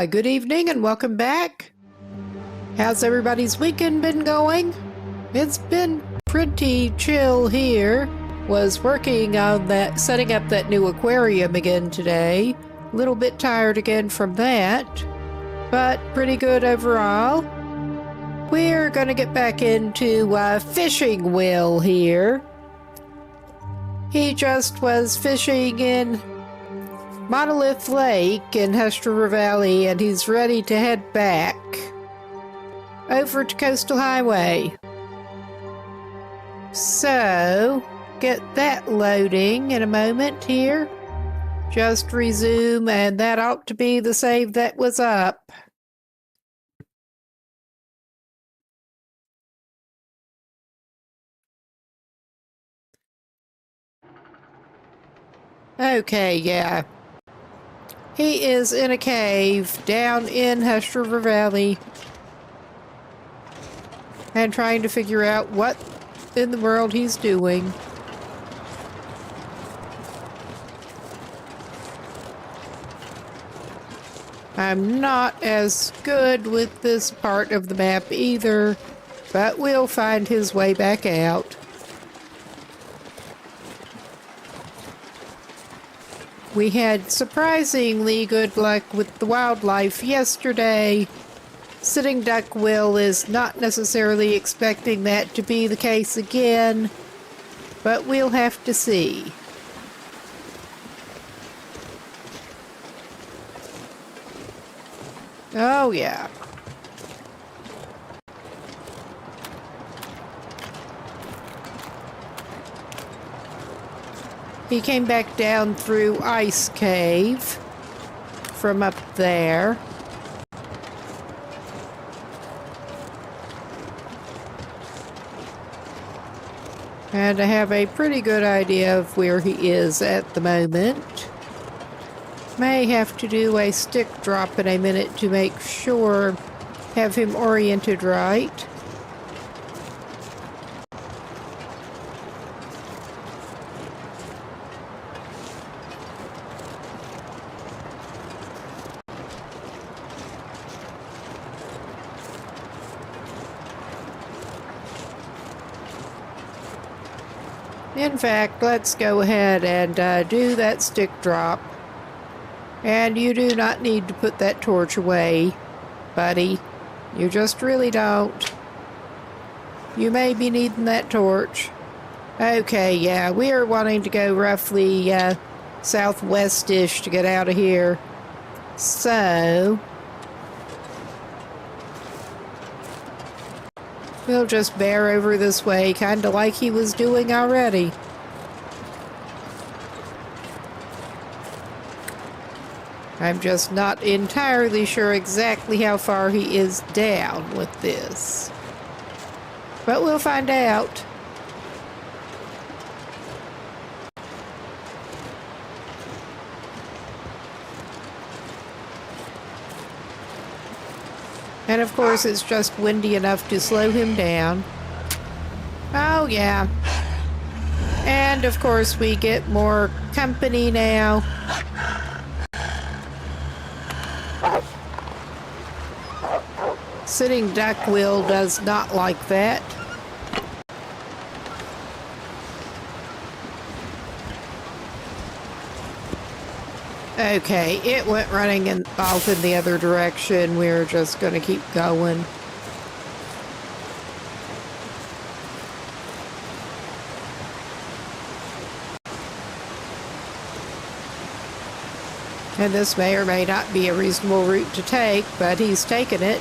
Hi, good evening and welcome back. How's everybody's weekend been going? It's been pretty chill here. Was working on that, setting up that new aquarium again today. A little bit tired again from that, but pretty good overall. We're gonna get back into fishing Will here. He just was fishing in Monolith Lake in Hester River Valley, and he's ready to head back over to Coastal Highway. So, get that loading in a moment here. Just resume, and that ought to be the save that was up. Okay, yeah. He is in a cave down in Hester River Valley and trying to figure out what in the world he's doing. I'm not as good with this part of the map either, but we'll find his way back out. We had surprisingly good luck with the wildlife yesterday. Sitting Duck Will is not necessarily expecting that to be the case again, but we'll have to see. Oh, yeah. He came back down through Ice Cave from up there. And I have a pretty good idea of where he is at the moment. May have to do a stick drop in a minute to make sure, have him oriented right. In fact, let's go ahead and do that stick drop. And you do not need to put that torch away, buddy. You just really don't. You may be needing that torch. Okay, yeah, we are wanting to go roughly southwest-ish to get out of here. So we'll just bear over this way, kind of like he was doing already. I'm just not entirely sure exactly how far he is down with this. But we'll find out. And of course, it's just windy enough to slow him down. Oh, yeah. And of course, we get more company now. Sitting Duck Will does not like that. Okay, it went running off in the other direction. We're just going to keep going. And this may or may not be a reasonable route to take, but he's taken it.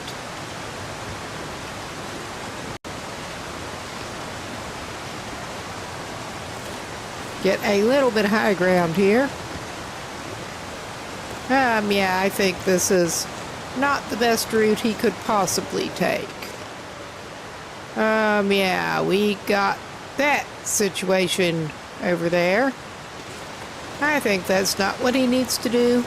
Get a little bit of high ground here. Yeah, I think this is not the best route he could possibly take. Yeah, we got that situation over there. I think that's not what he needs to do.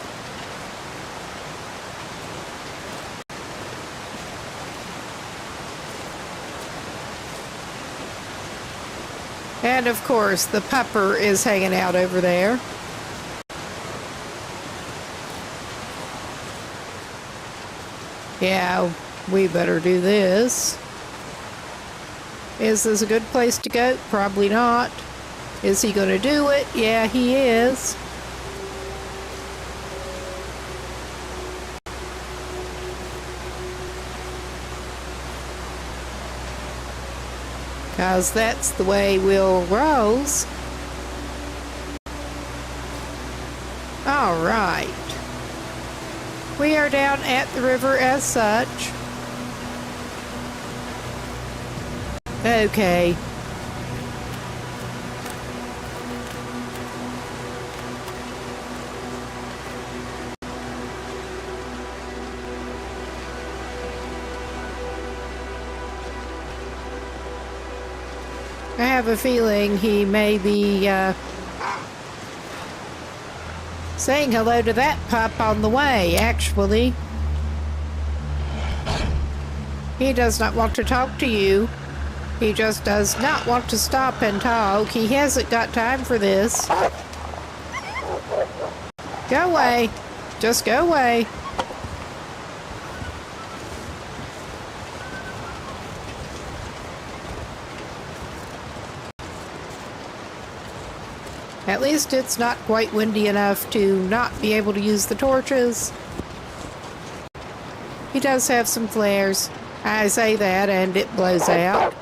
And of course, the pupper is hanging out over there. Yeah, we better do this. Is this a good place to go? Probably not. Is he going to do it? Yeah, he is. Because that's the way Will rolls. All right. We are down at the river as such. Okay. I have a feeling he may be saying hello to that pup on the way, actually. He does not want to talk to you. He just does not want to stop and talk. He hasn't got time for this. Go away. Just go away. At least it's not quite windy enough to not be able to use the torches. He does have some flares. I say that and it blows out.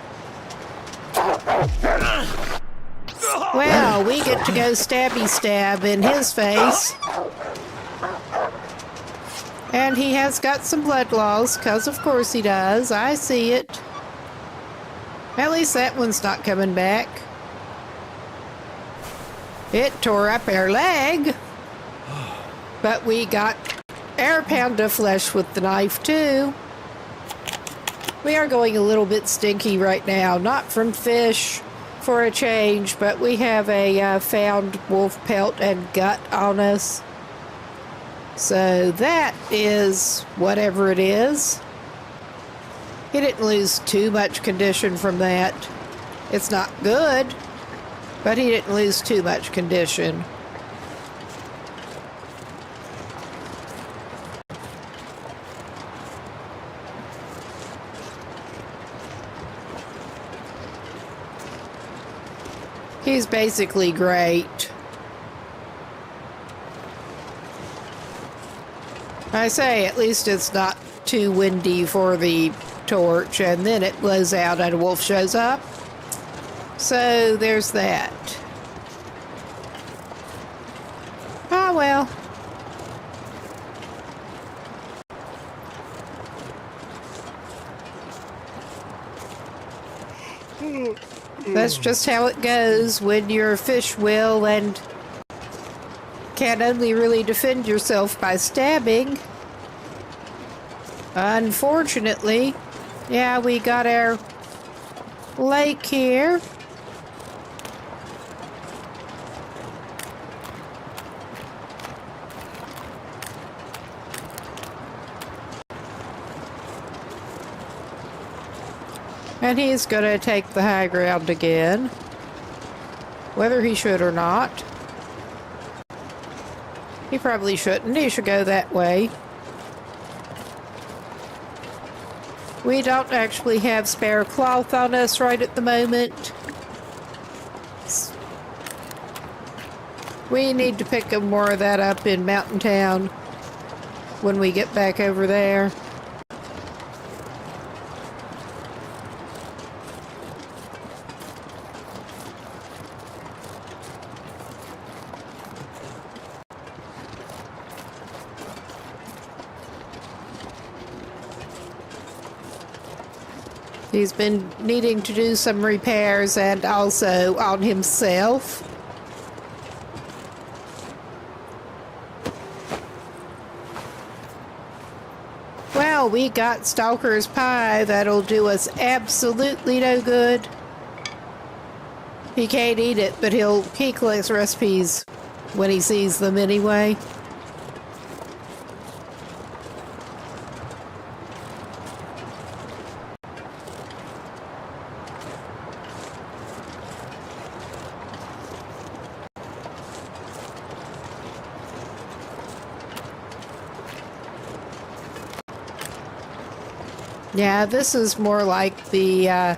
Well, we get to go stabby stab in his face. And he has got some blood loss, because of course he does. I see it. At least that one's not coming back. It tore up our leg. But we got our pound of flesh with the knife too. We are going a little bit stinky right now. Not from fish for a change, but we have a found wolf pelt and gut on us. So that is whatever it is. He didn't lose too much condition from that. It's not good, but he didn't lose too much condition. He's basically great. I say, at least it's not too windy for the torch, and then it blows out and a wolf shows up. So there's that. Ah, well. That's just how it goes when you're a fish, Will, and can only really defend yourself by stabbing. Unfortunately, yeah, we got our lake here. And he's going to take the high ground again, whether he should or not. He probably shouldn't. He should go that way. We don't actually have spare cloth on us right at the moment. We need to pick up more of that up in Mountain Town when we get back over there. He's been needing to do some repairs and also on himself. Well, we got Stalker's Pie that'll do us absolutely no good. He can't eat it, but he collects recipes when he sees them anyway. Yeah, this is more like the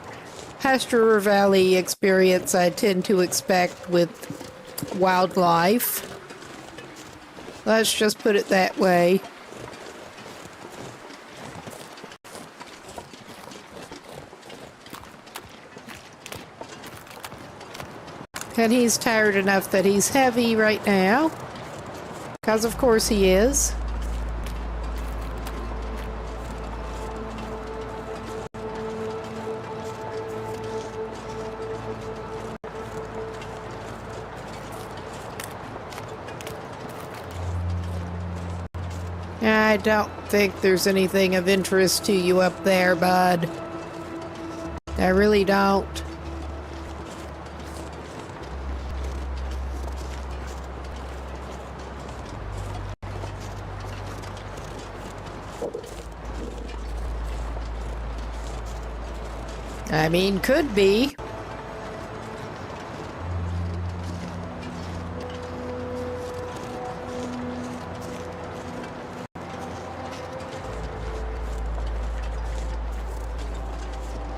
Pasture River Valley experience I tend to expect with wildlife. Let's just put it that way. And he's tired enough that he's heavy right now. Because of course he is. I don't think there's anything of interest to you up there, bud. I really don't. I mean, could be.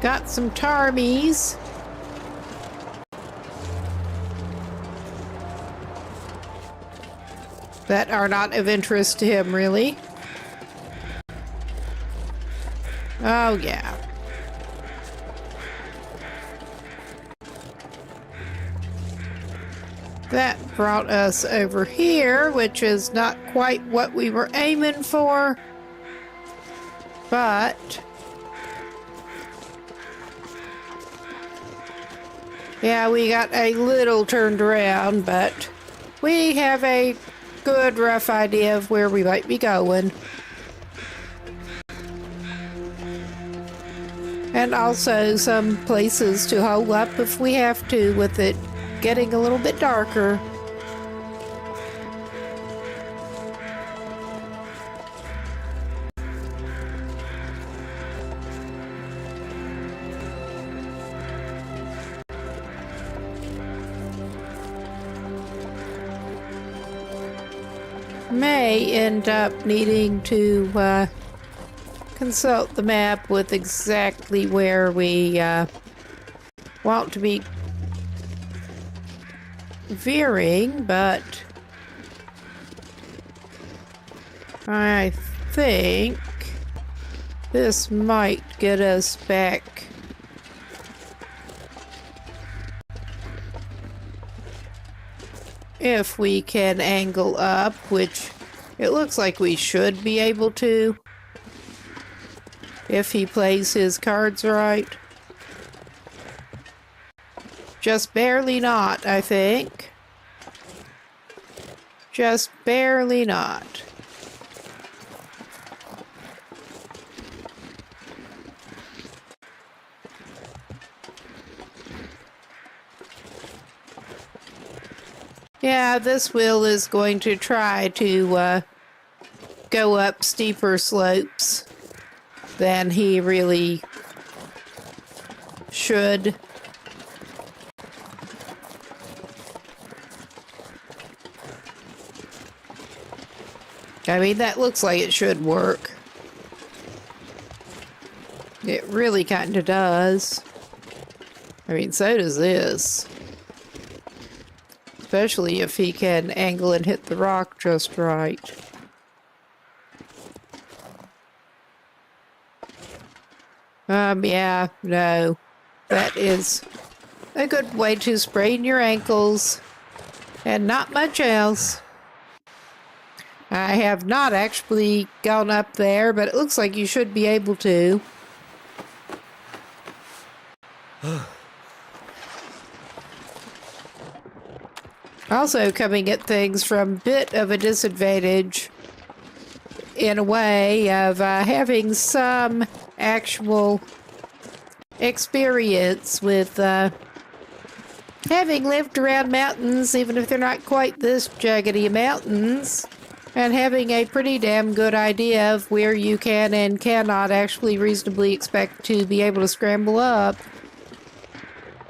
Got some tarmies. That are not of interest to him, really. Oh, yeah. That brought us over here, which is not quite what we were aiming for. But yeah, we got a little turned around, but we have a good rough idea of where we might be going. And also some places to hole up if we have to, with it getting a little bit darker. May end up needing to consult the map with exactly where we want to be veering, but I think this might get us back if we can angle up, which it looks like we should be able to if he plays his cards right. Just barely not, I think. Just barely not. Yeah, this wheel is going to try to go up steeper slopes than he really should. I mean, that looks like it should work. It really kind of does. I mean, so does this. Especially if he can angle and hit the rock just right. Yeah, no. That is a good way to sprain your ankles. And not much else. I have not actually gone up there, but it looks like you should be able to. Also coming at things from a bit of a disadvantage in a way of having some actual experience with having lived around mountains, even if they're not quite this jaggedy mountains, and having a pretty damn good idea of where you can and cannot actually reasonably expect to be able to scramble up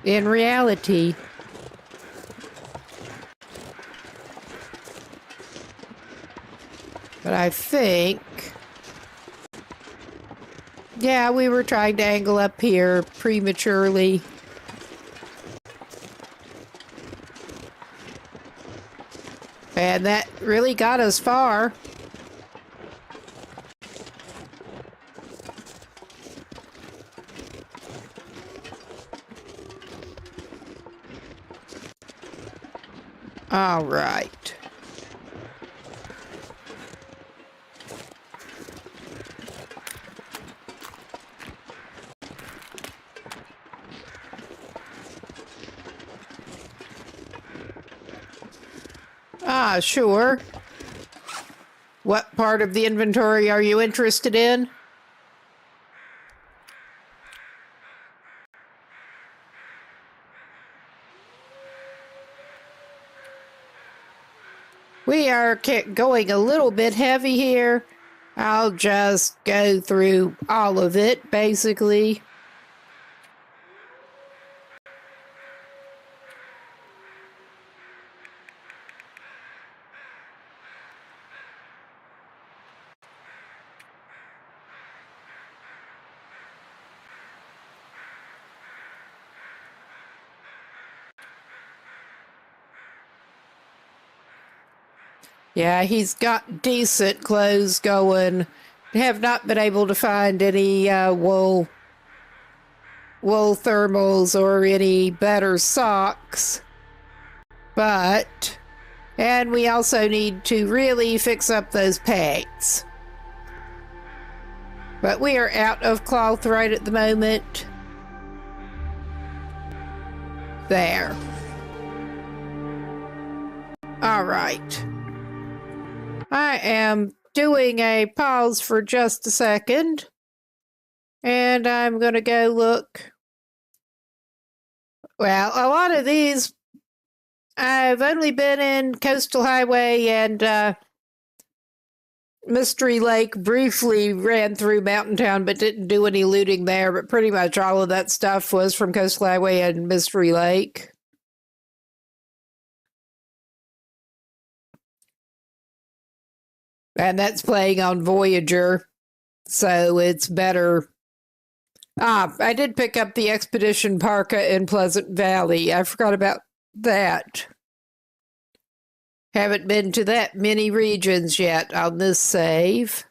in reality. But I think Yeah, we were trying to angle up here prematurely. And that really got us far. All right. Ah, sure. What part of the inventory are you interested in? We are going a little bit heavy here. I'll just go through all of it, basically. Yeah, he's got decent clothes going. Have not been able to find any wool thermals or any better socks. And we also need to really fix up those pants. But we are out of cloth right at the moment. There. All right. I am doing a pause for just a second. And I'm going to go look. Well, a lot of these, I've only been in Coastal Highway and Mystery Lake, briefly ran through Mountain Town, but didn't do any looting there. But pretty much all of that stuff was from Coastal Highway and Mystery Lake. And that's playing on Voyager, so it's better. I did pick up the Expedition Parka in Pleasant Valley. I forgot about that. Haven't been to that many regions yet on this save.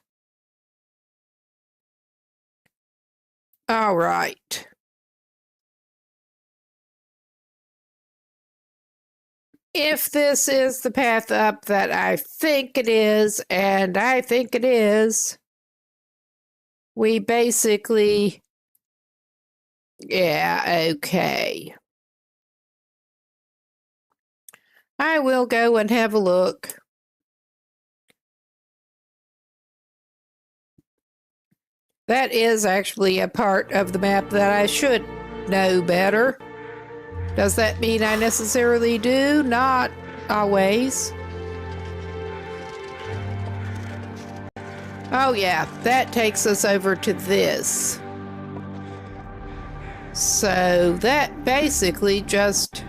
All right. If this is the path up that I think it is, and I think it is, we basically... Yeah, okay. I will go and have a look. That is actually a part of the map that I should know better. Does that mean I necessarily do? Not always. Oh yeah, that takes us over to this. So that basically just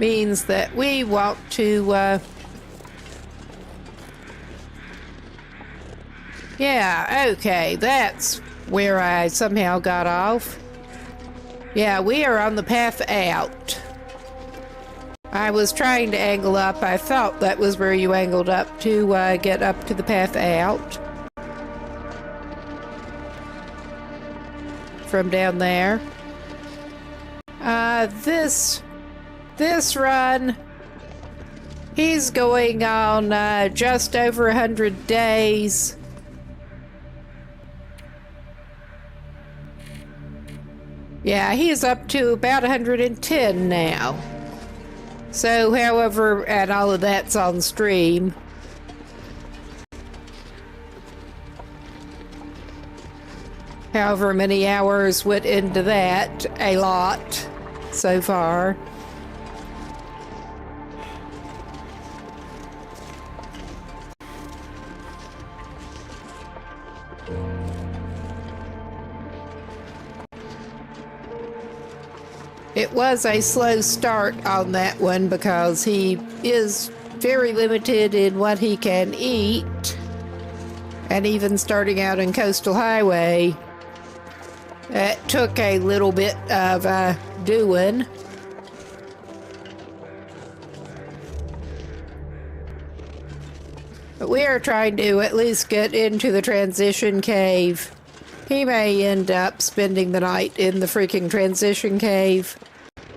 means that we want to, yeah, okay, that's where I somehow got off. Yeah, we are on the path out. I was trying to angle up. I thought that was where you angled up to get up to the path out. From down there. This run, he's going on just over 100 days. Yeah, he's up to about 110 now. So, however, and all of that's on stream. However many hours went into that, a lot so far. It was a slow start on that one because he is very limited in what he can eat. And even starting out in Coastal Highway, It took a little bit of doing. But we are trying to at least get into the transition cave. He may end up spending the night in the freaking transition cave,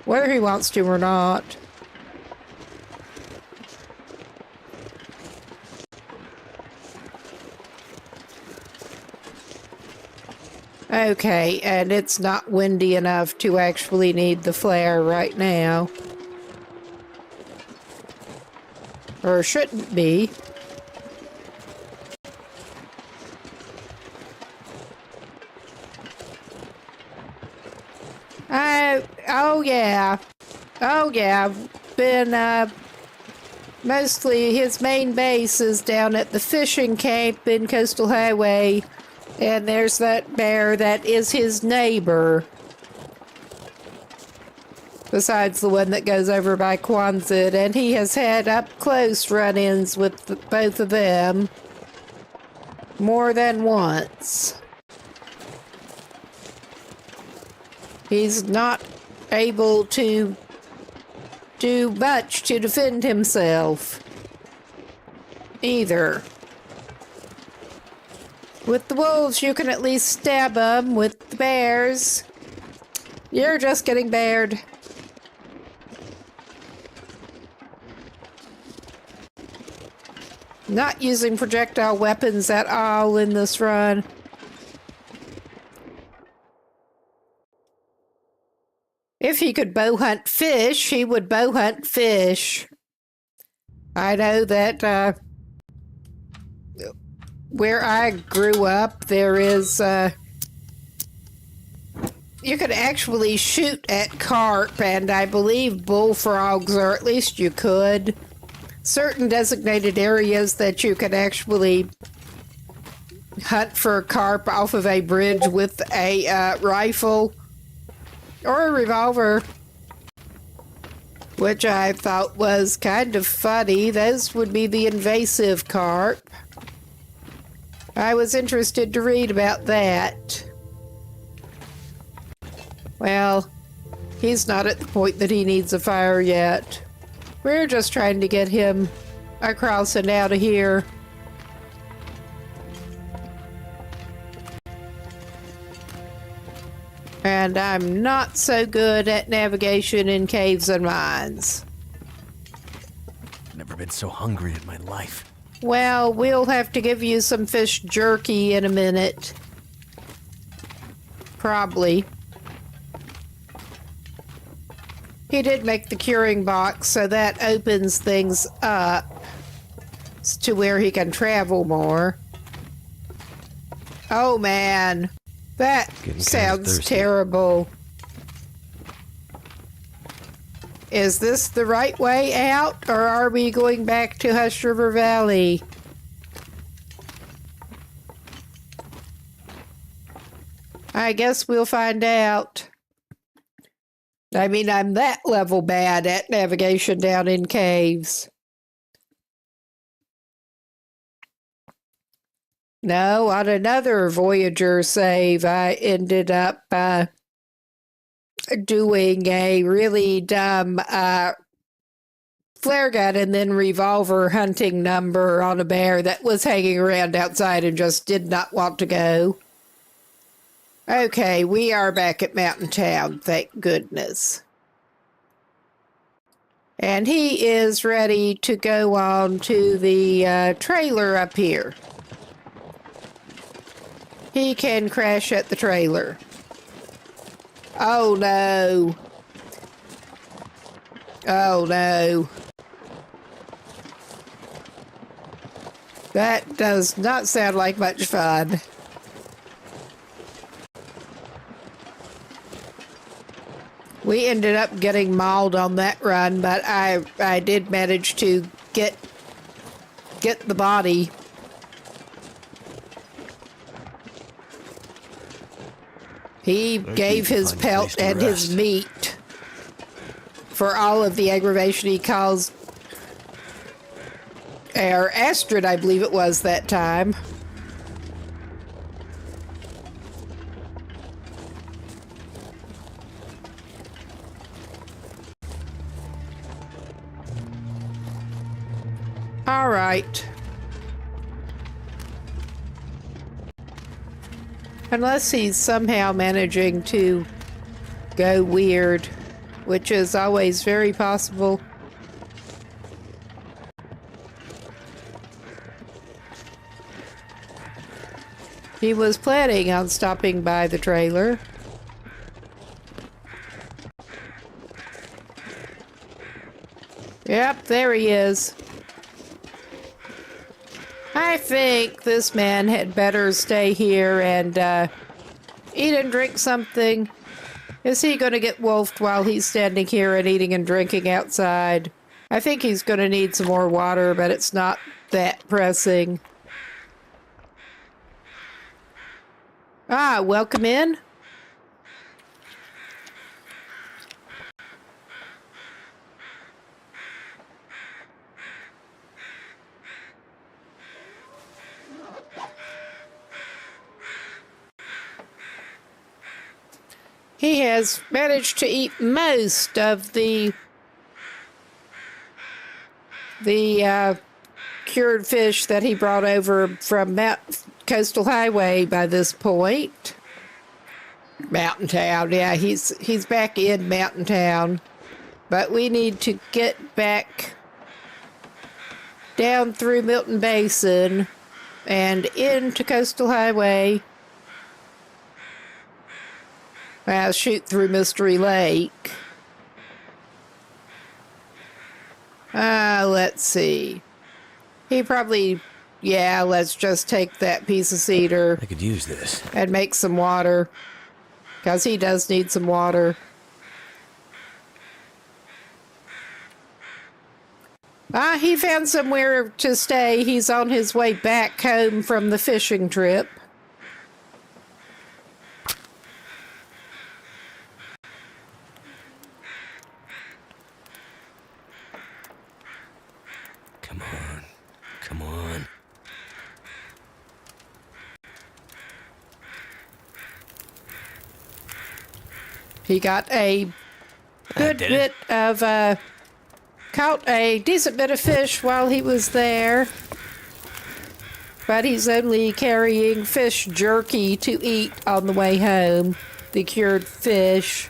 whether he wants to or not. Okay, and it's not windy enough to actually need the flare right now. Or shouldn't be. Oh yeah. Oh yeah. Been, mostly his main base is down at the fishing camp in Coastal Highway. And there's that bear that is his neighbor. Besides the one that goes over by Quonset, and he has had up-close run-ins with both of them more than once. He's not able to do much to defend himself either. With the wolves, you can at least stab them. With the bears, you're just getting bared. Not using projectile weapons at all in this run. If he could bow hunt fish, he would bow hunt fish. I know that, where I grew up, there is, you could actually shoot at carp, and I believe bullfrogs, or at least you could. Certain designated areas that you could actually hunt for carp off of a bridge with a rifle or a revolver, which I thought was kind of funny. Those would be the invasive carp. I was interested to read about that. Well, he's not at the point that he needs a fire yet. We're just trying to get him across and out of here. And I'm not so good at navigation in caves and mines. Never been so hungry in my life. Well, we'll have to give you some fish jerky in a minute. Probably. He did make the curing box, so that opens things up to where he can travel more. Oh man, that sounds terrible. Is this the right way out, or are we going back to Hush River Valley? I guess we'll find out. I mean, I'm that level bad at navigation down in caves. No, on another Voyager save, I ended up doing a really dumb flare gun and then revolver hunting number on a bear that was hanging around outside and just did not want to go. Okay, we are back at Mountain Town, thank goodness. And he is ready to go on to the trailer up here. He can crash at the trailer. Oh no. Oh no. That does not sound like much fun. We ended up getting mauled on that run, but I did manage to get the body. He gave his pelt and his meat for all of the aggravation he caused. Or Astrid, I believe it was that time. All right. Unless he's somehow managing to go weird, which is always very possible. He was planning on stopping by the trailer. Yep, there he is. I think this man had better stay here and eat and drink something. Is he going to get wolfed while he's standing here and eating and drinking outside? I think he's going to need some more water, but it's not that pressing. Ah, welcome in. He has managed to eat most of the cured fish that he brought over from Coastal Highway by this point. Mountain Town, yeah, he's back in Mountain Town. But we need to get back down through Milton Basin and into Coastal Highway. Well, shoot through Mystery Lake. Let's see. He probably, yeah, let's just take that piece of cedar. I could use this. And make some water. Because he does need some water. He found somewhere to stay. He's on his way back home from the fishing trip. Come on. Come on. He got a good bit of, caught a decent bit of fish while he was there. But he's only carrying fish jerky to eat on the way home, the cured fish.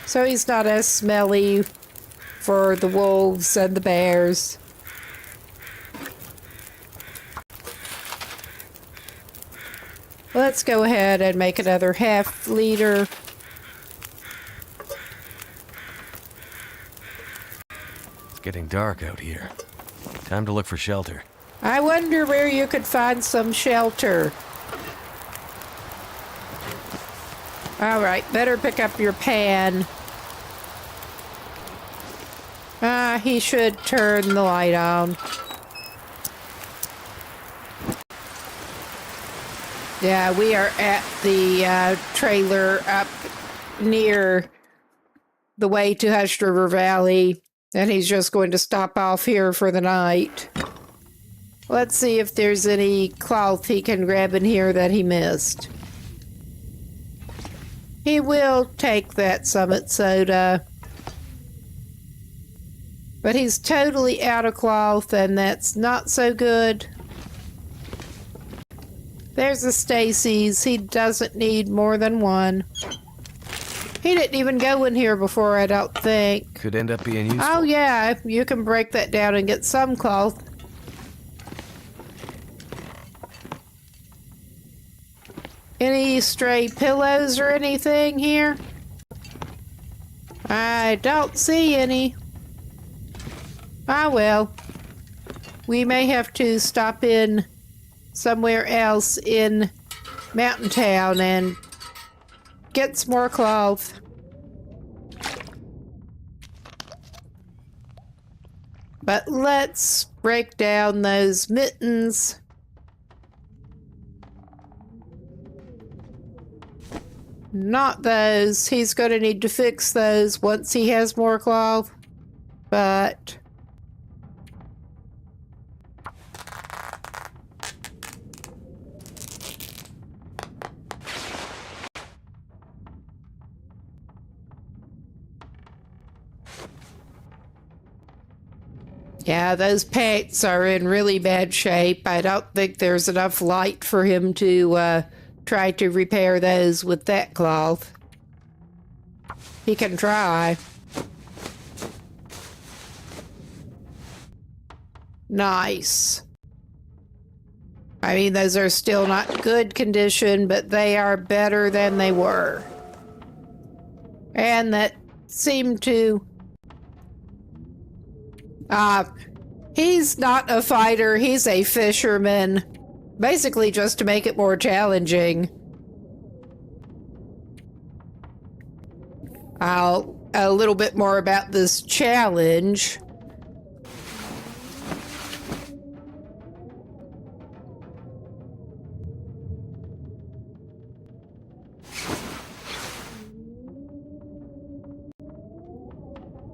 So he's not as smelly for the wolves and the bears. Let's go ahead and make another half liter. It's getting dark out here. Time to look for shelter. I wonder where you could find some shelter. All right, better pick up your pan. He should turn the light on. Yeah, we are at the trailer up near the way to Hush River Valley, and he's just going to stop off here for the night. Let's see if there's any cloth he can grab in here that he missed. He will take that Summit soda. But he's totally out of cloth, and that's not so good. There's a Stacy's. He doesn't need more than one. He didn't even go in here before, I don't think. Could end up being useful. Oh, yeah. You can break that down and get some cloth. Any stray pillows or anything here? I don't see any. Ah, well. We may have to stop in somewhere else in Mountain Town and get some more cloth. But let's break down those mittens. Not those. He's going to need to fix those once he has more cloth. But Yeah, those pants are in really bad shape. I don't think there's enough light for him to try to repair those with that cloth. He can try. Nice. I mean, those are still not good condition, but they are better than they were. And that seemed to... he's not a fighter, he's a fisherman. Basically just to make it more challenging. A little bit more about this challenge.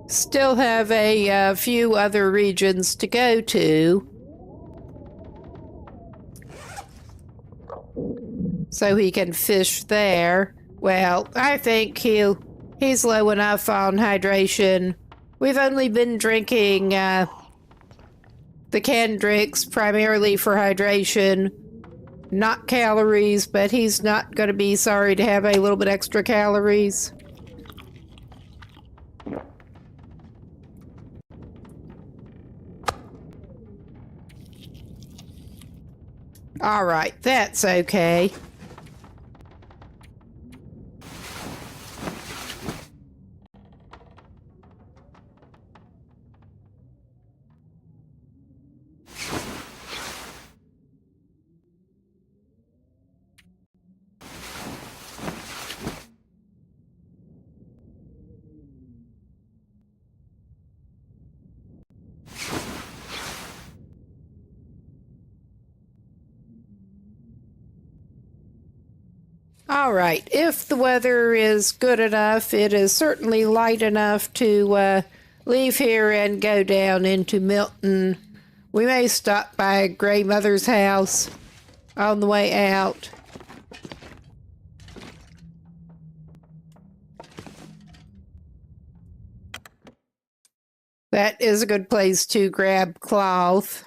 Still have a few other regions to go to. So he can fish there. Well, I think he's low enough on hydration. We've only been drinking the canned drinks primarily for hydration, not calories, but he's not going to be sorry to have a little bit extra calories. All right, that's okay. All right, if the weather is good enough, it is certainly light enough to leave here and go down into Milton. We may stop by Grey Mother's house on the way out. That is a good place to grab cloth.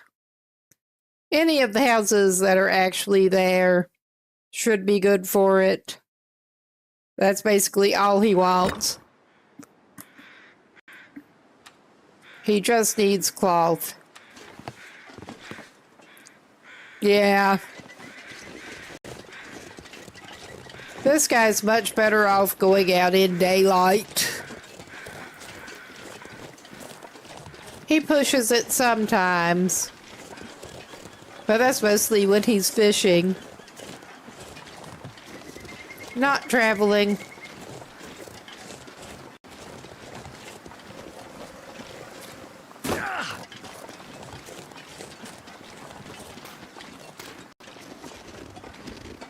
Any of the houses that are actually there should be good for it. That's basically all he wants. He just needs cloth. Yeah. This guy's much better off going out in daylight. He pushes it sometimes, but that's mostly when he's fishing. Not traveling.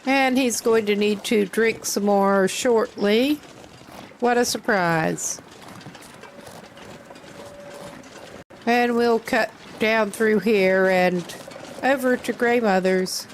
And he's going to need to drink some more shortly. What a surprise. And we'll cut down through here and over to Grey Mother's.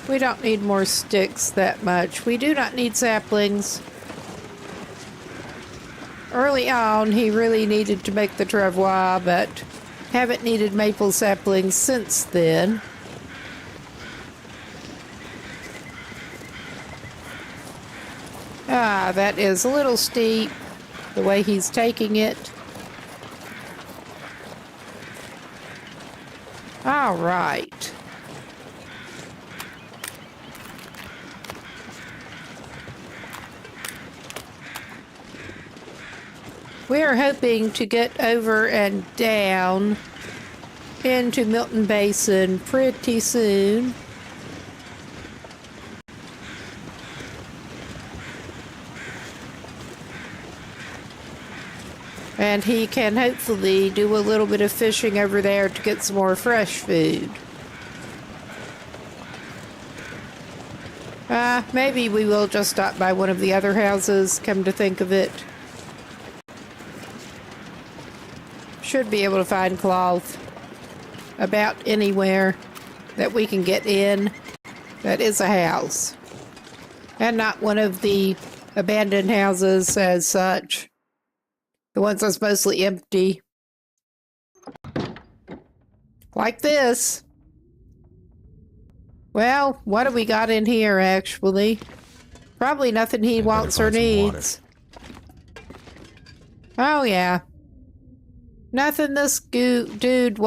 We don't need more sticks that much. We do not need saplings. Early on, he really needed to make the travois, but haven't needed maple saplings since then. That is a little steep, the way he's taking it. All right. We're hoping to get over and down into Milton Basin pretty soon. And he can hopefully do a little bit of fishing over there to get some more fresh food. Maybe we will just stop by one of the other houses, come to think of it. should be able to find cloth about anywhere that we can get in that is a house. And not one of the abandoned houses as such. The ones that's mostly empty. Like this. Well, what do we got in here, actually? Probably nothing he wants or needs. Oh, yeah. Nothing this dude,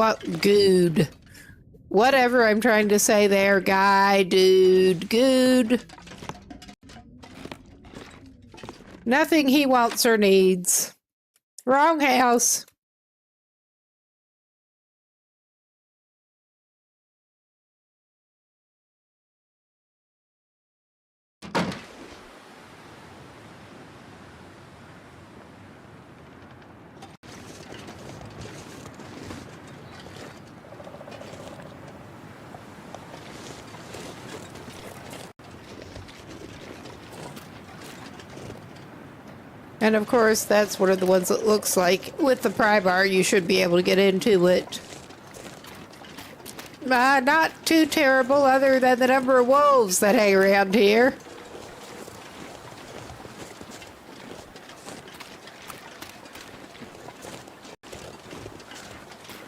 whatever I'm trying to say there, guy, dude, good. Nothing he wants or needs. Wrong house. And of course, that's one of the ones that looks like with the pry bar, you should be able to get into it. Not too terrible other than the number of wolves that hang around here.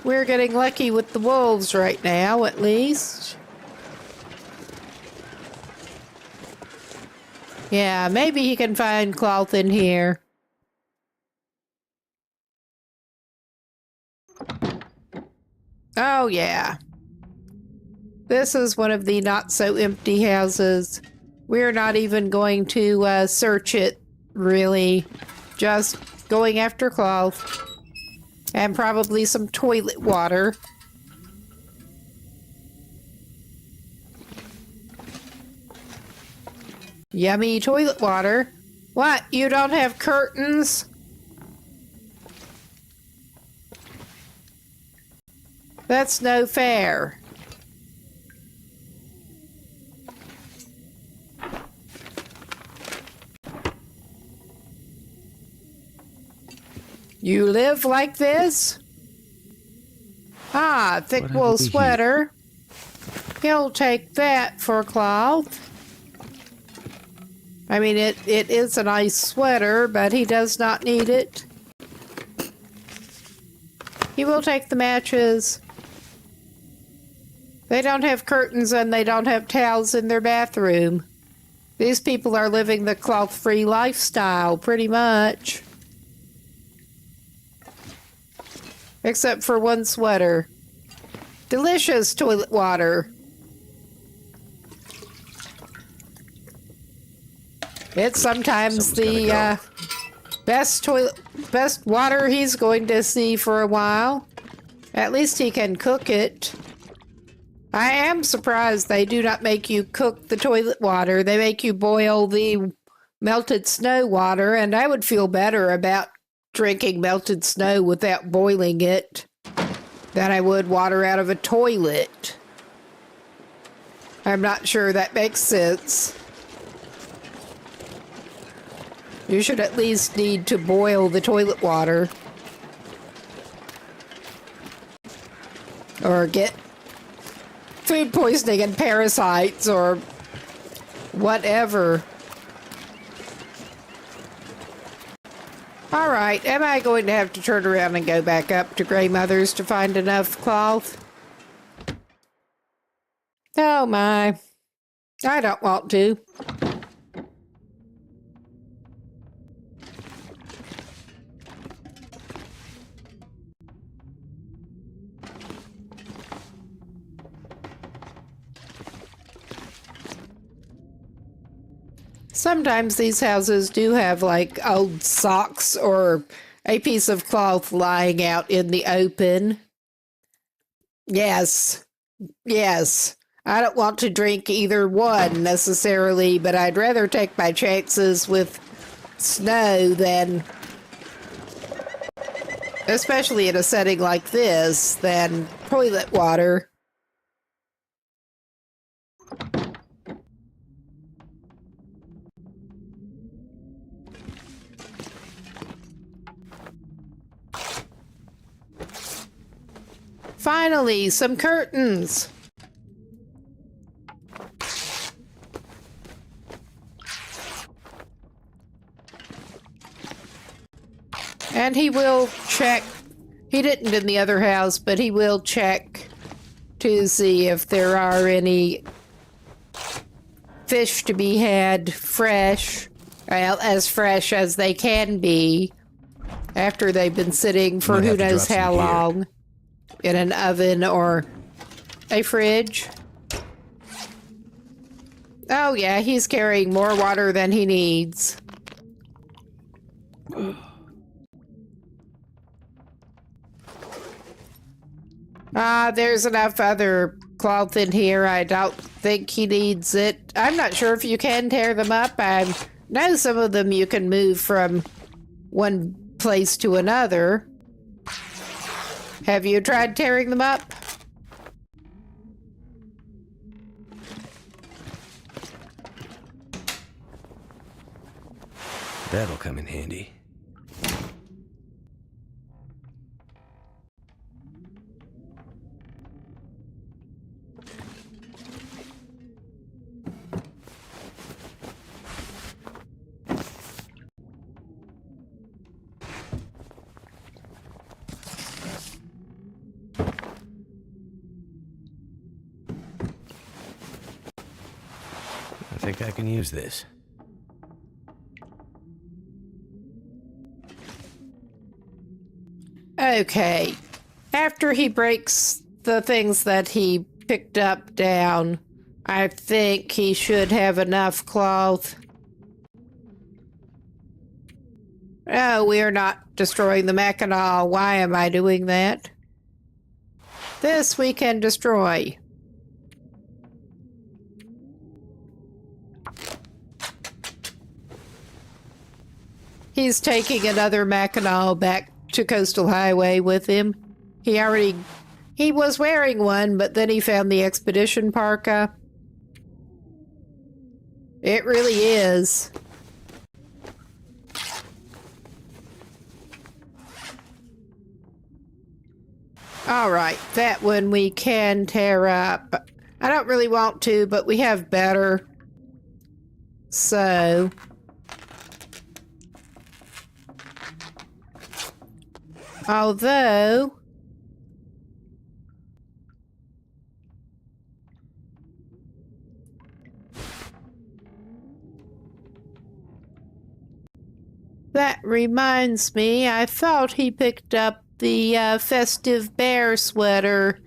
We're getting lucky with the wolves right now, at least. Yeah, maybe he can find cloth in here. Oh, yeah. This is one of the not-so-empty houses. We're not even going to search it, really. Just going after cloth. And probably some toilet water. Yummy toilet water. What? You don't have curtains? That's no fair. You live like this? Ah, thick wool sweater. He'll take that for cloth. I mean, it is a nice sweater, but he does not need it. He will take the matches. They don't have curtains and they don't have towels in their bathroom. These people are living the cloth-free lifestyle, pretty much. Except for one sweater. Delicious toilet water. It's sometimes the best water he's going to see for a while. At least he can cook it. I am surprised they do not make you cook the toilet water. They make you boil the melted snow water, and I would feel better about drinking melted snow without boiling it than I would water out of a toilet. I'm not sure that makes sense. You should at least need to boil the toilet water. Or get food poisoning and parasites or whatever. All right, am I going to have to turn around and go back up to Grey Mother's to find enough cloth? Oh my. I don't want to. Sometimes these houses do have like old socks or a piece of cloth lying out in the open. Yes. Yes. I don't want to drink either one necessarily, but I'd rather take my chances with snow than, especially in a setting like this, than toilet water. Finally, some curtains. And he will check. He didn't in the other house, but he will check to see if there are any fish to be had fresh. Well, as fresh as they can be after they've been sitting for who knows how long in an oven or a fridge. Oh yeah, he's carrying more water than he needs. There's enough other cloth in here. I don't think he needs it. I'm not sure if you can tear them up. I know some of them you can move from one place to another. Have you tried tearing them up? That'll come in handy. I think I can use this. Okay. After he breaks the things that he picked up down, I think he should have enough cloth. Oh, we are not destroying the Mackinaw. Why am I doing that? This we can destroy. He's taking another Mackinaw back to Coastal Highway with him. He was wearing one, but then he found the expedition parka. It really is. All right, that one we can tear up. I don't really want to, but we have better. So... although... that reminds me, I thought he picked up the festive bear sweater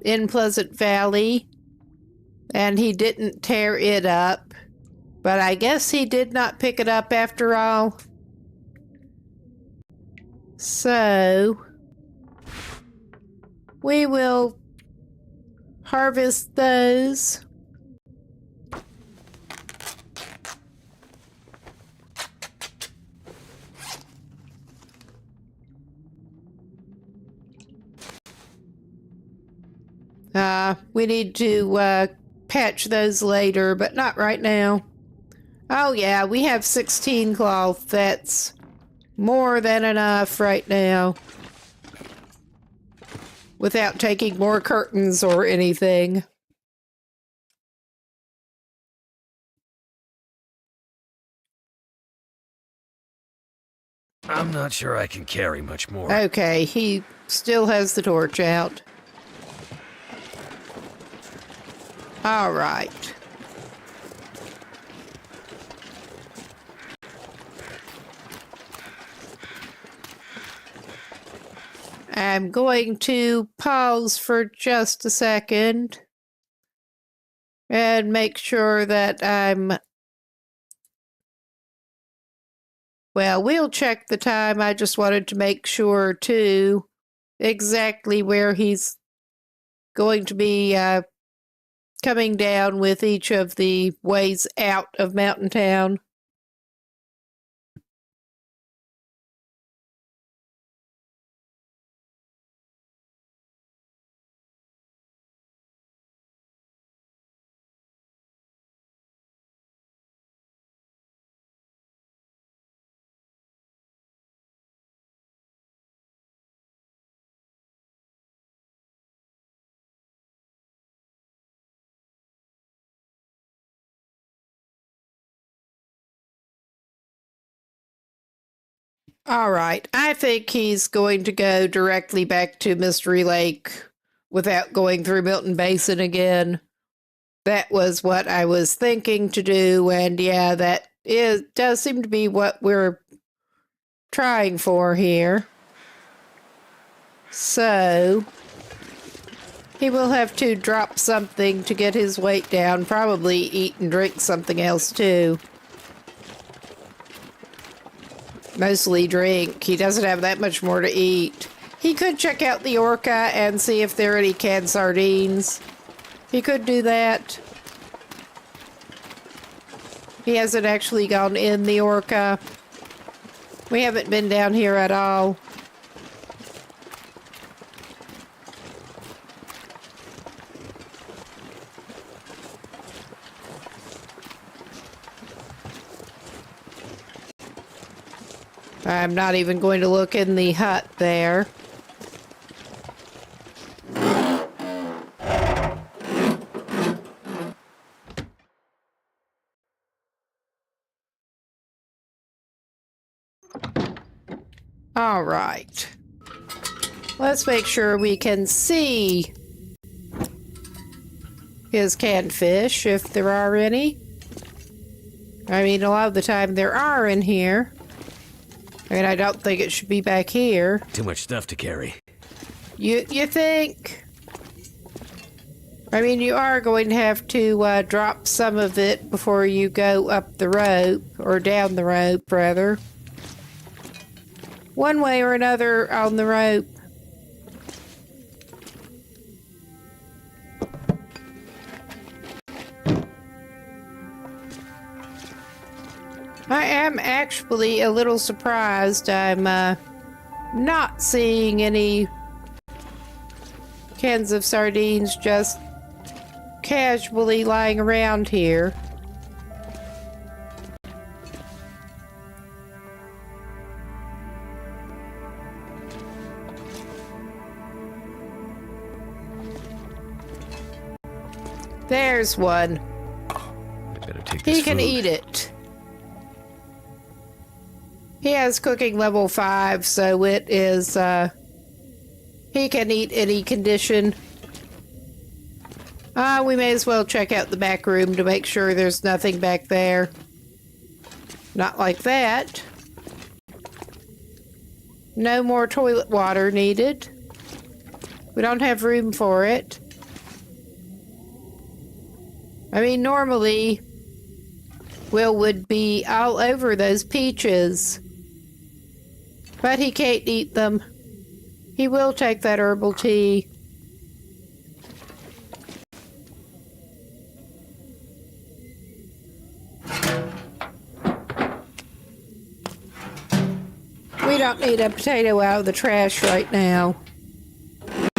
in Pleasant Valley, and he didn't tear it up. But I guess he did not pick it up after all. So, we will harvest those. We need to patch those later, but not right now. Oh yeah, we have 16 cloth. That's more than enough right now. Without taking more curtains or anything. I'm not sure I can carry much more. Okay, he still has the torch out. All right. I'm going to pause for just a second and make sure that well, we'll check the time. I just wanted to make sure, too, exactly where he's going to be coming down with each of the ways out of Mountain Town. All right. I think he's going to go directly back to Mystery Lake without going through Milton Basin again. That was what I was thinking to do, and yeah, does seem to be what we're trying for here. So he will have to drop something to get his weight down, probably eat and drink something else too. Mostly drink. He doesn't have that much more to eat. He could check out the Orca and see if there are any canned sardines. He could do that. He hasn't actually gone in the Orca. We haven't been down here at all. I'm not even going to look in the hut there. All right. Let's make sure we can see his canned fish, if there are any. I mean, a lot of the time there are in here. I mean, I don't think it should be back here. Too much stuff to carry. You think? I mean, you are going to have to drop some of it before you go up the rope, or down the rope, rather. One way or another on the rope. I am actually a little surprised I'm not seeing any cans of sardines just casually lying around here. There's one. I better take this He can food. eat it. He has cooking level 5, so it is, he can eat any condition. We may as well check out the back room to make sure there's nothing back there. Not like that. No more toilet water needed. We don't have room for it. I mean, normally, Will would be all over those peaches. But he can't eat them. He will take that herbal tea. We don't need a potato out of the trash right now.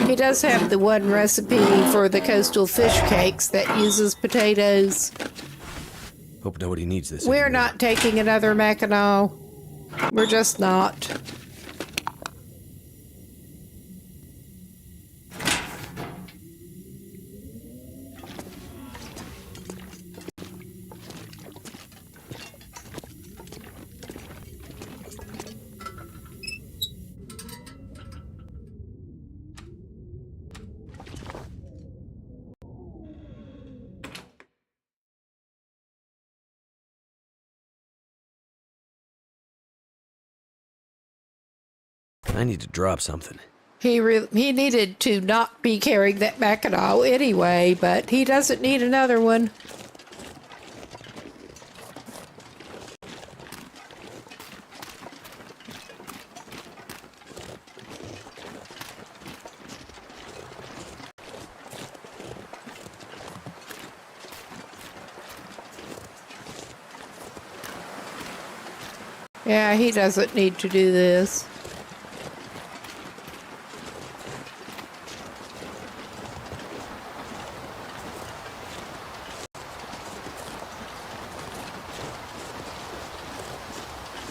He does have the one recipe for the coastal fish cakes that uses potatoes. Hope nobody needs this We're anymore. not taking another Mackinac. We're just not. I need to drop something. He needed to not be carrying that Mackinac anyway, but he doesn't need another one. Yeah, he doesn't need to do this.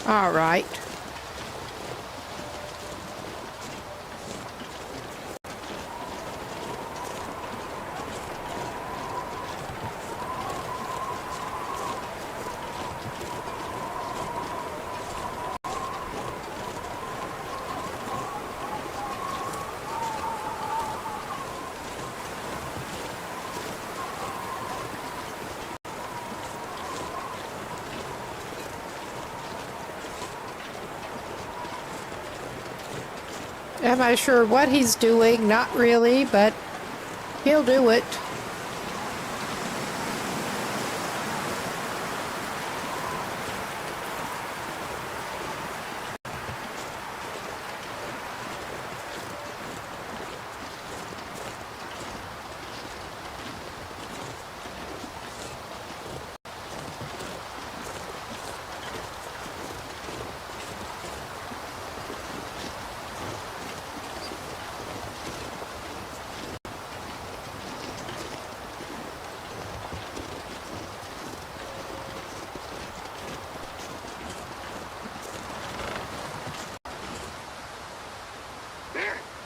All right. Am I sure what he's doing? Not really, but he'll do it.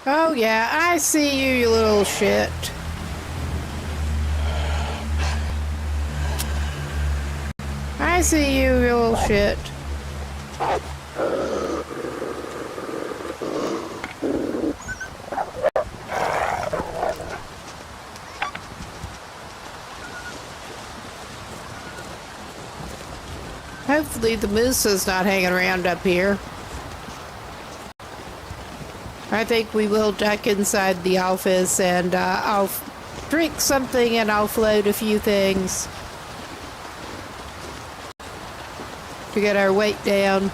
Oh yeah, I see you, you little shit. I see you, you little shit. Hopefully the moose is not hanging around up here. I think we will duck inside the office and I'll drink something and I'll float a few things to get our weight down.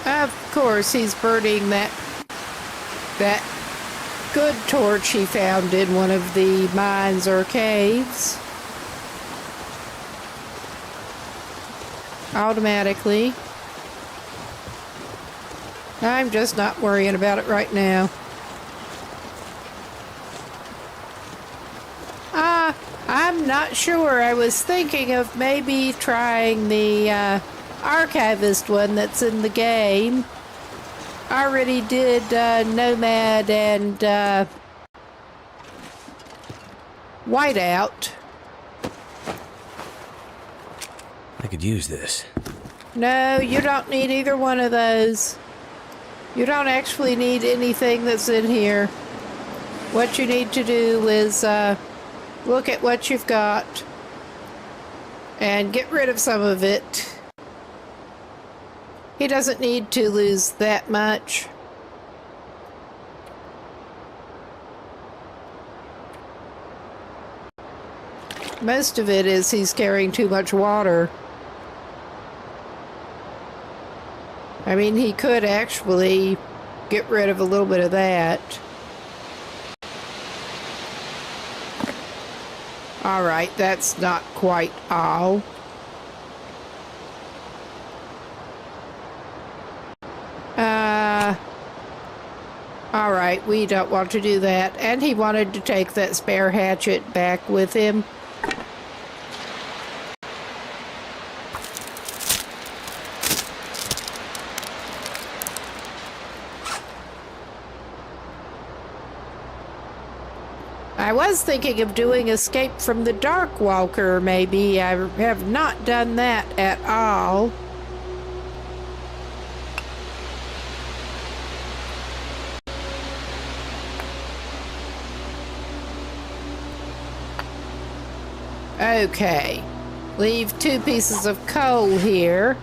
Of course, he's burning that good torch he found in one of the mines or caves. Automatically. I'm just not worrying about it right now. I'm not sure. I was thinking of maybe trying the archivist one that's in the game. I already did Nomad and Whiteout. I could use this. No, you don't need either one of those. You don't actually need anything that's in here. What you need to do is look at what you've got and get rid of some of it. He doesn't need to lose that much. Most of it is he's carrying too much water. I mean, he could actually get rid of a little bit of that. All right, that's not quite all. All right, we don't want to do that. And he wanted to take that spare hatchet back with him. I was thinking of doing Escape from the Darkwalker, maybe. I have not done that at all. Okay. Leave 2 pieces of coal here.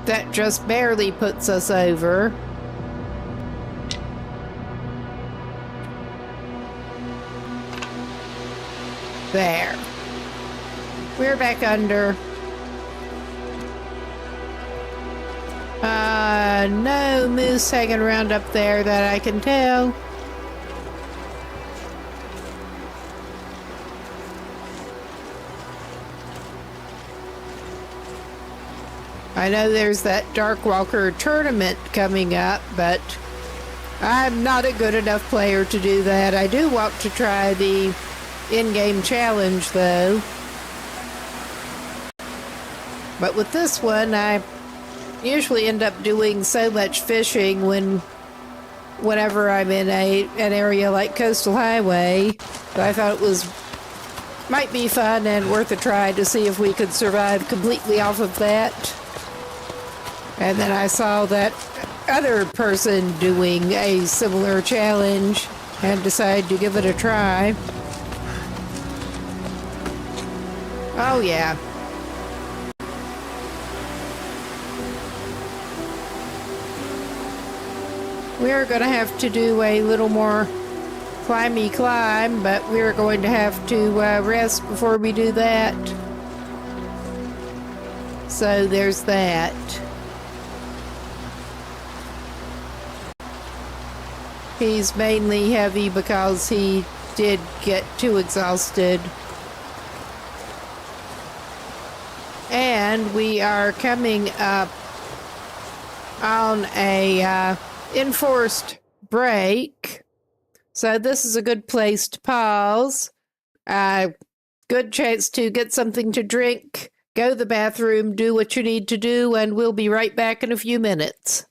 That just barely puts us over. There. We're back under. No moose hanging around up there that I can tell. I know there's that Darkwalker tournament coming up, but I'm not a good enough player to do that. I do want to try the in-game challenge, though. But with this one, I usually end up doing so much fishing whenever I'm in an area like Coastal Highway. So I thought it might be fun and worth a try to see if we could survive completely off of that. And then I saw that other person doing a similar challenge and decided to give it a try. Oh yeah. We're going to have to do a little more climby climb, but we're going to have to rest before we do that. So there's that. He's mainly heavy because he did get too exhausted. And we are coming up on a enforced break. So this is a good place to pause. Good chance to get something to drink, go to the bathroom, do what you need to do, and we'll be right back in a few minutes.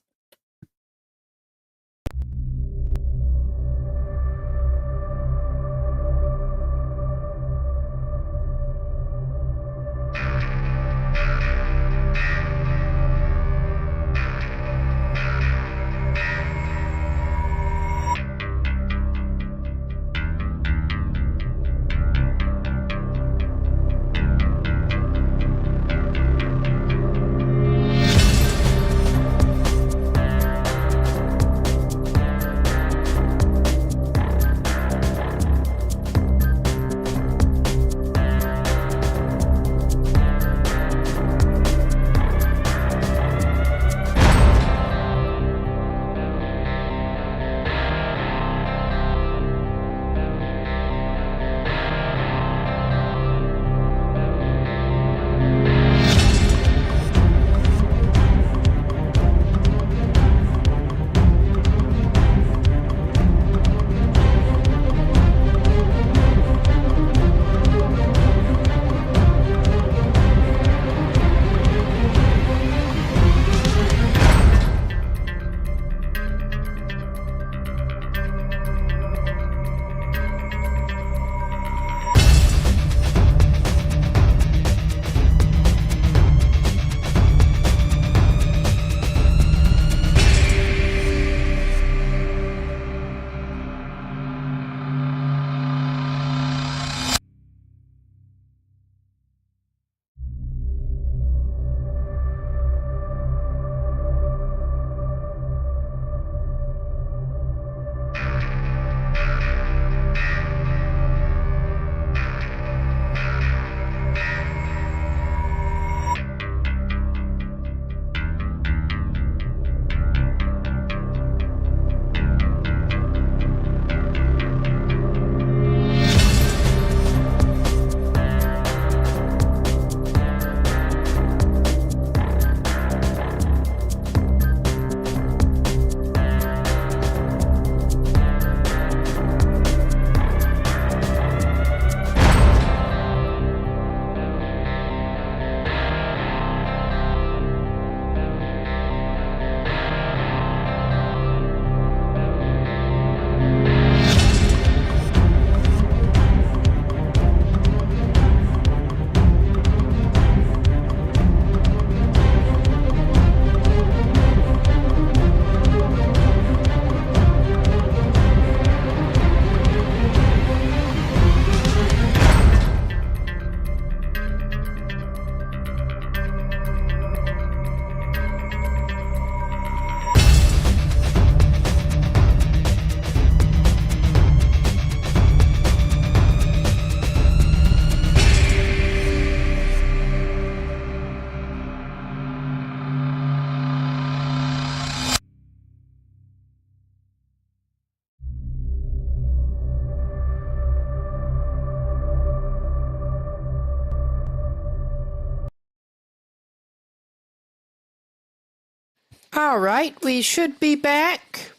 All right, we should be back.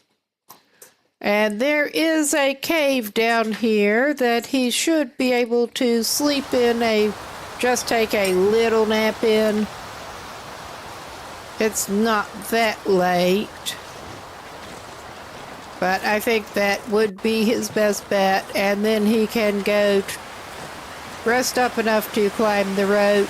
And there is a cave down here that he should be able to sleep in, just take a little nap in. It's not that late. But I think that would be his best bet, and then he can go rest up enough to climb the rope.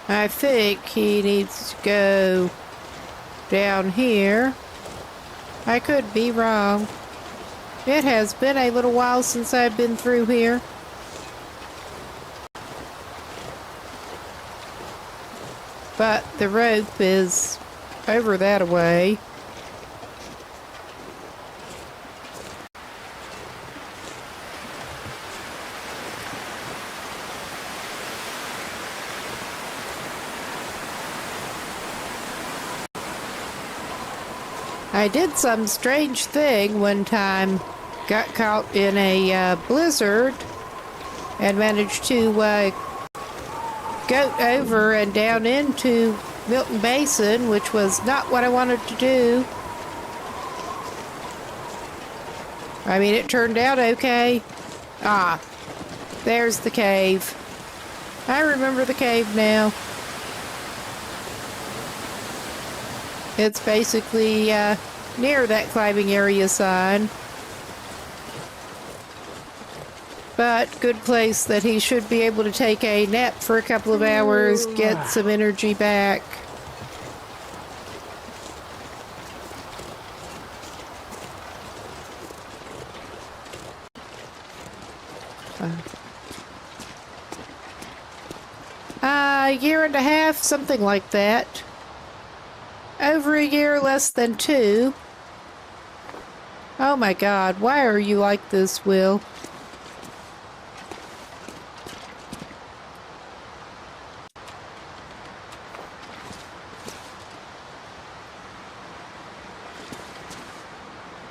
I think he needs to go down here. I could be wrong. It has been a little while since I've been through here. But the rope is over that way. I did some strange thing one time. Got caught in a blizzard and managed to go over and down into Milton Basin, which was not what I wanted to do. I mean, it turned out okay. Ah, there's the cave. I remember the cave now. It's basically near that climbing area sign. But good place that he should be able to take a nap for a couple of hours, get some energy back. A year and a half, something like that. Over a year, less than 2. Oh my God, why are you like this, Will?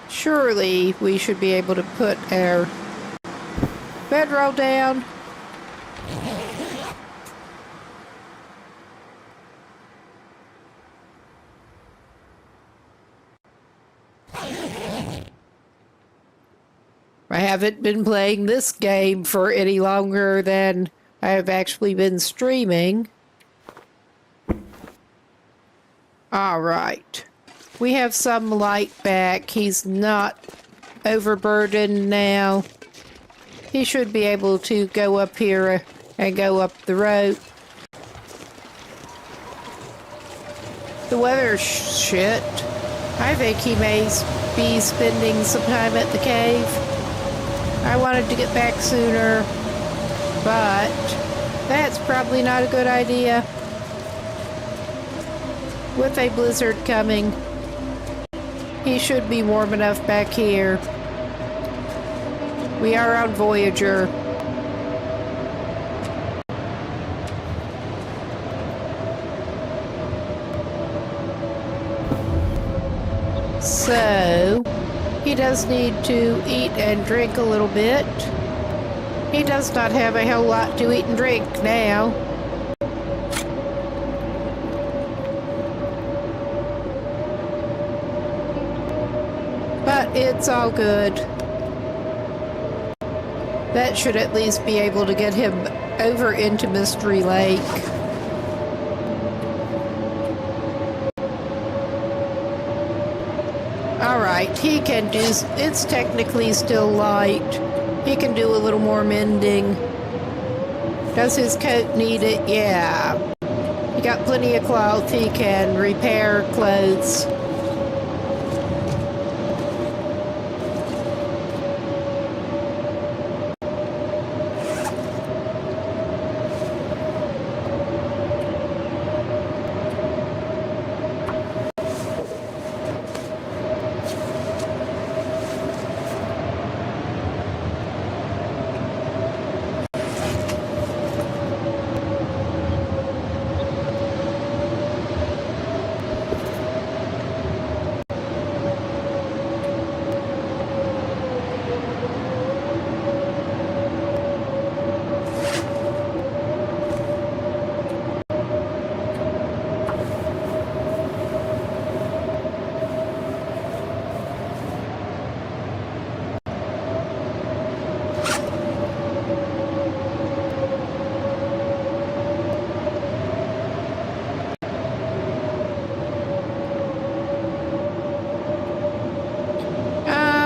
Surely we should be able to put our bedroll down. I haven't been playing this game for any longer than I have actually been streaming. All right. We have some light back. He's not overburdened now. He should be able to go up here and go up the rope. The weather's shit. I think he may be spending some time at the cave. I wanted to get back sooner, but that's probably not a good idea. With a blizzard coming, he should be warm enough back here. We are on Voyager. So, he does need to eat and drink a little bit. He does not have a whole lot to eat and drink now. But it's all good. That should at least be able to get him over into Mystery Lake. Alright, he can do... It's technically still light. He can do a little more mending. Does his coat need it? Yeah. He got plenty of cloth. He can repair clothes.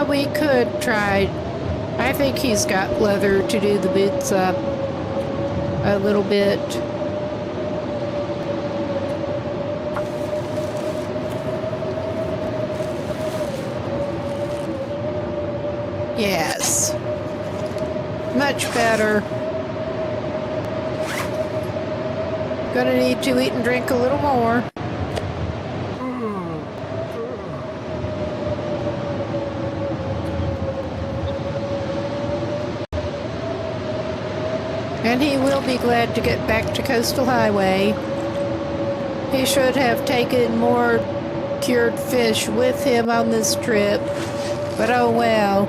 We could try. I think he's got leather to do the boots up a little bit. Yes. Much better. Gonna need to eat and drink a little more. And he will be glad to get back to Coastal Highway. He should have taken more cured fish with him on this trip, but oh well.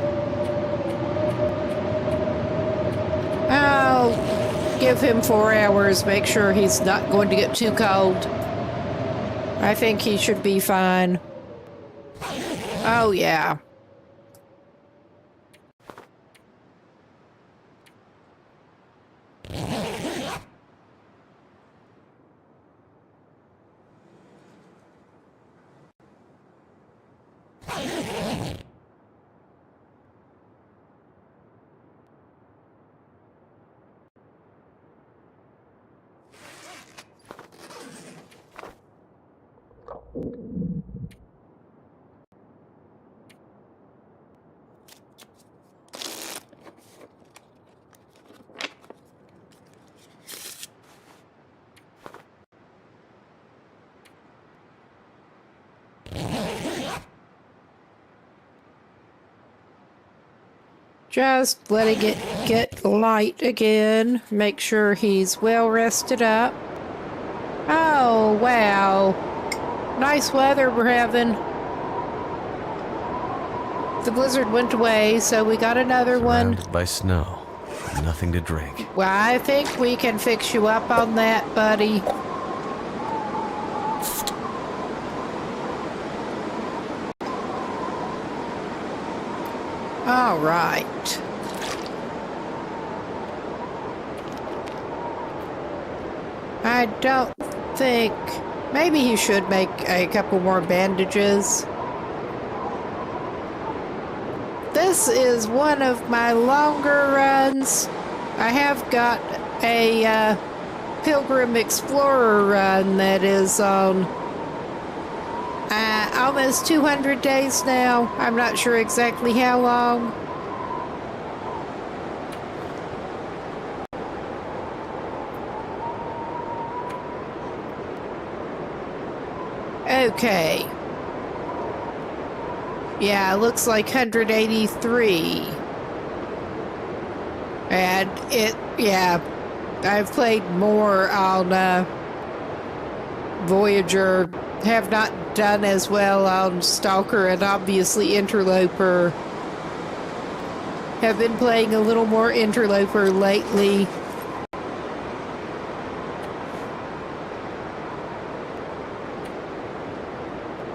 I'll give him 4 hours, make sure he's not going to get too cold. I think he should be fine. Oh yeah. Just letting it get light again. Make sure he's well rested up. Oh, wow. Nice weather we're having. The blizzard went away, so we got another one. Surrounded by snow. Nothing to drink. Well, I think we can fix you up on that, buddy. All right. I don't think... Maybe he should make a couple more bandages. This is one of my longer runs. I have got a Pilgrim Explorer run that is on almost 200 days now. I'm not sure exactly how long. Okay. Yeah, looks like 183. And yeah, I've played more on Voyager. Have not done as well on Stalker and obviously Interloper. Have been playing a little more Interloper lately.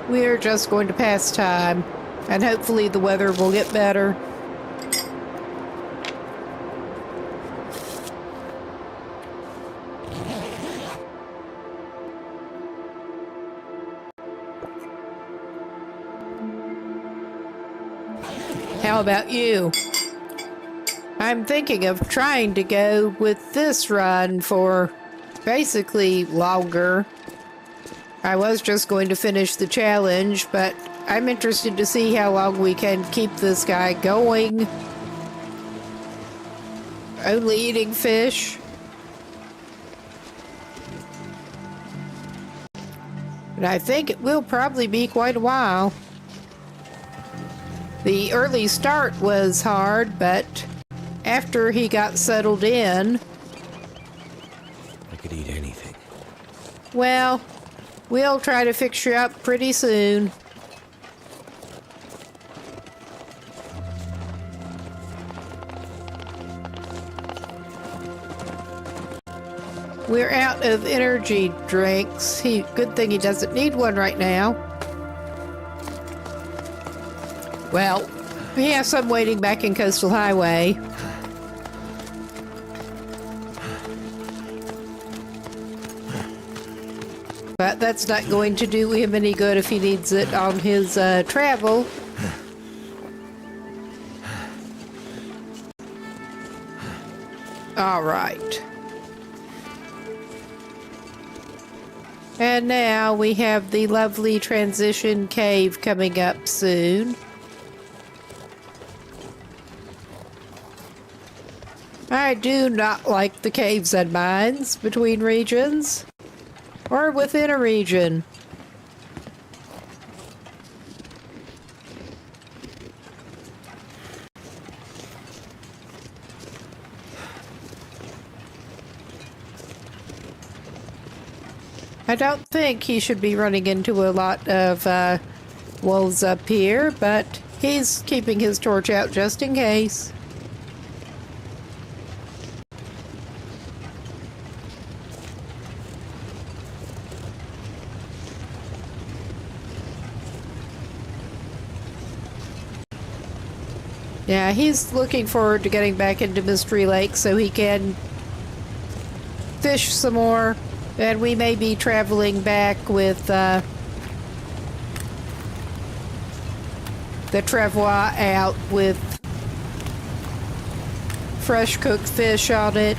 We're just going to pass time, and hopefully the weather will get better. How about you? I'm thinking of trying to go with this run for basically longer. I was just going to finish the challenge, but I'm interested to see how long we can keep this guy going. Only eating fish. But I think it will probably be quite a while. The early start was hard, but after he got settled in... I could eat anything. Well, we'll try to fix you up pretty soon. We're out of energy drinks. Good thing he doesn't need one right now. Well, we have some waiting back in Coastal Highway. But that's not going to do him any good if he needs it on his travel. All right. And now we have the lovely transition cave coming up soon. I do not like the caves and mines between regions, or within a region. I don't think he should be running into a lot of wolves up here, but he's keeping his torch out just in case. Yeah, he's looking forward to getting back into Mystery Lake so he can fish some more. And we may be traveling back with the travois out with fresh cooked fish on it.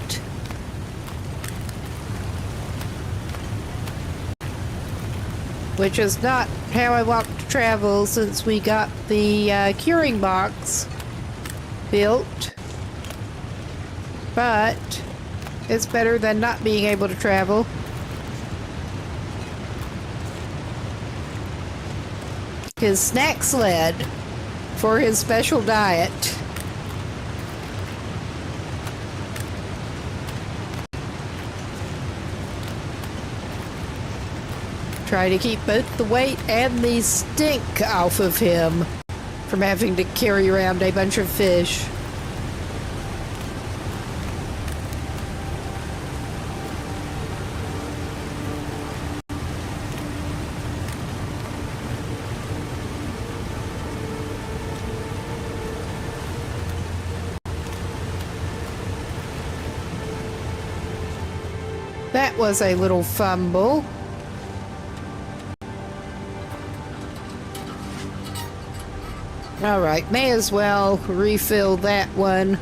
Which is not how I want to travel since we got the curing box built. But it's better than not being able to travel. His snack sled for his special diet. Try to keep both the weight and the stink off of him from having to carry around a bunch of fish. That was a little fumble. All right, may as well refill that one.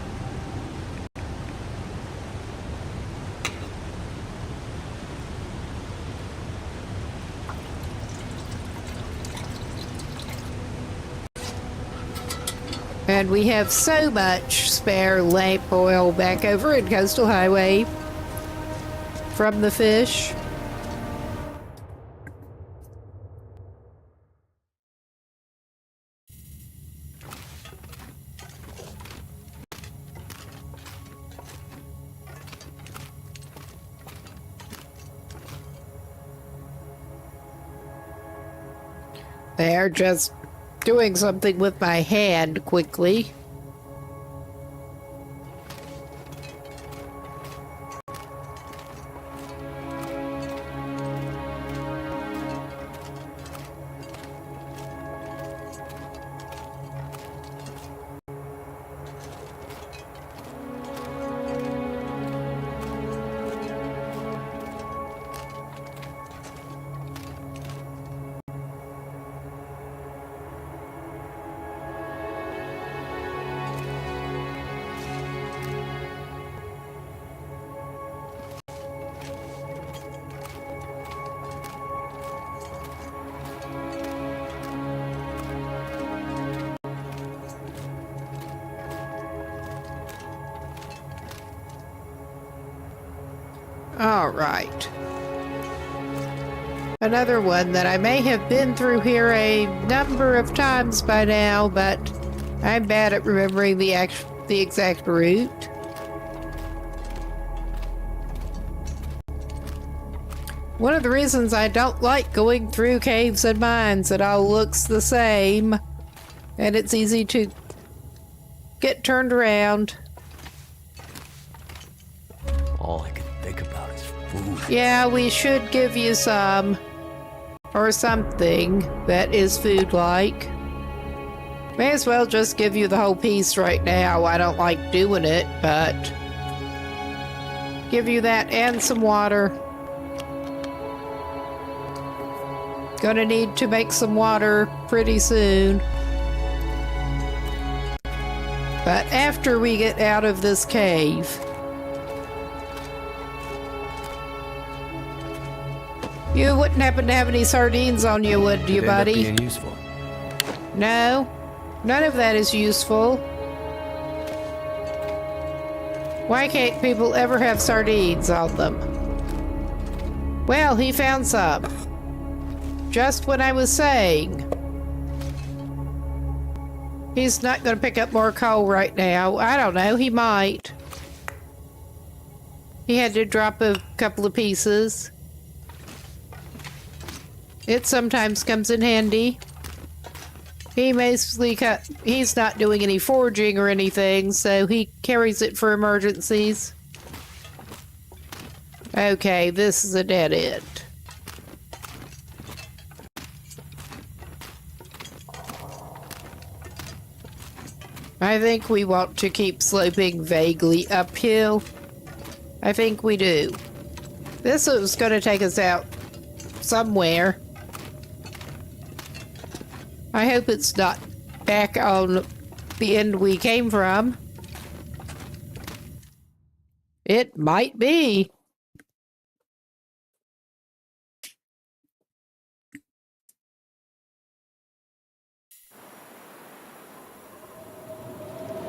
And we have so much spare lamp oil back over in Coastal Highway from the fish. They're just doing something with my hand quickly. All right. Another one that I may have been through here a number of times by now, but I'm bad at remembering the exact route. One of the reasons I don't like going through caves and mines, it all looks the same, and it's easy to get turned around. All I can think about is food. Yeah, we should give you some, or something that is food-like. May as well just give you the whole piece right now. I don't like doing it, but give you that and some water. Gonna need to make some water pretty soon. But after we get out of this cave. You wouldn't happen to have any sardines on you, would you, buddy? Being useful. No, none of that is useful. Why can't people ever have sardines on them? Well, he found some. Just when I was saying. He's not going to pick up more coal right now. I don't know, he might. He had to drop a couple of pieces. It sometimes comes in handy. He's not doing any foraging or anything, so he carries it for emergencies. Okay, this is a dead end. I think we want to keep sloping vaguely uphill. I think we do. This is going to take us out somewhere. I hope it's not back on the end we came from. It might be.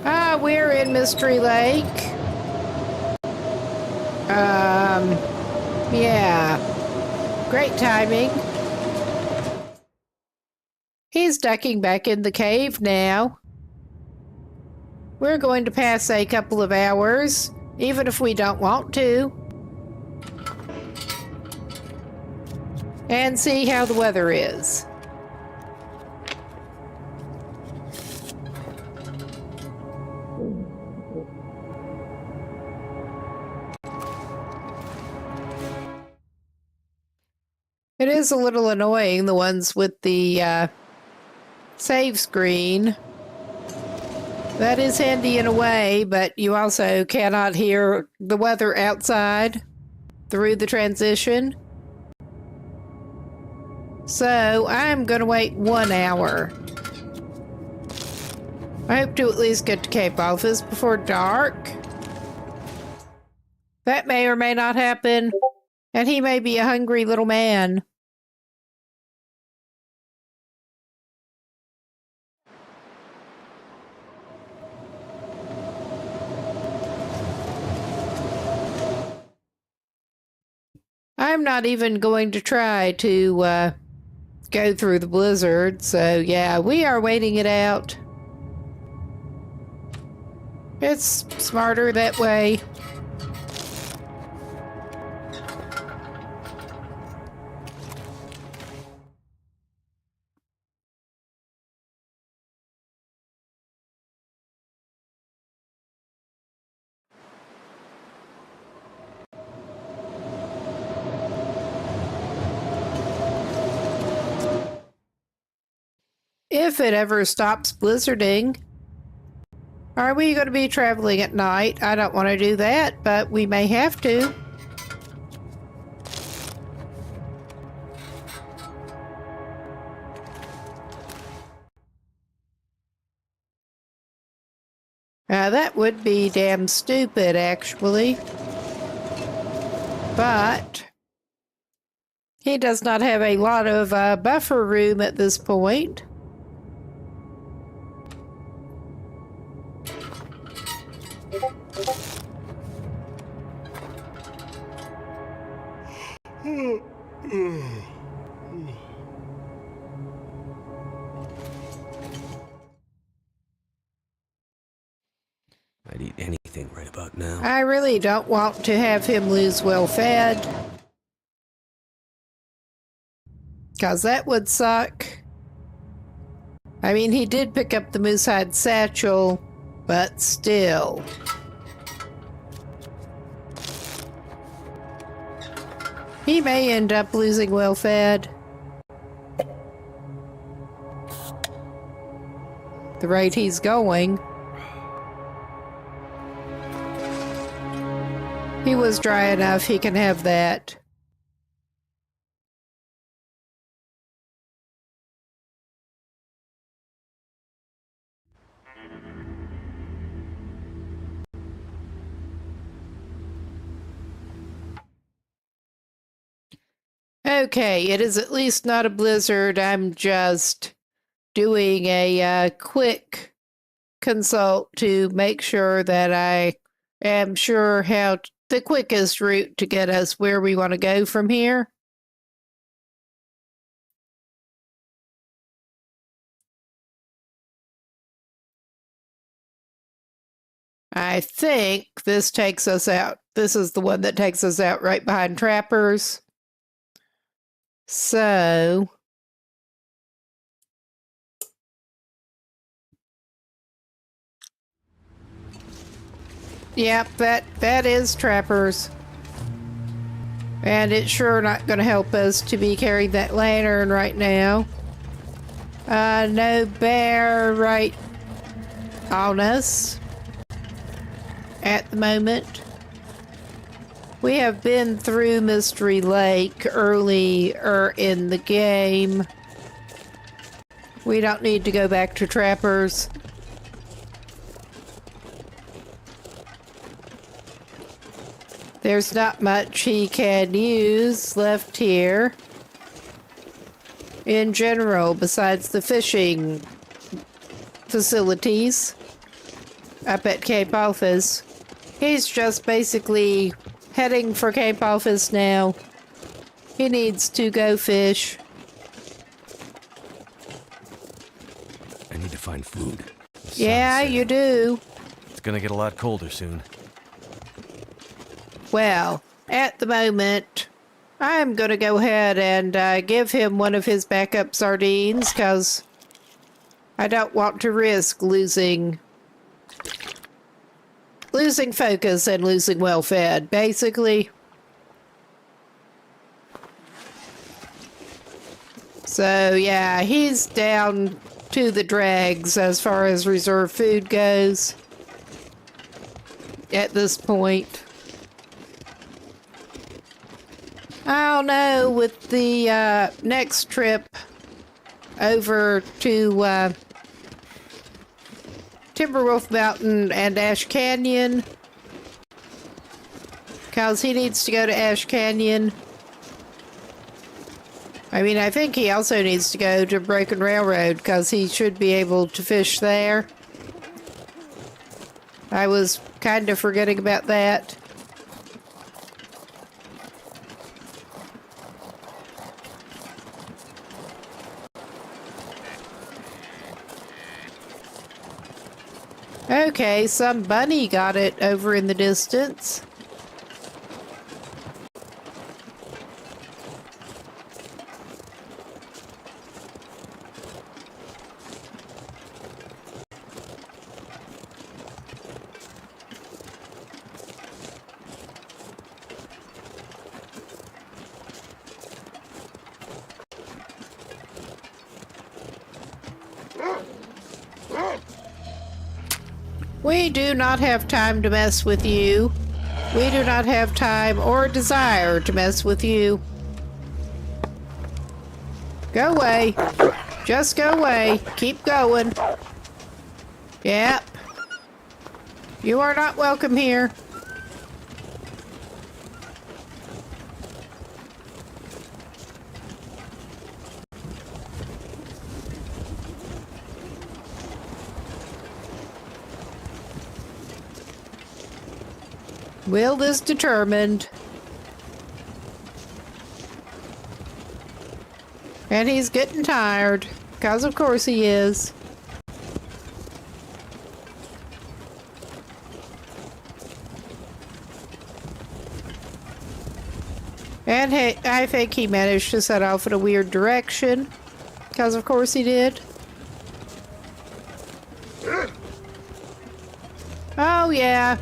Ah, we're in Mystery Lake. Yeah. Great timing. He's ducking back in the cave now. We're going to pass a couple of hours, even if we don't want to. And see how the weather is. It is a little annoying, the ones with the save screen. That is handy in a way, but you also cannot hear the weather outside through the transition. So I'm going to wait 1 hour. I hope to at least get to Cape Office before dark. That may or may not happen, and he may be a hungry little man. I'm not even going to try to go through the blizzard, so yeah, we are waiting it out. It's smarter that way. If it ever stops blizzarding. Are we going to be traveling at night? I don't want to do that, but we may have to. That would be damn stupid, actually. But he does not have a lot of buffer room at this point. I'd eat anything right about now. I really don't want to have him lose well fed. Because that would suck. I mean, he did pick up the moosehide satchel, but still. He may end up losing well fed. The rate he's going. He was dry enough, he can have that. Okay, it is at least not a blizzard. I'm just doing a quick consult to make sure that I am sure how the quickest route to get us where we want to go from here. I think this takes us out. This is the one that takes us out right behind Trappers. So, yep, that is Trappers. And it's sure not going to help us to be carrying that lantern right now. No bear right on us at the moment. We have been through Mystery Lake earlier in the game. We don't need to go back to Trappers. There's not much he can use left here in general besides the fishing facilities up at Cape Office. He's just basically heading for Cape Office now. He needs to go fish. I need to find food. Yeah, you do. It's gonna get a lot colder soon. Well, at the moment, I'm going to go ahead and give him one of his backup sardines because I don't want to risk losing focus and losing well-fed, basically. So, yeah, he's down to the dregs as far as reserve food goes at this point. I don't know, with the next trip over to Timberwolf Mountain and Ash Canyon, because he needs to go to Ash Canyon. I mean, I think he also needs to go to Broken Railroad, because he should be able to fish there. I was kind of forgetting about that. Okay, some bunny got it over in the distance. We do not have time to mess with you. We do not have time or desire to mess with you. Go away. Just go away. Keep going. Yep. You are not welcome here. Will is determined. And he's getting tired, because of course he is. And hey, I think he managed to set off in a weird direction, because of course he did. Oh yeah.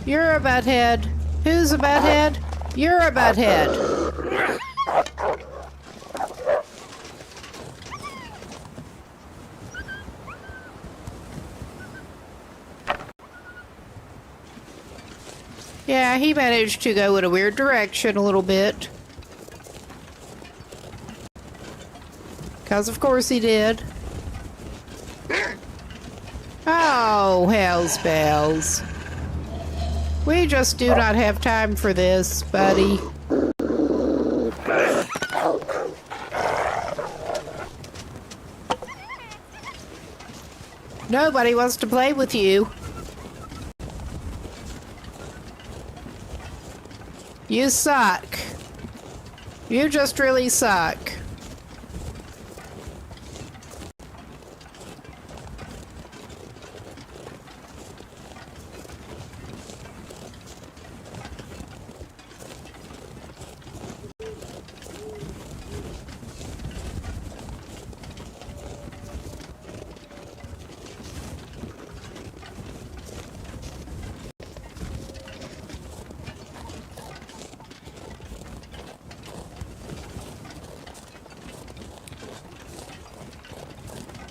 You're a butthead. Who's a butthead? You're a butthead. Yeah, he managed to go in a weird direction a little bit. Because of course he did. Oh, hell's bells. We just do not have time for this, buddy. Nobody wants to play with you. You suck. You just really suck.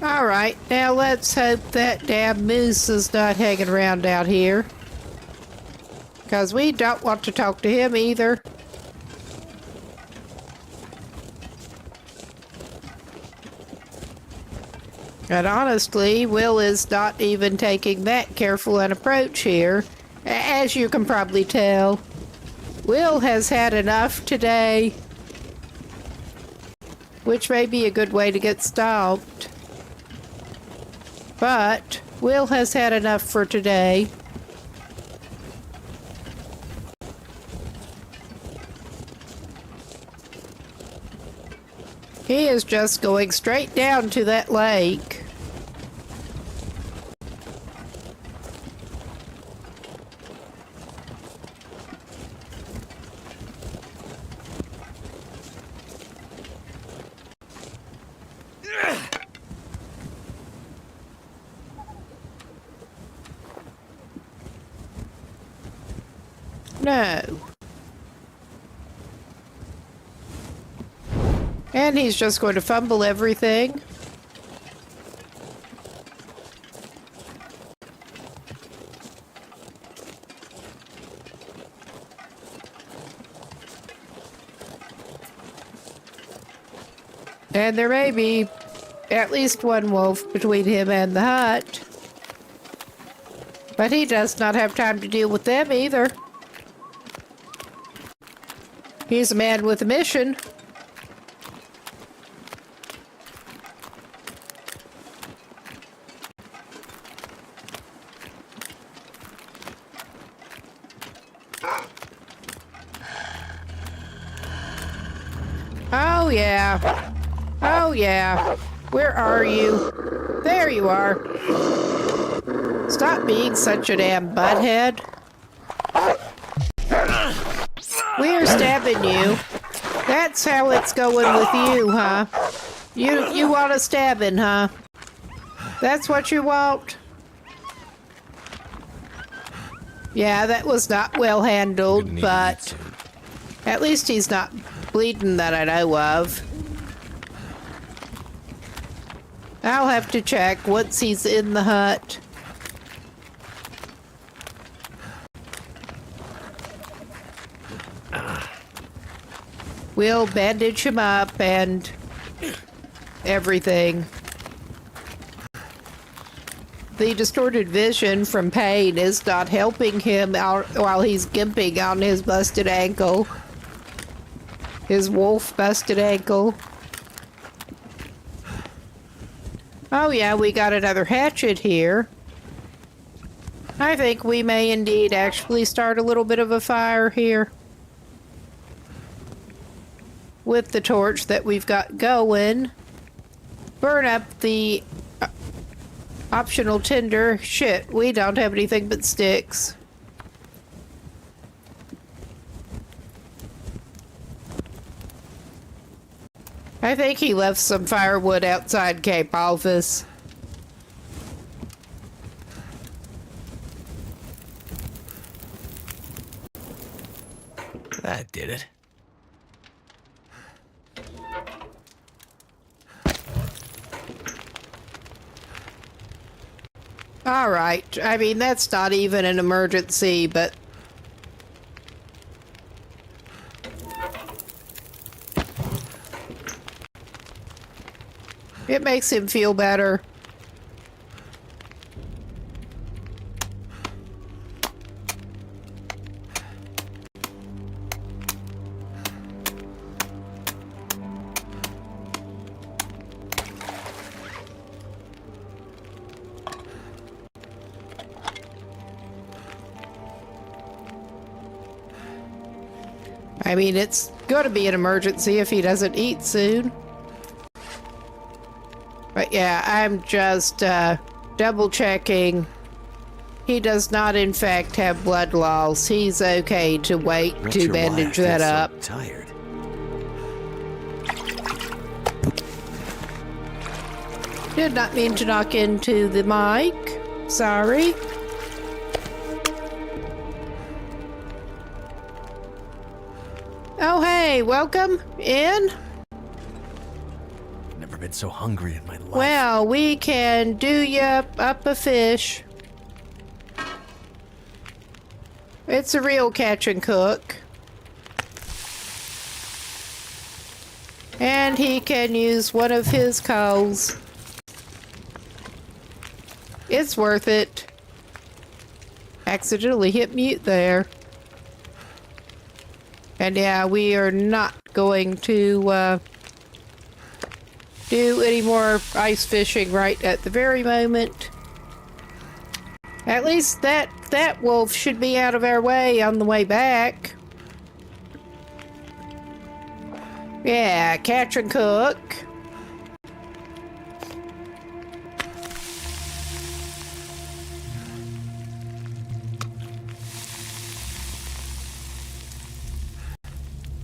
Alright, now let's hope that damn moose is not hanging around out here. Because we don't want to talk to him either. And honestly, Will is not even taking that careful an approach here, as you can probably tell. Will has had enough today, which may be a good way to get stopped. But Will has had enough for today. He is just going straight down to that lake. No. And he's just going to fumble everything. And there may be at least one wolf between him and the hut. But he does not have time to deal with them either. He's a man with a mission. Oh yeah. Oh yeah. Where are you? There you are. Stop being such a damn butthead. We're stabbing you. That's how it's going with you, huh? You want a stabbing, huh? That's what you want? Yeah, that was not well handled, but at least he's not bleeding that I know of. I'll have to check once he's in the hut. We'll bandage him up and everything. The distorted vision from pain is not helping him out while he's gimping on his busted ankle. His wolf busted ankle. Oh yeah, we got another hatchet here. I think we may indeed actually start a little bit of a fire here. With the torch that we've got going. Burn up the optional tinder. Shit, we don't have anything but sticks. I think he left some firewood outside Cape Alphys. That did it. All right. I mean, that's not even an emergency, but... it makes him feel better. I mean, it's going to be an emergency if he doesn't eat soon. But yeah, I'm just double checking. He does not, in fact, have blood loss. He's okay to wait Not to sure why I bandage feel that so up. Tired. Did not mean to knock into the mic. Sorry. Oh, hey, welcome in. Never been so hungry in my life. Well, we can do you up a fish. It's a real catch and cook. And he can use one of his coals. It's worth it. Accidentally hit mute there. And yeah, we are not going to do any more ice fishing right at the very moment. At least that wolf should be out of our way on the way back. Yeah, catch and cook.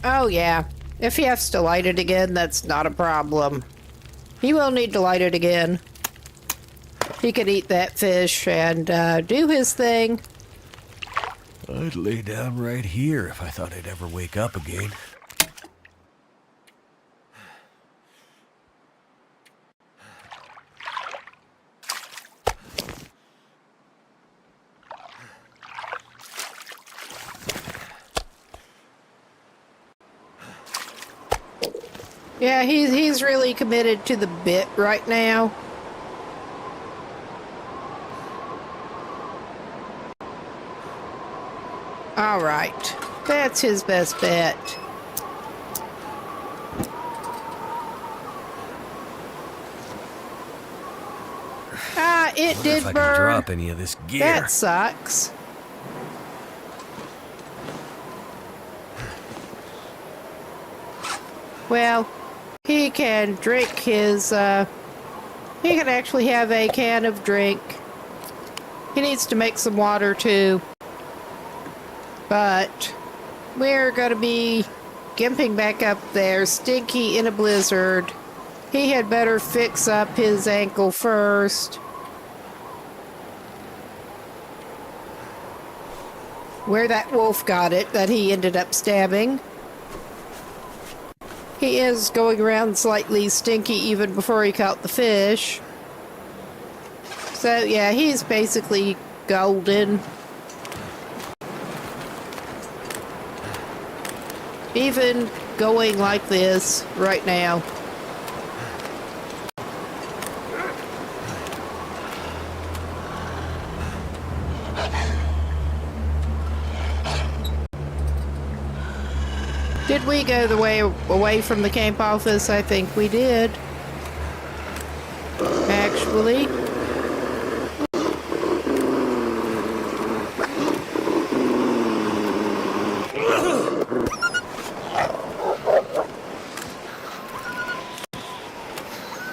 Oh yeah, if he has to light it again, that's not a problem. He will need to light it again. He could eat that fish and do his thing. I'd lay down right here if I thought I'd ever wake up again. Yeah, he's really committed to the bit right now. All right, that's his best bet. Ah, it Wonder did if I can burn. drop any of this gear. That sucks. Well, he can drink his, he can actually have a can of drink. He needs to make some water too. But we're gonna be gimping back up there, Stinky in a blizzard. He had better fix up his ankle first. Where that wolf got it that he ended up stabbing. He is going around slightly stinky even before he caught the fish. So yeah, he's basically golden. Even going like this right now. Did we go the way away from the camp office? I think we did. Actually.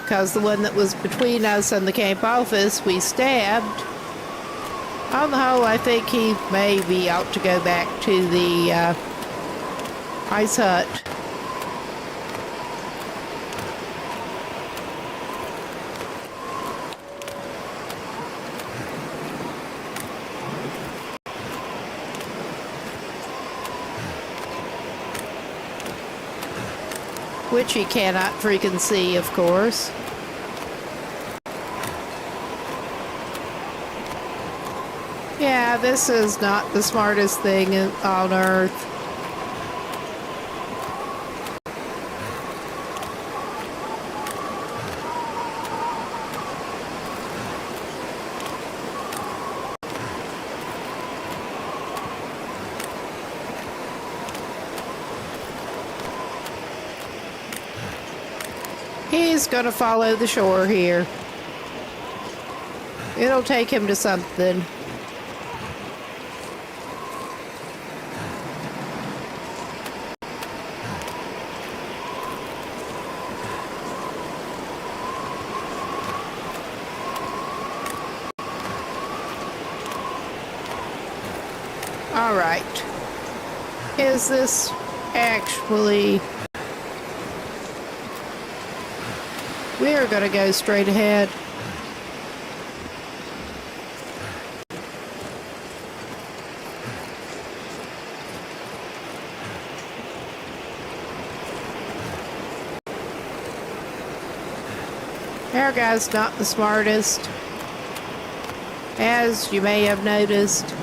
Because the one that was between us and the camp office, we stabbed. On the whole, I think he maybe ought to go back to the ice hut. Which he cannot freaking see, of course. Yeah, this is not the smartest thing on Earth. He's gonna follow the shore here. It'll take him to something. Alright. Is this actually... We're gonna go straight ahead. Our guy's not the smartest, as you may have noticed.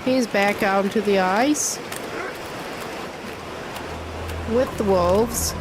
He's back onto the ice with the wolves.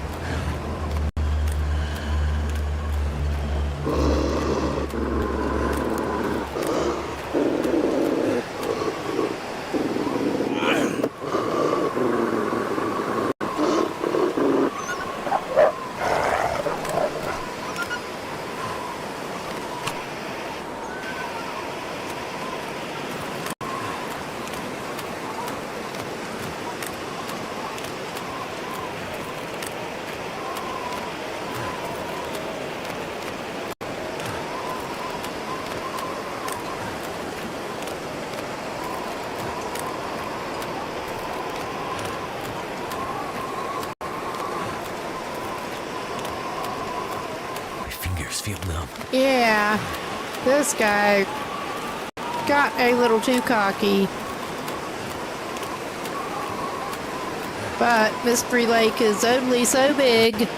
Feel numb. Yeah, this guy got a little too cocky. But Mystery Lake is only so big.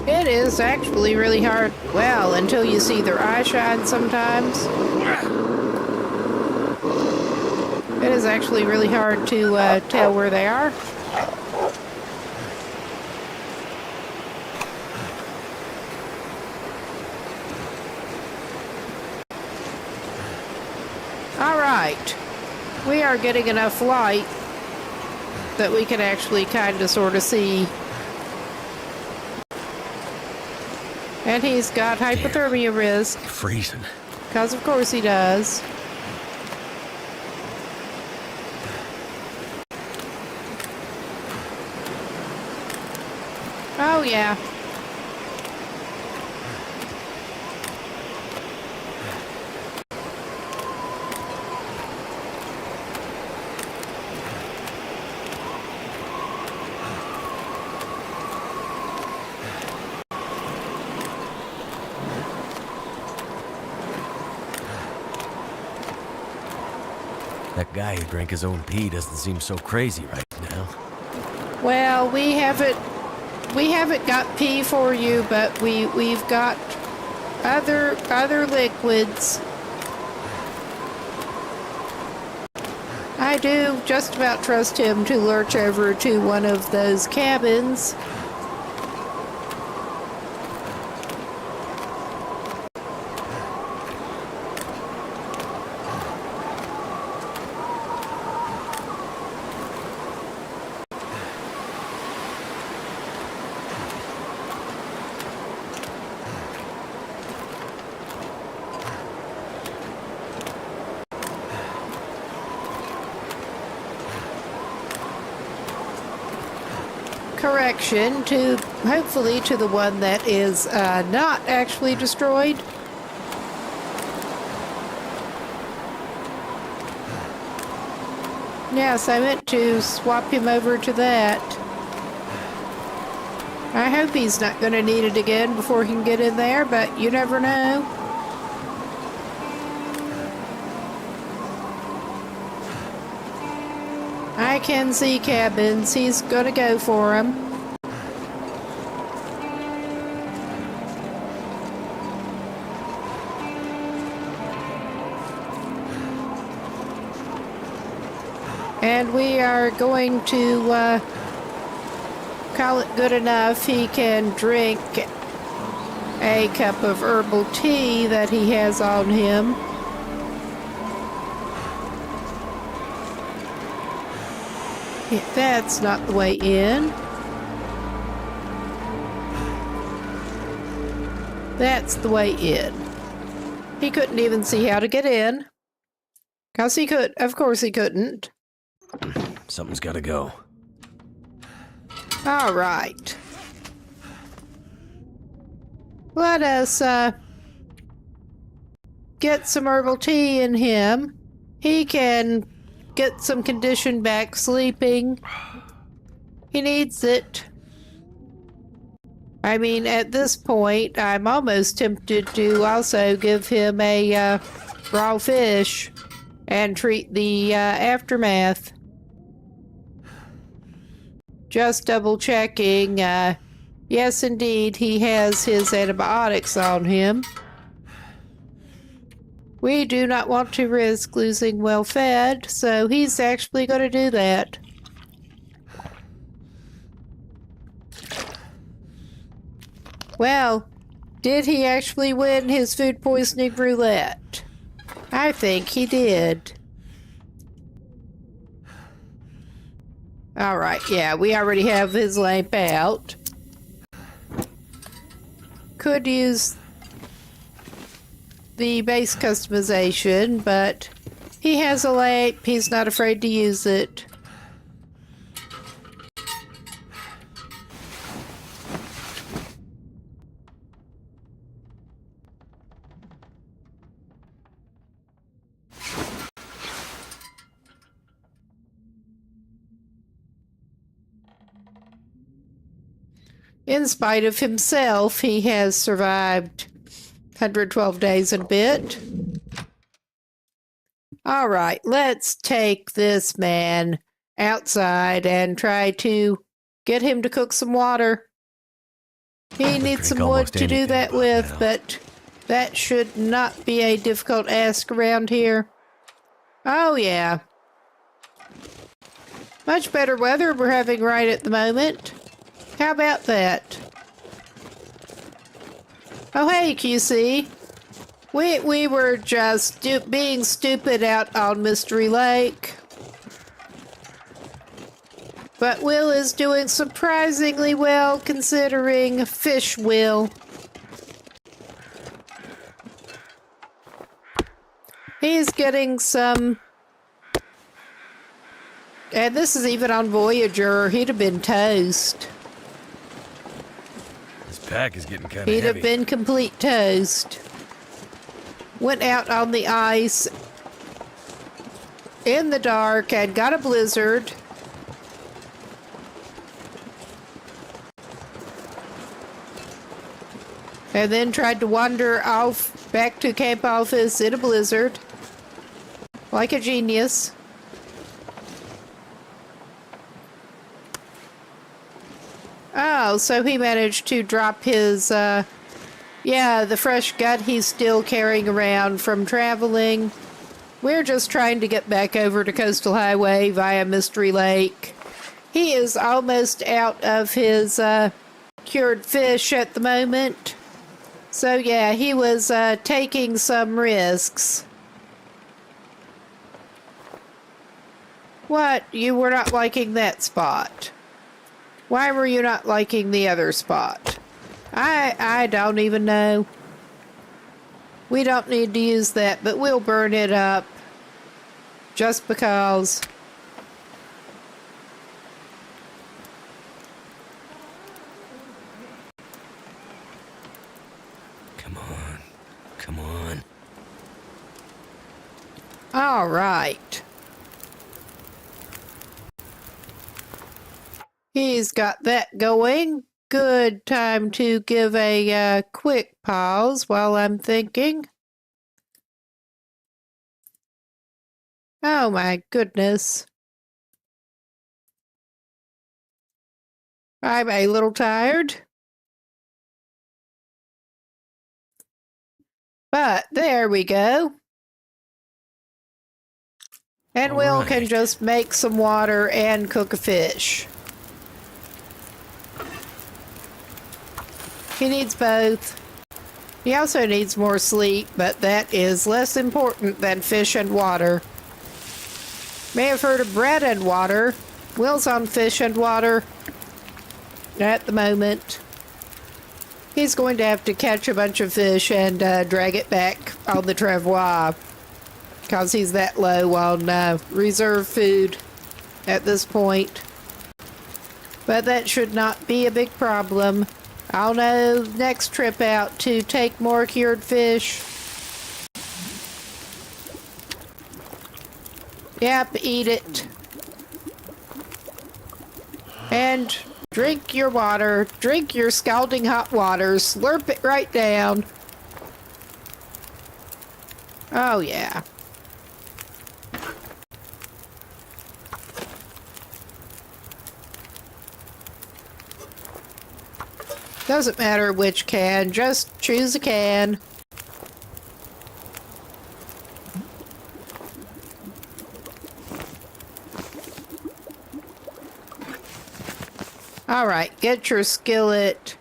It is actually really hard, well, until you see their eye shine sometimes. It is actually really hard to tell where they are. Alright, we are getting enough light that we can actually kind of sort of see. And he's got hypothermia risk. Freezing. Because of course he does. Oh yeah. That guy who drank his own pee doesn't seem so crazy right now. Well, we haven't got pee for you, but we've got other liquids. I do just about trust him to lurch over to one of those cabins. Correction to hopefully to the one that is not actually destroyed. Yes, I meant to swap him over to that. I hope he's not going to need it again before he can get in there, but you never know. I can see cabins. He's gonna go for them. And we are going to call it good enough. He can drink a cup of herbal tea that he has on him. That's not the way in. That's the way in. He couldn't even see how to get in. Because he could. Of course he couldn't. Something's gotta go. All right. Let us get some herbal tea in him. He can get some condition back sleeping. He needs it. I mean, at this point, I'm almost tempted to also give him a raw fish and treat the aftermath. Just double checking. Yes, indeed, he has his antibiotics on him. We do not want to risk losing well fed, so he's actually going to do that. Well, did he actually win his food poisoning roulette? I think he did. All right, yeah, we already have his lamp out. Could use the base customization, but he has a lamp. He's not afraid to use it. In spite of himself, he has survived 112 days and a bit. All right, let's take this man outside and try to get him to cook some water. He needs some wood to do that with, but that should not be a difficult ask around here. Oh, yeah. Much better weather we're having right at the moment. How about that? Oh, hey, QC. We were just being stupid out on Mystery Lake. But Will is doing surprisingly well considering Fish Will. He's getting some... And this is even on Voyager. He'd have been toast. This pack is getting kind of He'd heavy. have been complete toast. Went out on the ice in the dark and got a blizzard. And then tried to wander off back to camp office in a blizzard. Like a genius. Oh, so he managed to drop his, yeah, the fresh gut he's still carrying around from traveling. We're just trying to get back over to Coastal Highway via Mystery Lake. He is almost out of his, cured fish at the moment. So, yeah, he was, taking some risks. What? You were not liking that spot? Why were you not liking the other spot? I don't even know. We don't need to use that, but we'll burn it up. Just because. Come on. Come on. All right. He's got that going. Good time to give a quick pause while I'm thinking. Oh my goodness. I'm a little tired. But there we go. And All Will right. can just make some water and cook a fish. He needs both. He also needs more sleep, but that is less important than fish and water. May have heard of bread and water. Will's on fish and water at the moment. He's going to have to catch a bunch of fish and drag it back on the travois because he's that low on reserve food at this point. But that should not be a big problem. I'll know next trip out to take more cured fish. Yep, eat it. And drink your water. Drink your scalding hot water. Slurp it right down. Oh, yeah. Doesn't matter which can, just choose a can. Alright, get your skillet.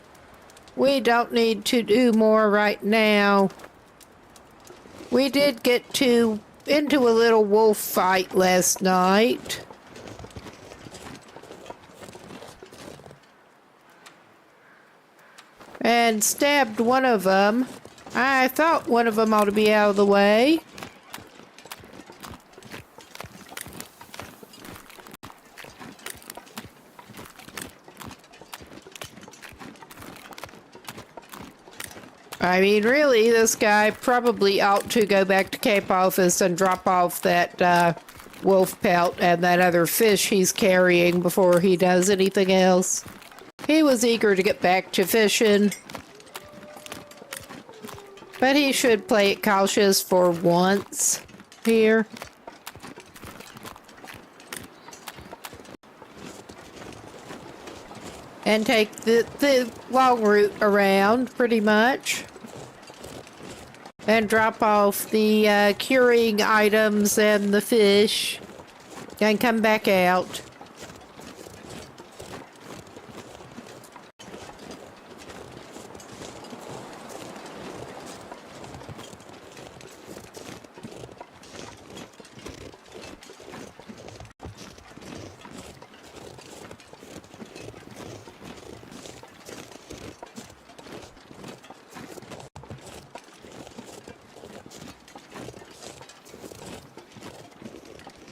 We don't need to do more right now. We did get into a little wolf fight last night. And stabbed one of them. I thought one of them ought to be out of the way. I mean, really, this guy probably ought to go back to Cape Office and drop off that wolf pelt and that other fish he's carrying before he does anything else. He was eager to get back to fishing, but he should play it cautious for once here. And take the long route around, pretty much. And drop off the curing items and the fish. And come back out.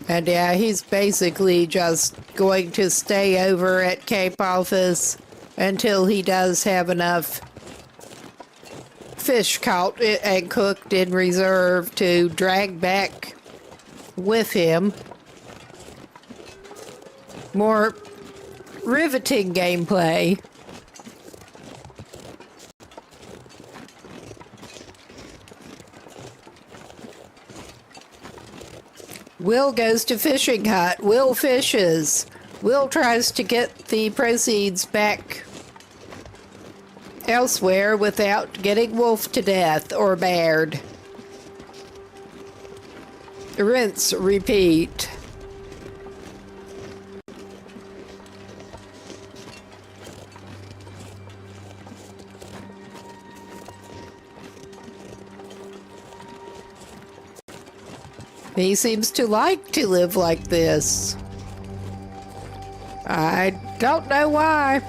And yeah, he's basically just going to stay over at Cape Office until he does have enough fish caught and cooked in reserve to drag back with him. More riveting gameplay. Will goes to fishing hut. Will fishes. Will tries to get the proceeds back elsewhere without getting wolfed to death or bared. Rinse, repeat. He seems to like to live like this. I don't know why.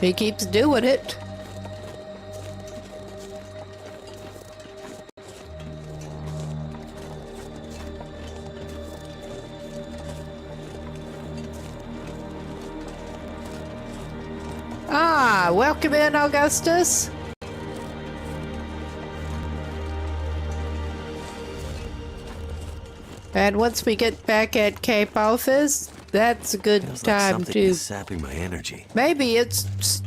He keeps doing it. Ah, welcome in, Augustus. And once we get back at Cape Office, that's a good Feels like time something to... is sapping my energy. Maybe it's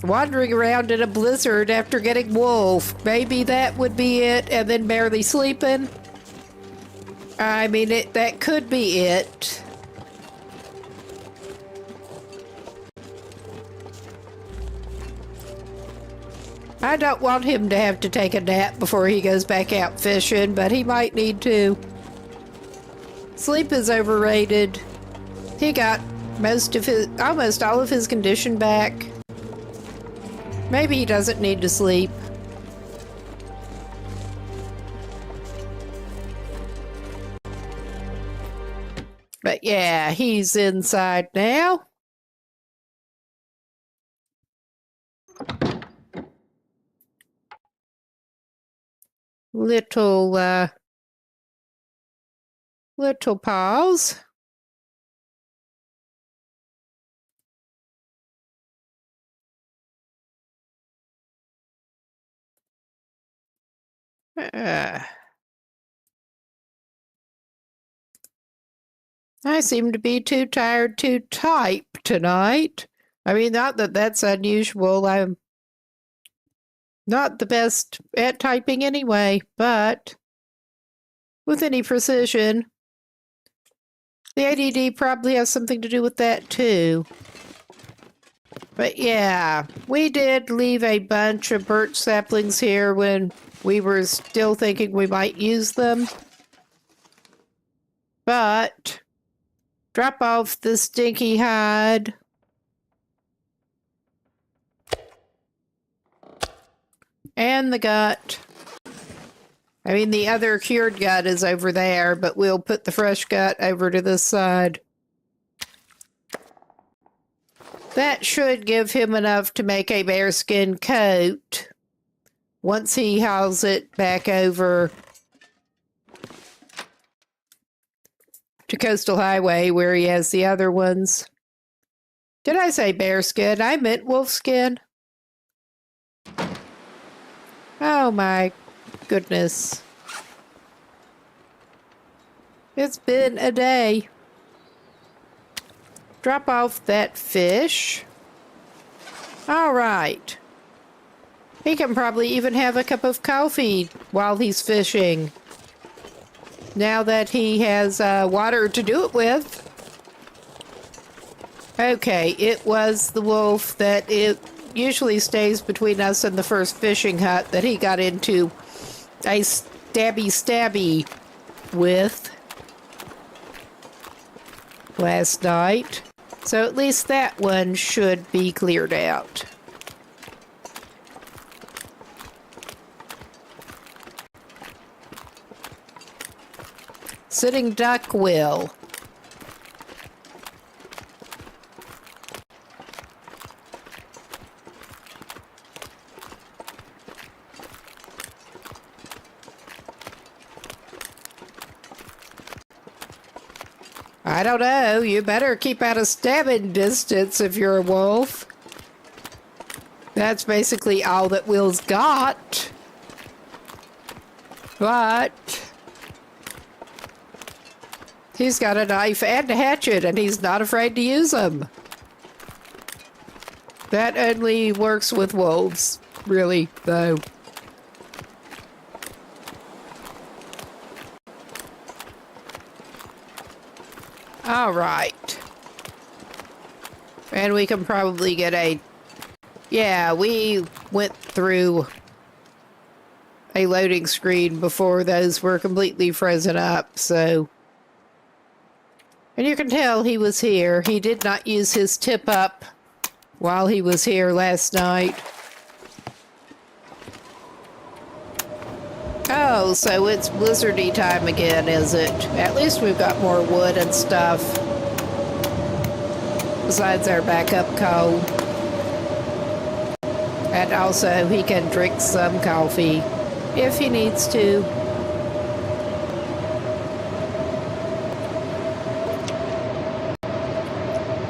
wandering around in a blizzard after getting wolf. Maybe that would be it, and then barely sleeping. I mean, that could be it. I don't want him to have to take a nap before he goes back out fishing, but he might need to. Sleep is overrated. He got almost all of his condition back. Maybe he doesn't need to sleep. But yeah, he's inside now. Little paws. I seem to be too tired to type tonight. I mean, not that that's unusual. I'm not the best at typing anyway, but with any precision. The ADD probably has something to do with that too. But yeah, we did leave a bunch of birch saplings here when we were still thinking we might use them. But drop off the stinky hide. And the gut. I mean, the other cured gut is over there, but we'll put the fresh gut over to this side. That should give him enough to make a bearskin coat once he hauls it back over to Coastal Highway where he has the other ones. Did I say bearskin? I meant wolfskin. Oh my goodness. It's been a day. Drop off that fish. All right. He can probably even have a cup of coffee while he's fishing. Now that he has water to do it with. Okay, it was the wolf that it usually stays between us and the first fishing hut that he got into a stabby with last night. So at least that one should be cleared out. Sitting duck will. I don't know. You better keep out of stabbing distance if you're a wolf. That's basically all that Will's got. But he's got a knife and a hatchet, and he's not afraid to use them. That only works with wolves, really, though. All right. And we can probably get a... Yeah, we went through a loading screen before those were completely frozen up, so... And you can tell he was here. He did not use his tip up while he was here last night. Oh, so it's blizzardy time again, is it? At least we've got more wood and stuff. Besides our backup coal. And also, he can drink some coffee if he needs to.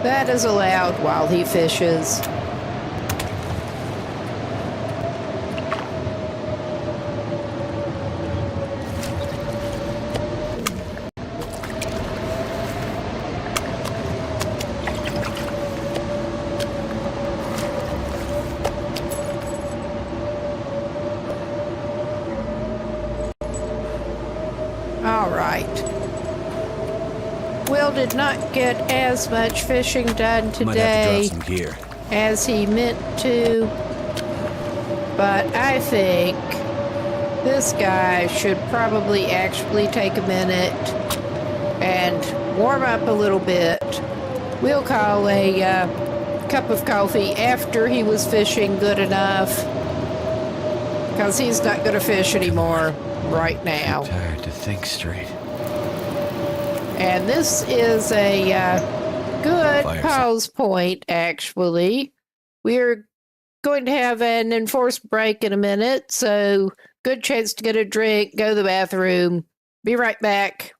That is allowed while he fishes. All right. Will did not get as much fishing done Might have to today drop some gear. as he meant to. But I think this guy should probably actually take a minute and warm up a little bit. We'll call a cup of coffee after he was fishing good enough, because he's not going to fish anymore right now. Tired to think straight. And this is a good pause point, actually. We're going to have an enforced break in a minute, so good chance to get a drink, go to the bathroom. Be right back.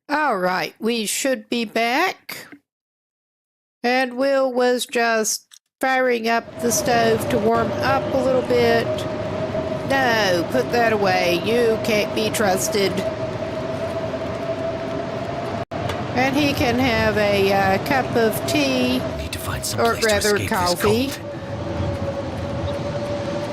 All right, we should be back. And Will was just firing up the stove to warm up a little bit. No, put that away. You can't be trusted. And he can have a cup of tea, Need to find some or place to rather escape coffee. this cold.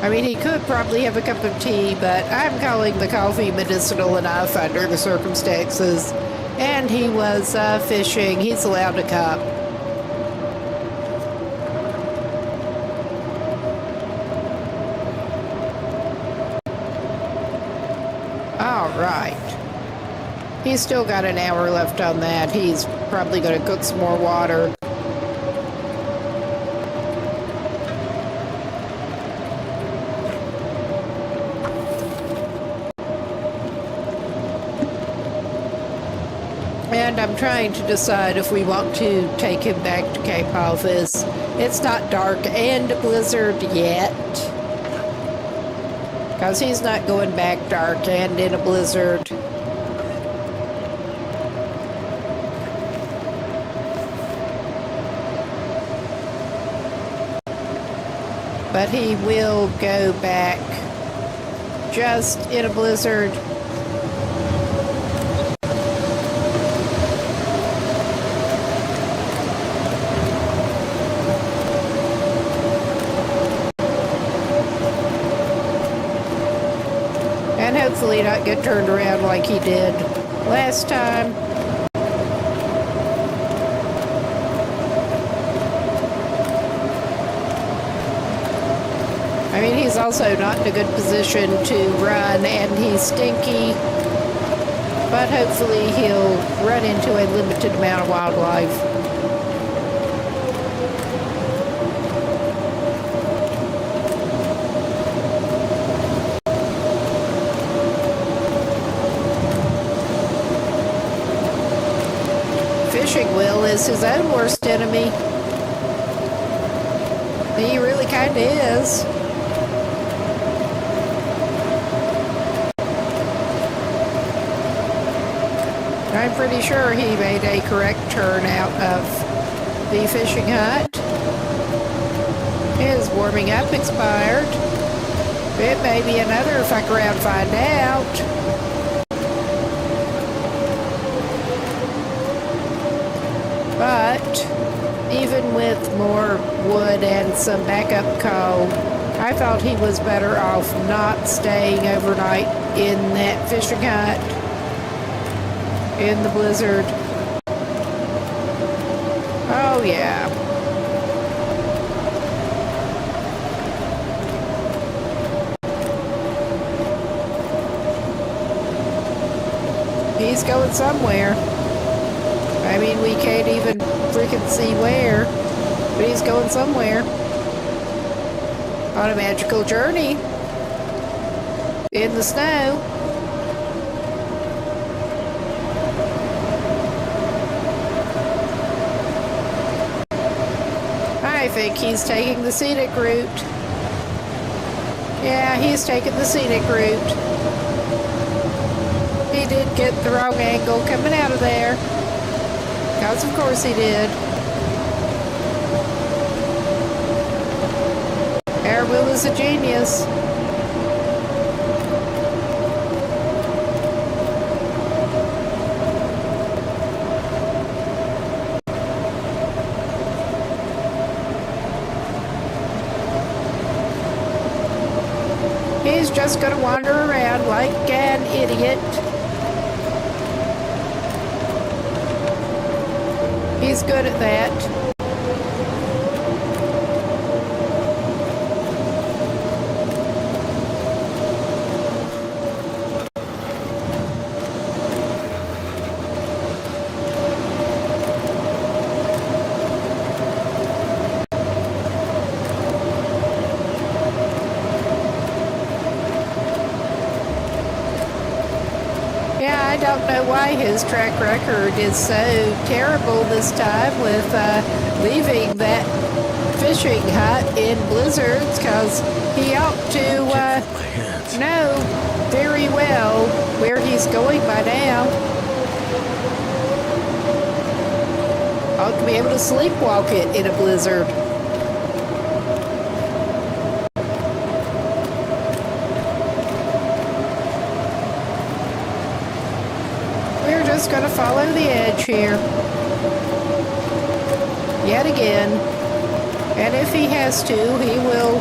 I mean, he could probably have a cup of tea, but I'm calling the coffee medicinal enough under the circumstances. And he was fishing. He's allowed a cup. All right. He's still got an hour left on that. He's probably going to cook some more water. And mind, I'm trying to decide if we want to take him back to Cape Office. It's not dark and a blizzard yet. Because he's not going back dark and in a blizzard. But he will go back just in a blizzard. And hopefully not get turned around like he did last time. I mean, he's also not in a good position to run, and he's stinky, but hopefully he'll run into a limited amount of wildlife. Fishing Will is his own worst enemy. He really kind of is. I'm pretty sure he made a correct turn out of the fishing hut. His warming up expired. It may be another fuck around find out. But even with more wood and some backup coal, I thought he was better off not staying overnight in that fishing hut in the blizzard. Oh yeah. He's going somewhere. I mean, we can't even freaking see where, but he's going somewhere. On a magical journey in the snow. I think he's taking the scenic route. Yeah, he's taking the scenic route. He did get the wrong angle coming out of there. Because of course he did. Air Will is a genius. He's just gonna wander around like an idiot. He's good at that. Yeah, I don't know why his track record is so terrible this time with leaving that fishing hut in blizzards, because he ought to know very well where he's going by now. Ought to be able to sleepwalk it in a blizzard. Just gonna follow the edge here yet again, and if he has to, he will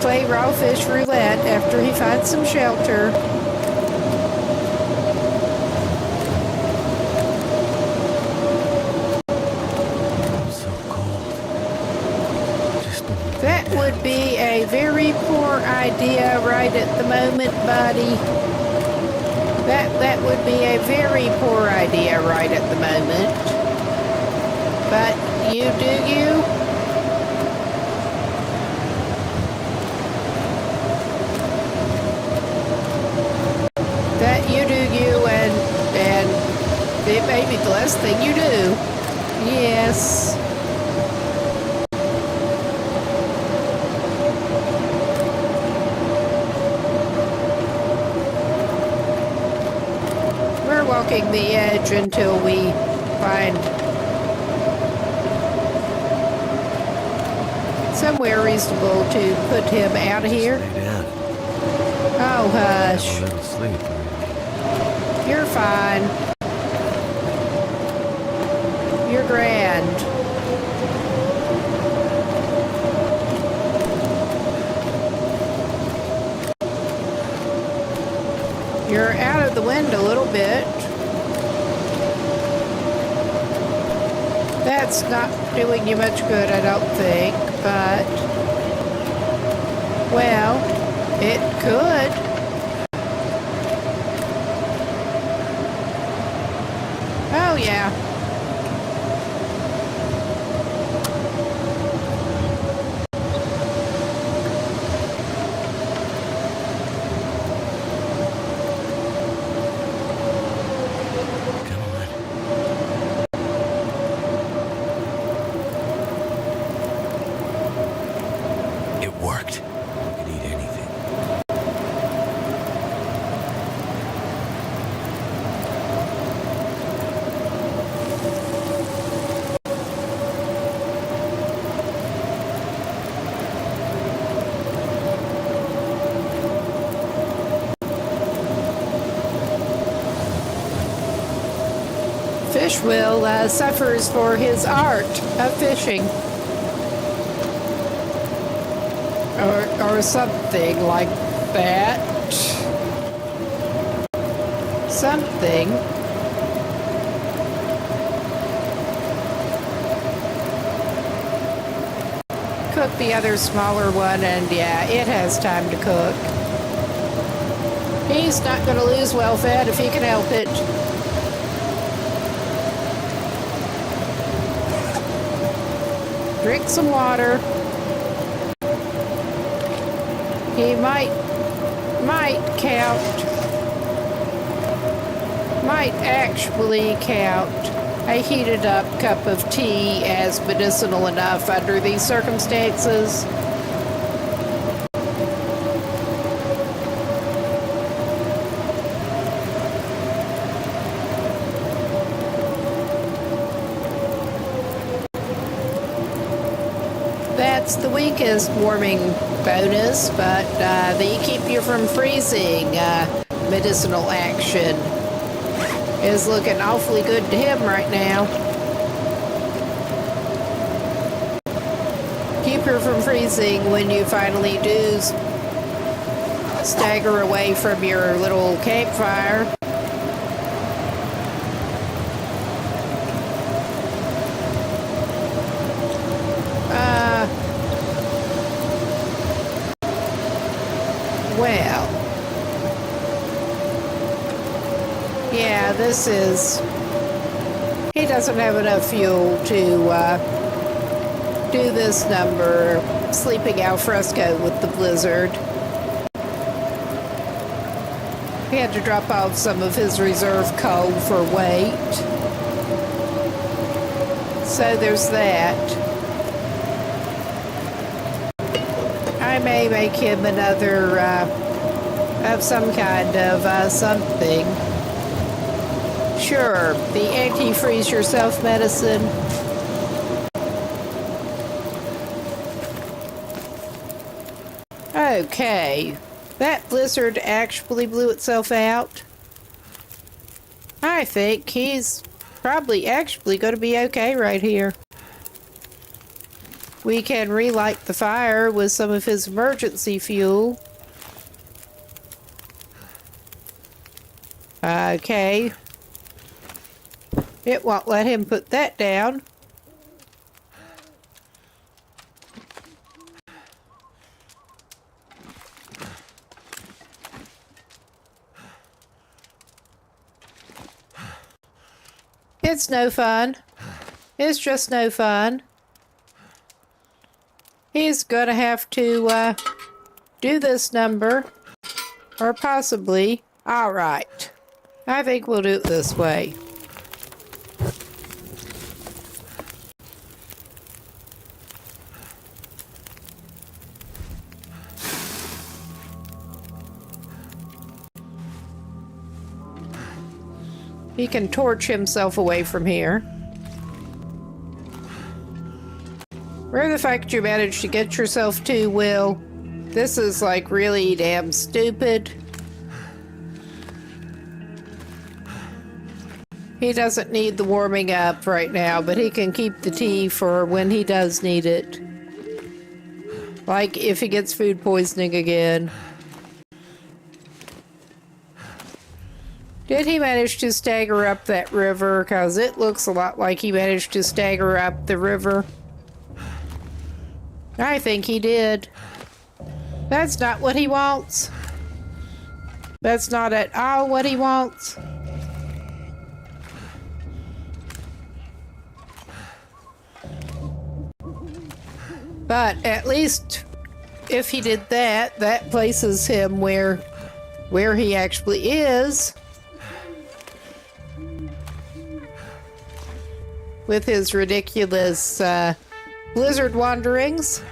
play raw fish roulette after he finds some shelter. So cold. That would be a very poor idea right at the moment, buddy. That would be a very poor idea right at the moment. But you do you. That you do you, and it may be the last thing you do. Yes. We're walking the edge until we find somewhere reasonable to put him out of here. Lay down. Oh, hush. Have a little sleep. You're fine. You're grand. You're out of the wind a little bit. That's not doing you much good, I don't think, but, well, it could. Oh, yeah. Come on. It worked. You can eat anything. Fishwill suffers for his art of fishing. Or something like that. Something. Cook the other smaller one, and yeah, it has time to cook. He's not going to lose well fed if he can help it. Drink some water. He might actually count a heated up cup of tea as medicinal enough under these circumstances. That's the weakest warming bonus, but they keep you from freezing. Medicinal action is looking awfully good to him right now. Keep her from freezing when you finally do stagger away from your little campfire. Well, yeah, this is... He doesn't have enough fuel to do this number, sleeping al fresco with the blizzard. He had to drop off some of his reserve coal for weight. So there's that. I may make him another, of some kind of, something. Sure, the anti-freeze yourself medicine. Okay, that blizzard actually blew itself out. I think he's probably actually going to be okay right here. We can relight the fire with some of his emergency fuel. Okay. It won't let him put that down. It's no fun. It's just no fun. He's gonna have to do this number, or possibly. All right, I think we'll do it this way. He can torch himself away from here. Where the fuck did you manage to get yourself to, Will? This is like really damn stupid. He doesn't need the warming up right now, but he can keep the tea for when he does need it. Like if he gets food poisoning again. Did he manage to stagger up that river? Because it looks a lot like he managed to stagger up the river. I think he did. That's not what he wants. That's not at all what he wants. But at least if he did that, that places him where he actually is. With his ridiculous blizzard wanderings.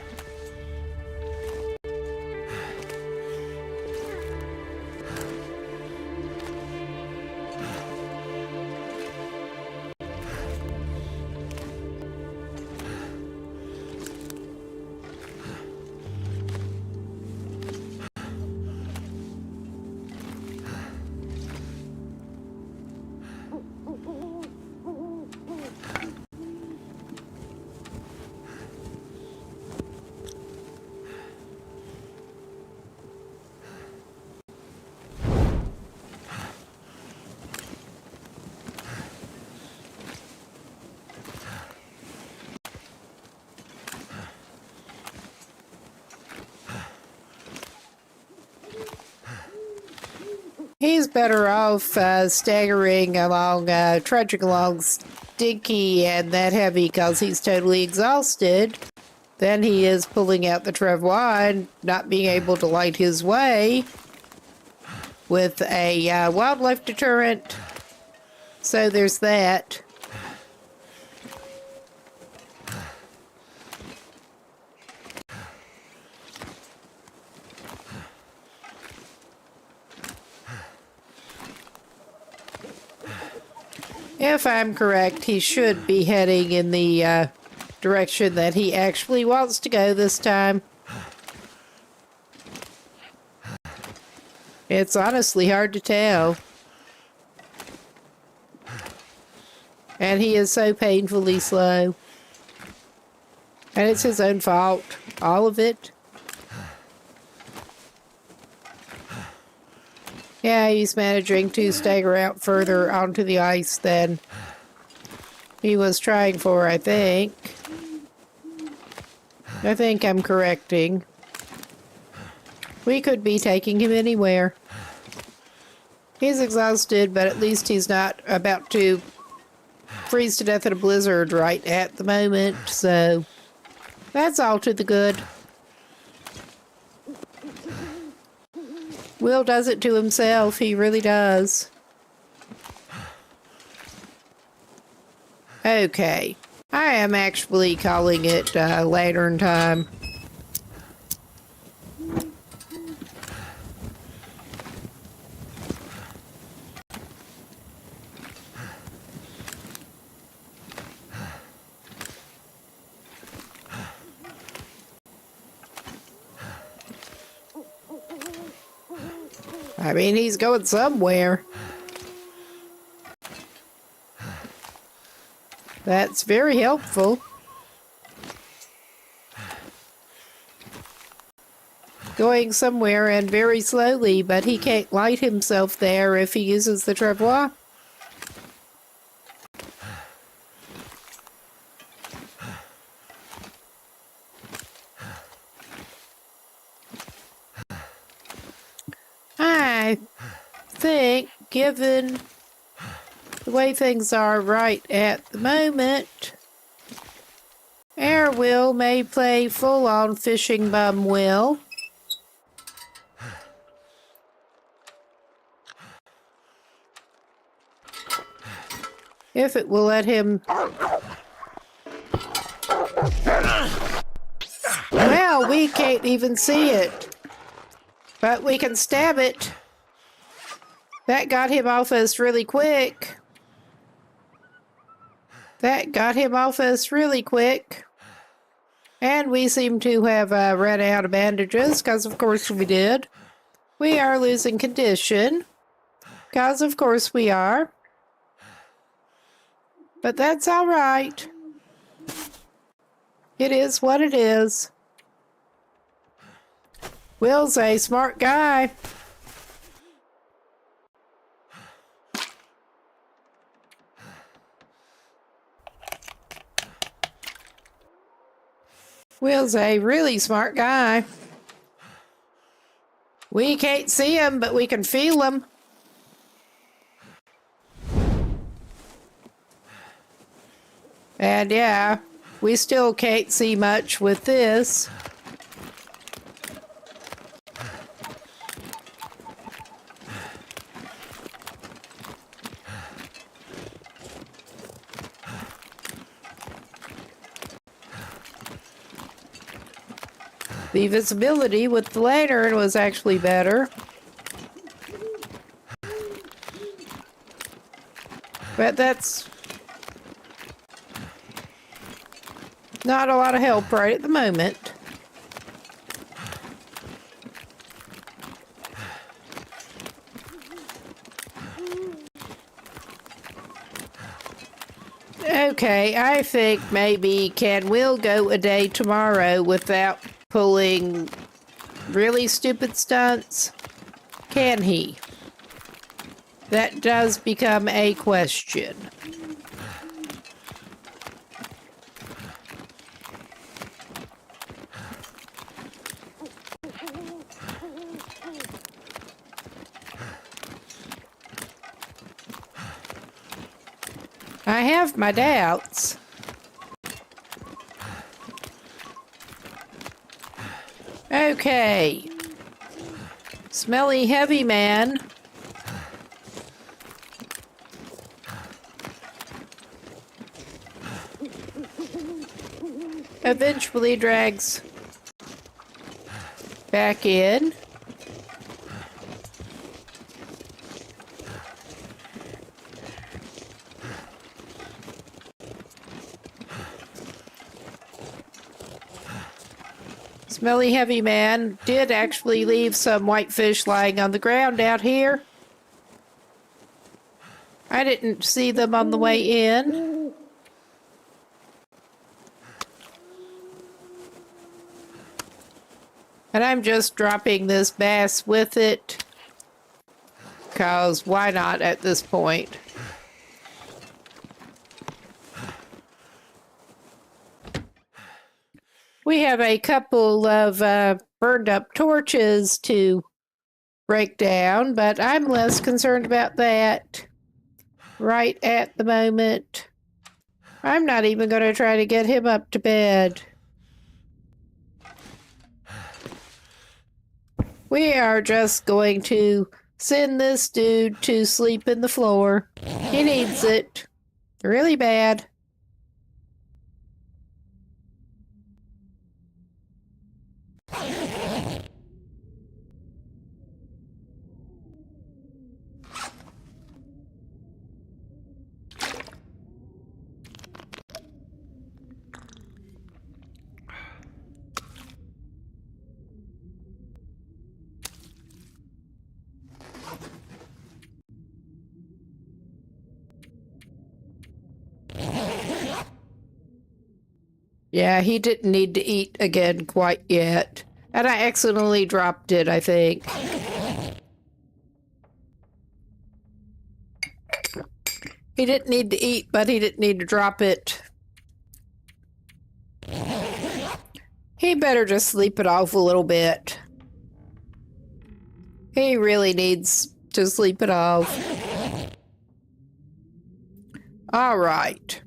He's better off staggering along, trudging along Stinky and that heavy because he's totally exhausted than he is pulling out the travois and not being able to light his way with a wildlife deterrent. So there's that. If I'm correct, he should be heading in the direction that he actually wants to go this time. It's honestly hard to tell. And he is so painfully slow. And it's his own fault. All of it. Yeah, he's managing to stagger out further onto the ice than he was trying for, I think. I think I'm correcting. We could be taking him anywhere. He's exhausted, but at least he's not about to freeze to death in a blizzard right at the moment, so that's all to the good. Will does it to himself, he really does. Okay, I am actually calling it lantern time. I mean, he's going somewhere. That's very helpful. Going somewhere and very slowly, but he can't light himself there if he uses the travois. I think, given the way things are right at the moment, Air Will may play full-on fishing bum Will. If it will let him... Well, we can't even see it. But we can stab it. That got him off us really quick. That got him off us really quick. And we seem to have run out of bandages, because of course we did. We are losing condition, because of course we are. But that's all right. It is what it is. Will's a smart guy. Will's a really smart guy. We can't see him, but we can feel him. And yeah, we still can't see much with this. The visibility with the lantern was actually better. But that's not a lot of help right at the moment. Okay, I think maybe we'll go a day tomorrow without pulling really stupid stunts? Can he? That does become a question. I have my doubts. Okay. Smelly heavy man. Eventually drags back in. Smelly heavy man did actually leave some whitefish lying on the ground out here. I didn't see them on the way in. And I'm just dropping this bass with it, 'cause why not at this point? We have a couple of burned up torches to break down, but I'm less concerned about that right at the moment. I'm not even going to try to get him up to bed. We are just going to send this dude to sleep in the floor. He needs it really bad. Yeah, he didn't need to eat again quite yet. And I accidentally dropped it, I think. He didn't need to eat, but he didn't need to drop it. He better just sleep it off a little bit. He really needs to sleep it off. All right.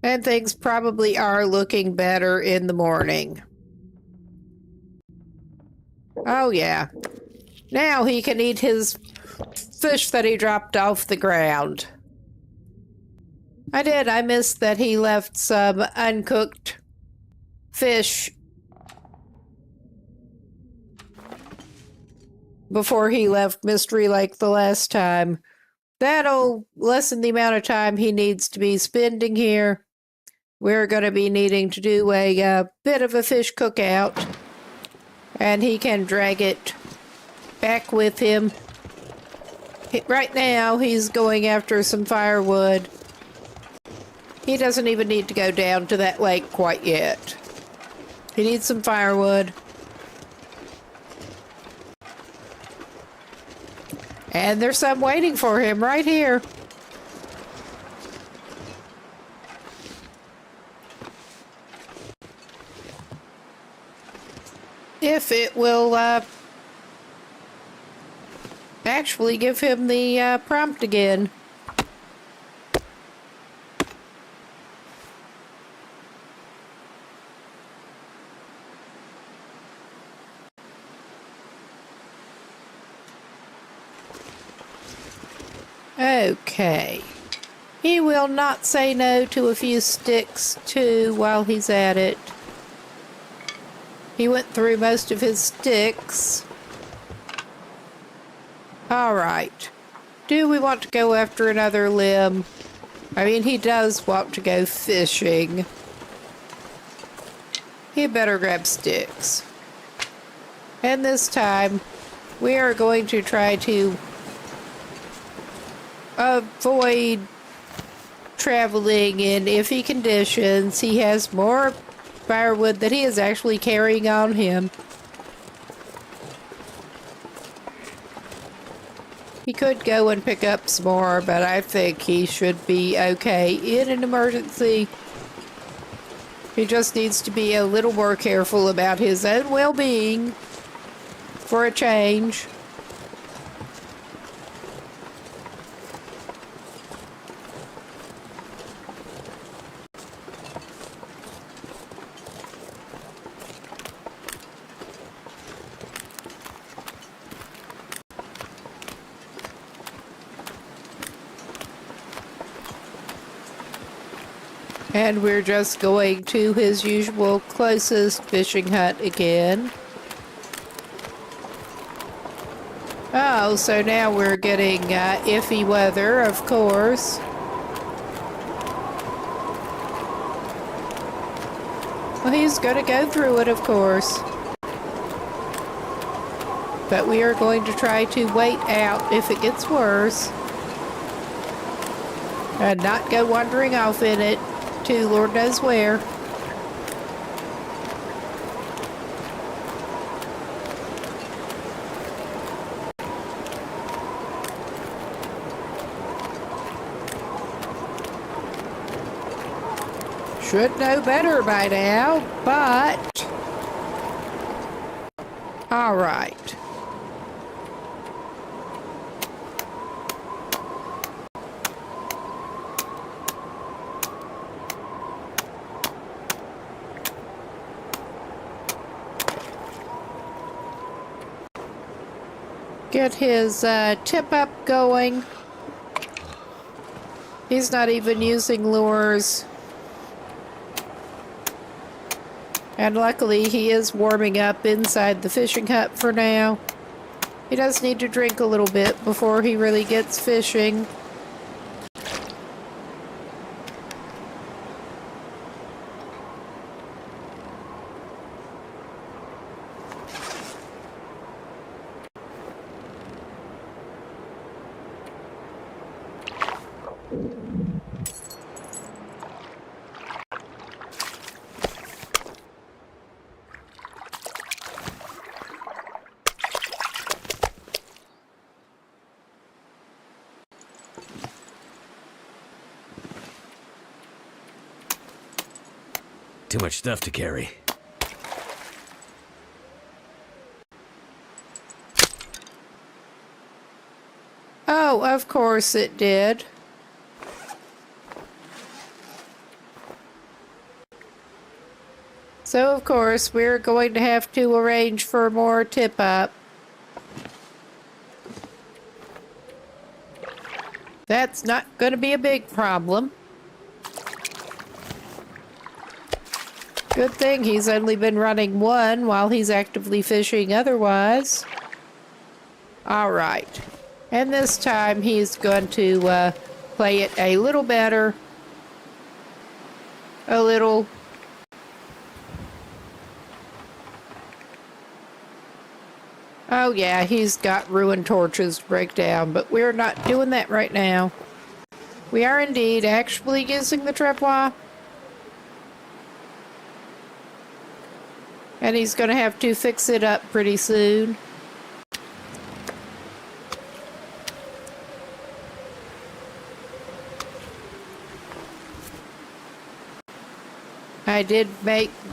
And things probably are looking better in the morning. Oh, yeah. Now he can eat his fish that he dropped off the ground. I missed that he left some uncooked fish before he left Mystery Lake the last time. that'll lessen the amount of time he needs to be spending here. We're going to be needing to do a bit of a fish cookout, and he can drag it back with him. Right now, he's going after some firewood. He doesn't even need to go down to that lake quite yet. He needs some firewood. And there's some waiting for him right here. If it will actually give him the prompt again. Okay. He will not say no to a few sticks, too, while he's at it. He went through most of his sticks. Alright. Do we want to go after another limb? I mean, he does want to go fishing. He better grab sticks. And this time, we are going to try to avoid traveling in iffy conditions. He has more firewood that he is actually carrying on him. He could go and pick up some more, but I think he should be okay in an emergency. He just needs to be a little more careful about his own well-being for a change. And we're just going to his usual closest fishing hut again. Oh, so now we're getting iffy weather, of course. Well, he's going to go through it, of course. But we are going to try to wait out if it gets worse. And not go wandering off in it to Lord knows where. Should know better by now, but all right. Get his tip up going. He's not even using lures. And luckily he is warming up inside the fishing hut for now. He does need to drink a little bit before he really gets fishing. Too much stuff to carry. Oh, of course it did. So, of course, we're going to have to arrange for more tip-up. That's not going to be a big problem. Good thing he's only been running one while he's actively fishing otherwise. All right. And this time he's going to play it a little better. A little. Oh yeah, he's got ruined torches to break down, but we're not doing that right now. We are indeed actually using the trapwire. And he's going to have to fix it up pretty soon. I did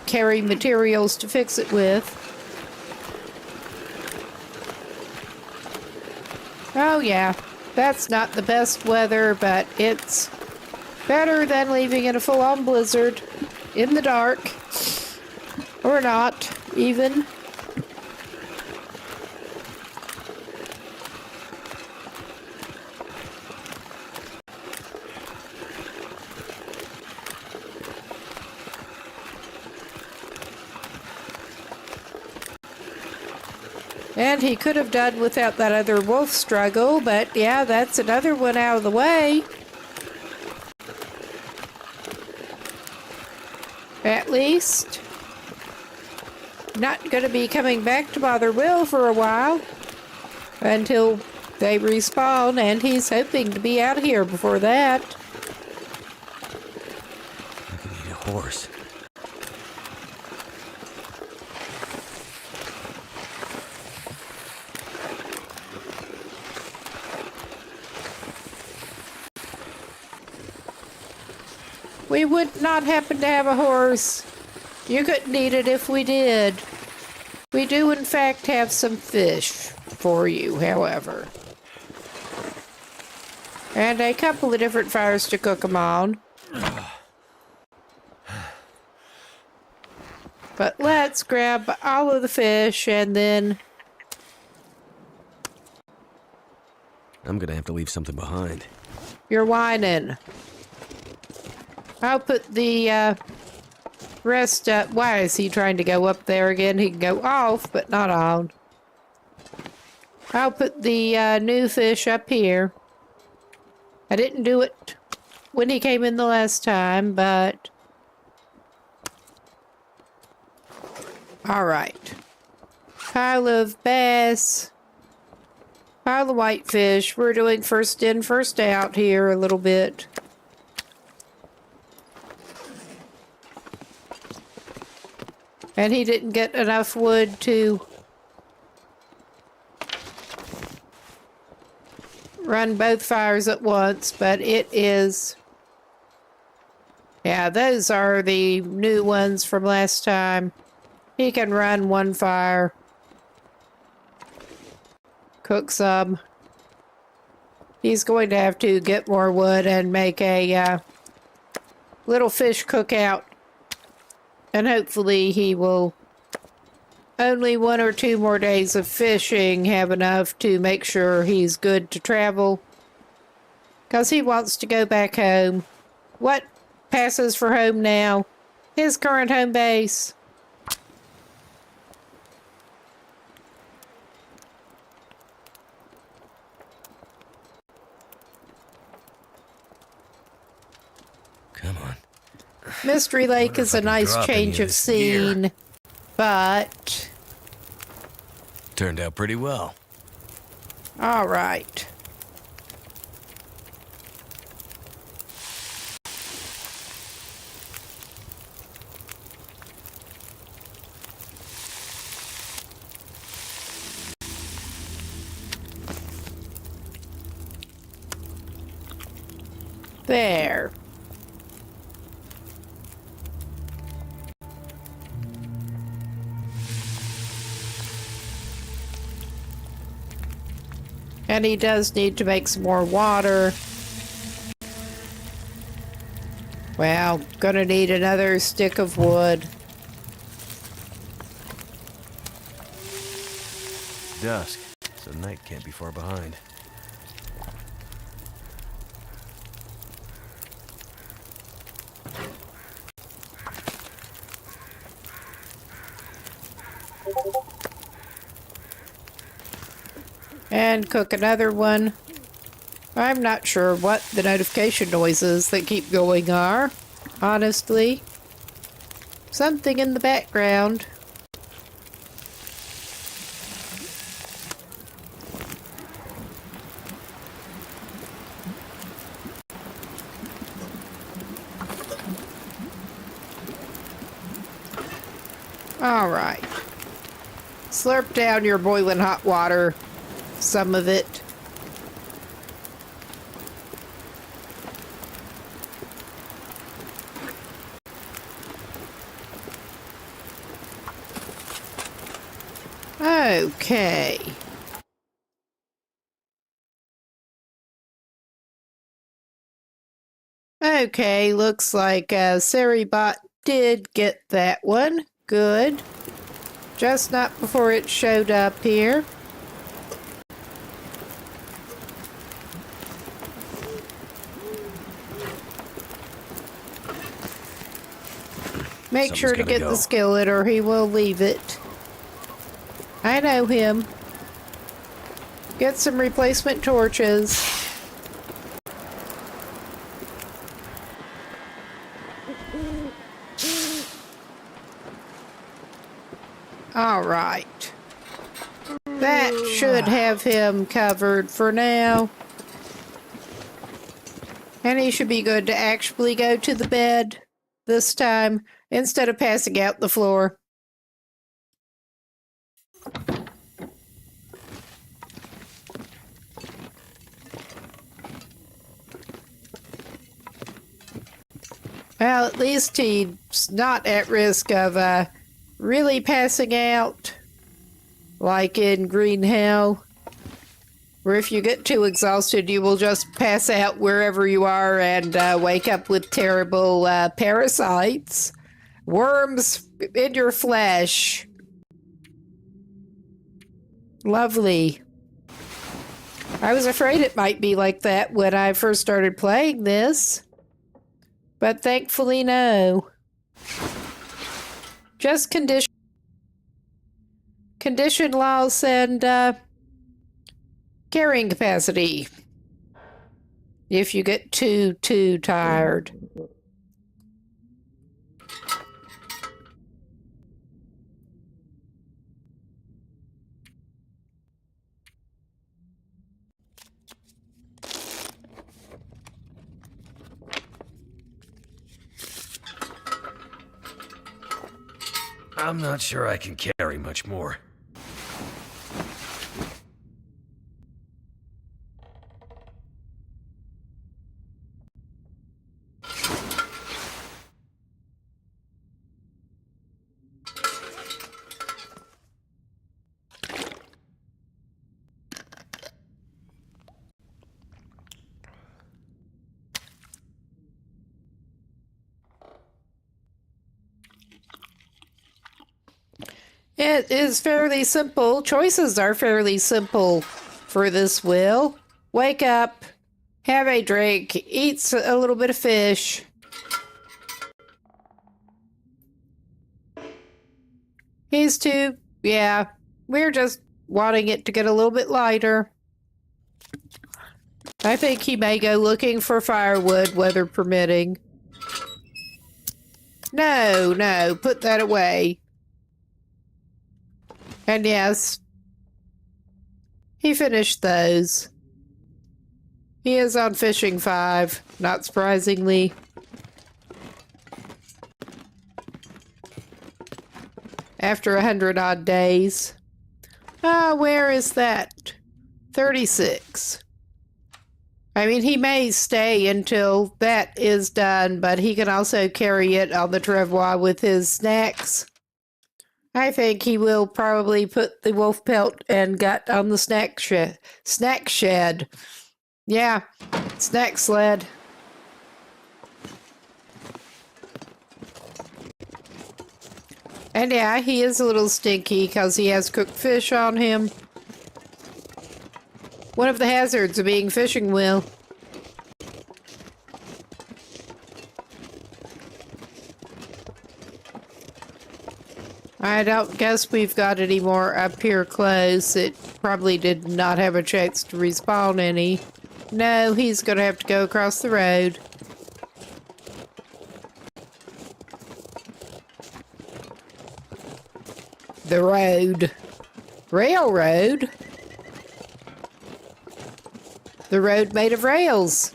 carry materials to fix it with. Oh yeah, that's not the best weather, but it's better than leaving in a full-on blizzard in the dark. Or not, even. And he could have done without that other wolf struggle, but yeah, that's another one out of the way. At least. Not going to be coming back to bother Will for a while. Until they respawn, and he's hoping to be out here before that. I could need a horse. We would not happen to have a horse. You couldn't eat it if we did. We do, in fact, have some fish for you, however. And a couple of different fires to cook them on. But let's grab all of the fish and then... I'm gonna have to leave something behind. You're whining. I'll put the rest up. Why is he trying to go up there again? He can go off, but not on. I'll put the new fish up here. I didn't do it when he came in the last time, but... Alright. Pile of bass. Pile of whitefish. We're doing first in, first out here a little bit. And he didn't get enough wood to run both fires at once, but it is... Yeah, those are the new ones from last time. He can run one fire. Cook some. He's going to have to get more wood and make a little fish cookout. And hopefully he will, only 1 or 2 more days of fishing, have enough to make sure he's good to travel. Because he wants to go back home. What passes for home now? His current home base. Come on. Mystery Lake is a nice change of scene, but... Turned out pretty well. All right. There. And he does need to make some more water. Well, gonna need another stick of wood. Dusk, so night can't be far behind. And cook another one. I'm not sure what the notification noises that keep going are, honestly. Something in the background. Alright. Slurp down your boiling hot water. Some of it. Okay. Okay, looks like Saribot did get that one. Good. Just not before it showed up here. Make sure to get the skillet or he will leave it. I know him. Get some replacement torches. All right. That should have him covered for now. And he should be good to actually go to the bed this time instead of passing out the floor. Well, at least he's not at risk of really passing out, like in Green Hell, where if you get too exhausted, you will just pass out wherever you are and wake up with terrible parasites, worms in your flesh. Lovely. I was afraid it might be like that when I first started playing this. But thankfully, no. Just condition loss and carrying capacity. If you get too tired. I'm not sure I can carry much more. It is fairly simple. Choices are fairly simple for this will. Wake up, have a drink, eat a little bit of fish. He's too, yeah, we're just wanting it to get a little bit lighter. I think he may go looking for firewood, weather permitting. No, put that away. And yes, he finished those. He is on fishing 5, not surprisingly. After 100-odd days. Where is that? 36. I mean, he may stay until that is done, but he can also carry it on the travois with his snacks. I think he will probably put the wolf pelt and gut on the snack shed. Yeah, snack sled. And yeah, he is a little stinky because he has cooked fish on him. One of the hazards of being fishing Will. I don't guess we've got any more up here close. It probably did not have a chance to respawn any. No, he's gonna have to go across the road. The road. Railroad? The road made of rails.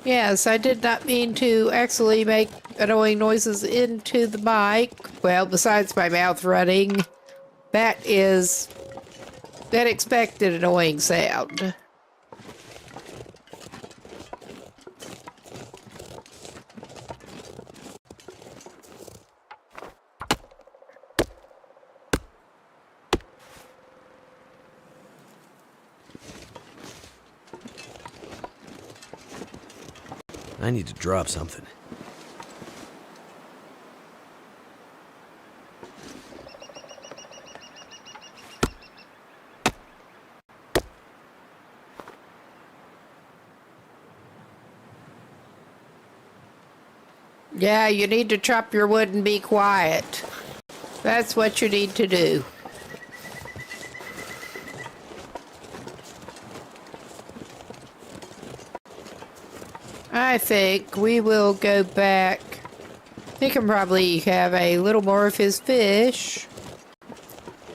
Yes, I did not mean to actually make annoying noises into the mic. Well, besides my mouth running, that is an expected annoying sound. I need to drop something. Yeah, you need to chop your wood and be quiet. That's what you need to do. I think we will go back. He can probably have a little more of his fish.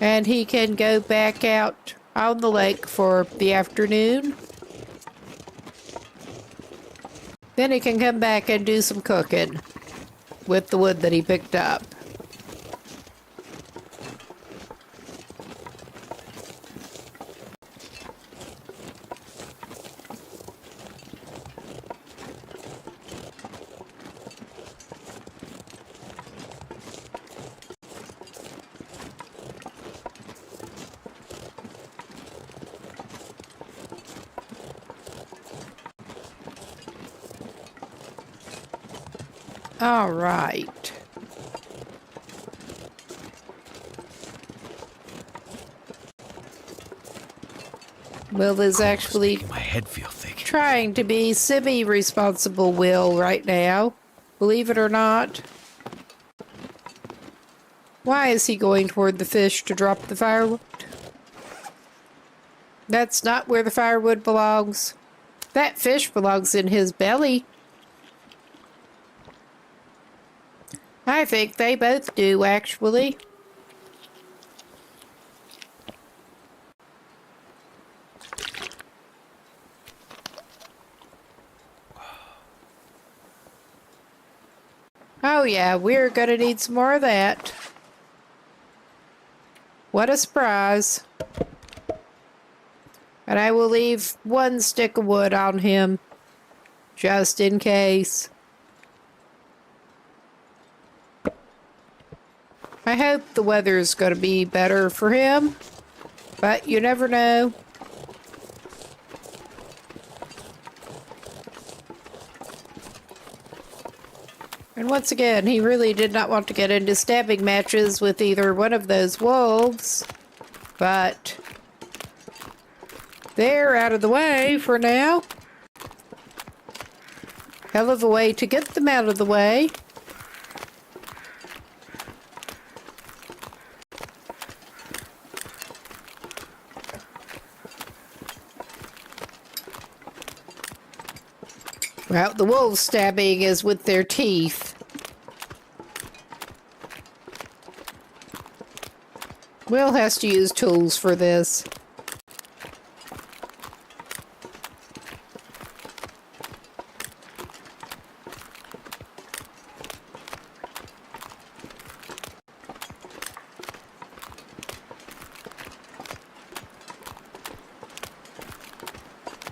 And he can go back out on the lake for the afternoon. Then he can come back and do some cooking with the wood that he picked up. All right. Will is actually Making my head feel thick. trying to be semi-responsible Will right now, believe it or not. Why is he going toward the fish to drop the firewood? That's not where the firewood belongs. That fish belongs in his belly. I think they both do, actually. Oh yeah, we're gonna need some more of that. What a surprise. And I will leave one stick of wood on him, just in case. I hope the weather's gonna be better for him, but you never know. And once again, he really did not want to get into stabbing matches with either one of those wolves, but they're out of the way for now. Hell of a way to get them out of the way. Well, the wolf stabbing is with their teeth. Will has to use tools for this.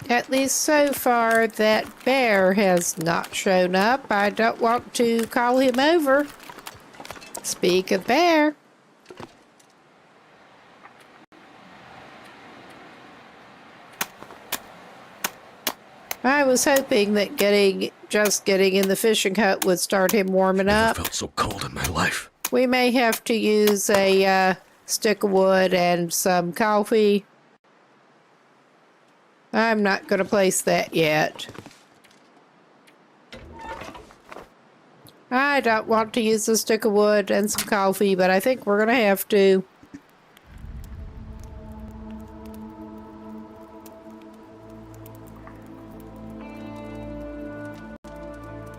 At least so far, that bear has not shown up. I don't want to call him over. Speak of bear. I was hoping that just getting in the fishing hut would start him warming Never up. felt so cold in my life. We may have to use a stick of wood and some coffee. I'm not going to place that yet. I don't want to use a stick of wood and some coffee, but I think we're going to have to.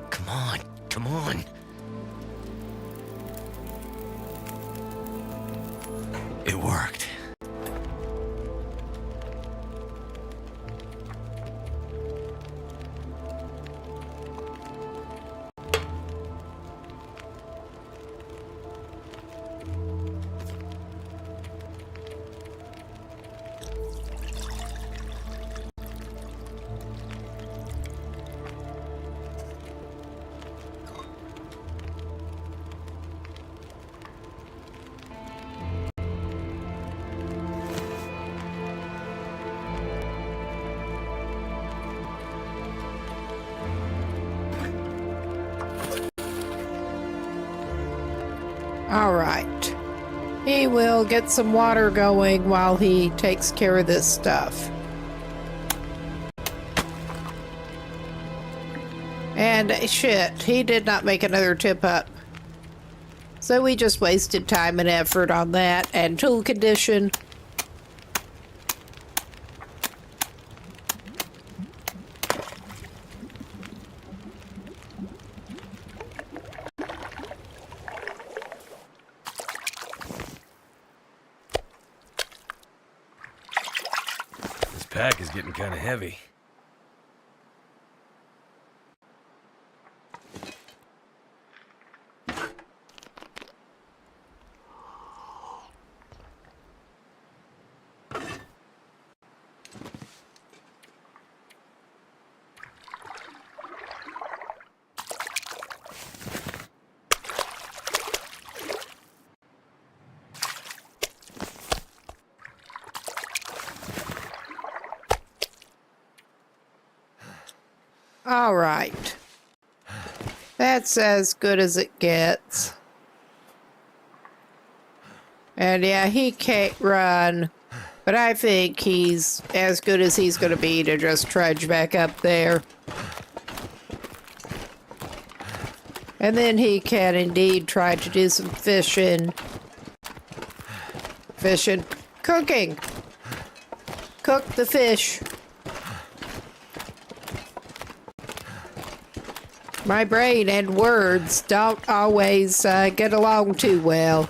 Come on, come on. It worked. All right. He will get some water going while he takes care of this stuff. And shit, he did not make another tip up. So we just wasted time and effort on that and tool condition. This pack is getting kind of heavy. All right. That's as good as it gets. And yeah, he can't run, but I think he's as good as he's going to be to just trudge back up there. And then he can indeed try to do some fishing. Cooking. Cook the fish. My brain and words don't always get along too well.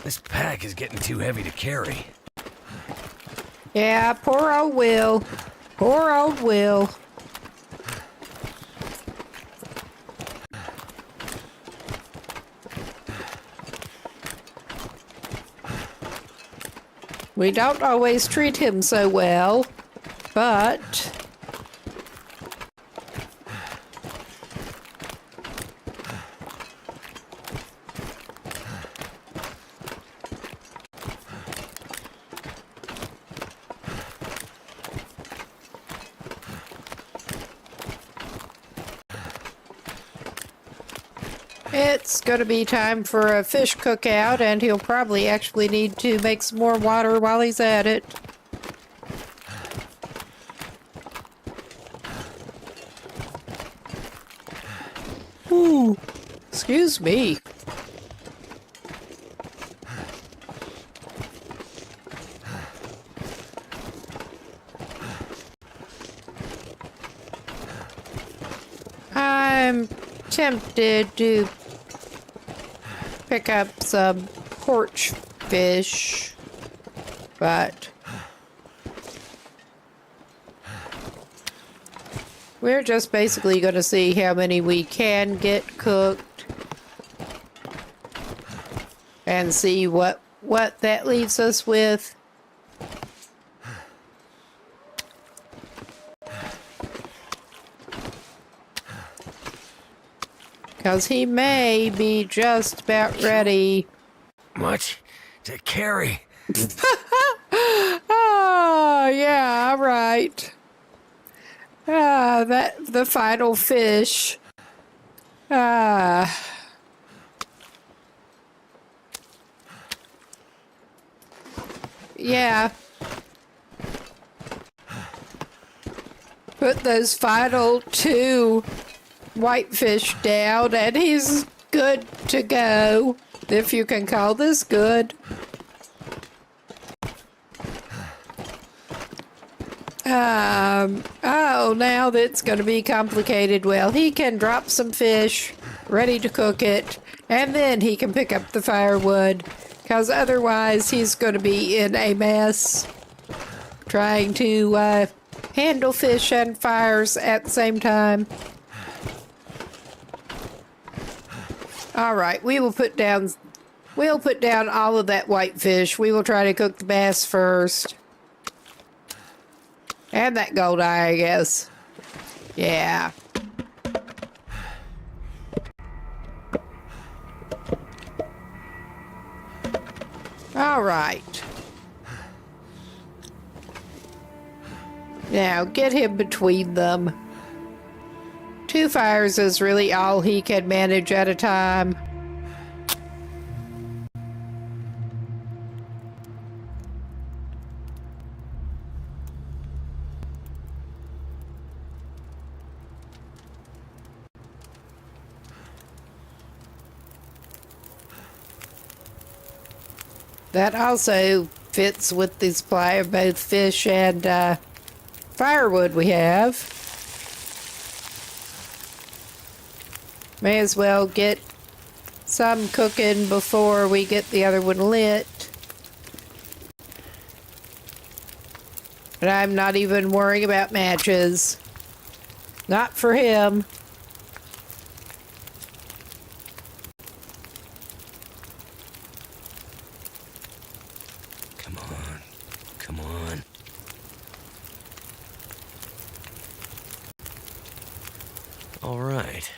This pack is getting too heavy to carry. Yeah, poor old Will. Poor old Will. We don't always treat him so well, but it's going to be time for a fish cookout, and he'll probably actually need to make some more water while he's at it. Ooh, excuse me. I'm tempted to pick up some porch fish, but we're just basically going to see how many we can get cooked and see what that leaves us with. Because he may be just about ready. Much to carry. Oh, yeah, right. The final fish. Yeah. Put those final 2 whitefish down and he's good to go. If you can call this good. Oh, now that's going to be complicated. Well, he can drop some fish, ready to cook it, and then he can pick up the firewood, because otherwise he's going to be in a mess trying to handle fish and fires at the same time. All right, we'll put down all of that whitefish. We will try to cook the bass first. And that gold eye, I guess. Yeah. All right. Now, get him between them. 2 fires is really all he can manage at a time. That also fits with the supply of both fish and firewood we have. May as well get some cooking before we get the other one lit. But I'm not even worrying about matches. Not for him. Come on. All right.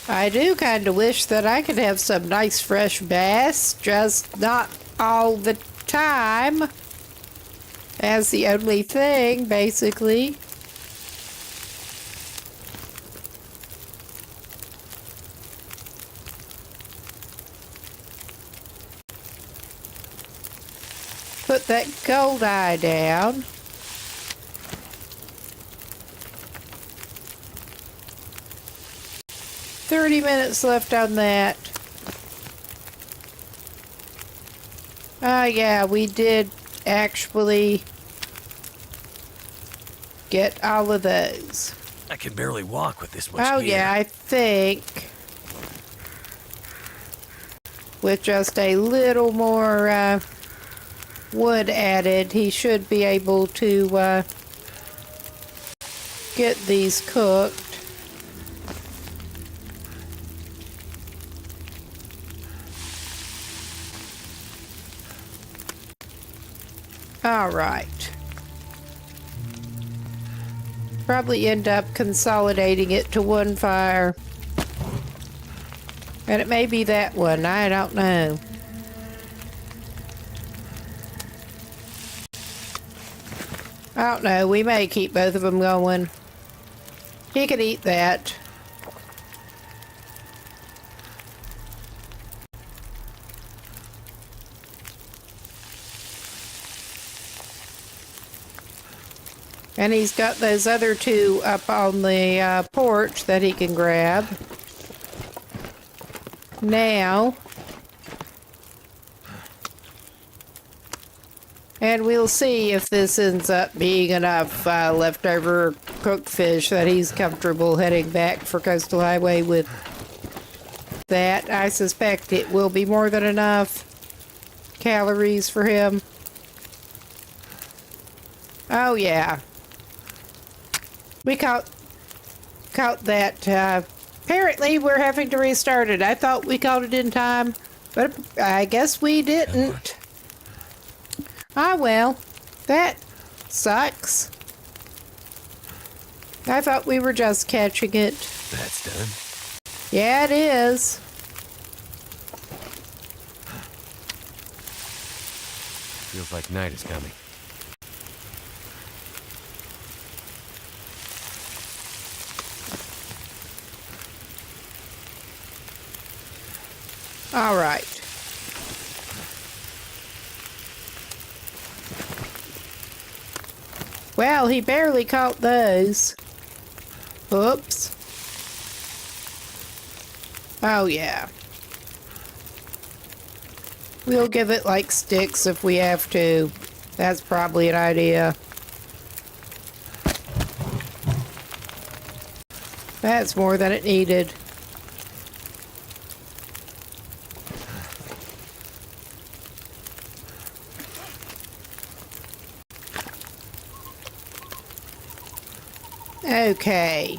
I do kind of wish that I could have some nice fresh bass, just not all the time. As the only thing, basically. Put that gold eye down. $30 left on that. Yeah, we did actually get all of those. I can barely walk with this much gear. Yeah, I think with just a little more wood added, he should be able to get these cooked. All right. Probably end up consolidating it to one fire. And it may be that one, I don't know. I don't know, we may keep both of them going. He could eat that. And he's got those other 2 up on the porch that he can grab. Now. And we'll see if this ends up being enough leftover cooked fish that he's comfortable heading back for Coastal Highway with. That, I suspect it will be more than enough calories for him. Oh, yeah. We caught that Apparently, we're having to restart it. I thought we caught it in time, but I guess we didn't. Ah, well, that sucks. I thought we were just catching it. That's done. Yeah, it is. Feels like night is coming. All right. Well, he barely caught those. Oops. Oh, yeah. We'll give it like sticks if we have to. That's probably an idea. That's more than it needed. Okay.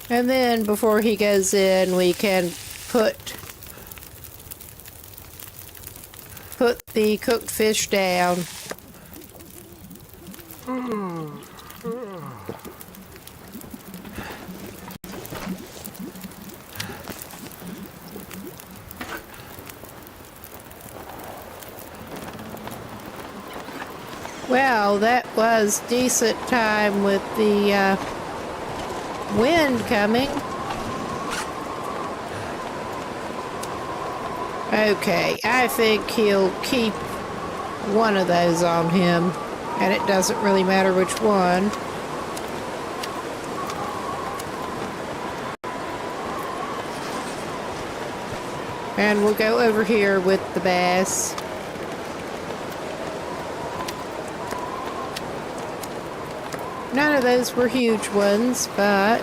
And then before he goes in, we can put the cooked fish down. Well, that was decent time with the wind coming. Okay, I think he'll keep one of those on him, and it doesn't really matter which one. And we'll go over here with the bass. None of those were huge ones, but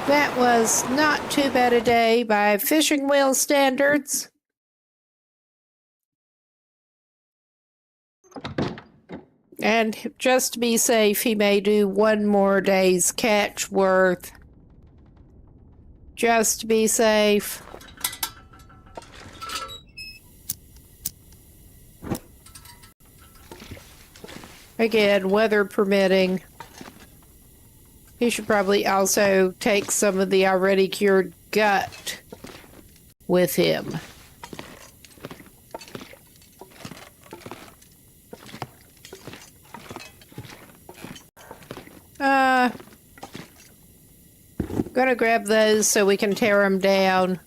that was not too bad a day by fishing wheel standards. And just to be safe, he may do one more day's catch worth. Just to be safe. Again, weather permitting. He should probably also take some of the already cured gut with him. Gonna grab those so we can tear them down.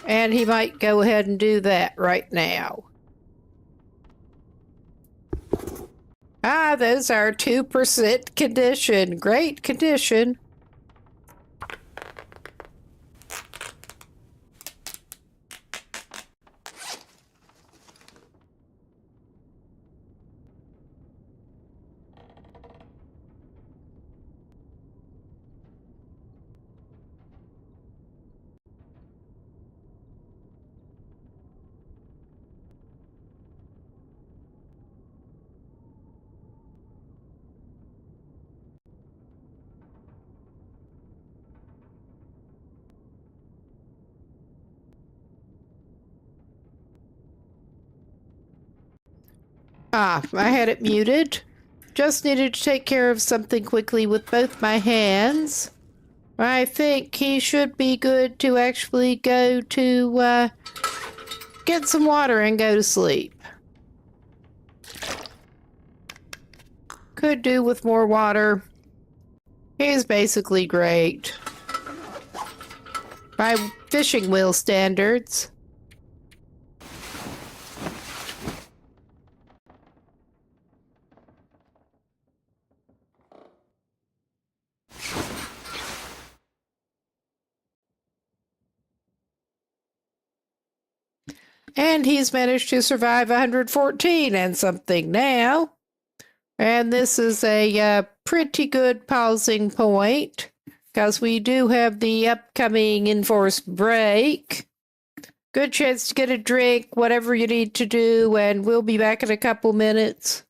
And he might go ahead and do that right now. Ah, those are 2% condition. Great condition. Ah, I had it muted. Just needed to take care of something quickly with both my hands. I think he should be good to actually go to, get some water and go to sleep. Could do with more water. He's basically great. By fishing wheel standards. And he's managed to survive 114 and something now. And this is a pretty good pausing point. because we do have the upcoming enforced break. Good chance to get a drink, whatever you need to do, and we'll be back in a couple minutes.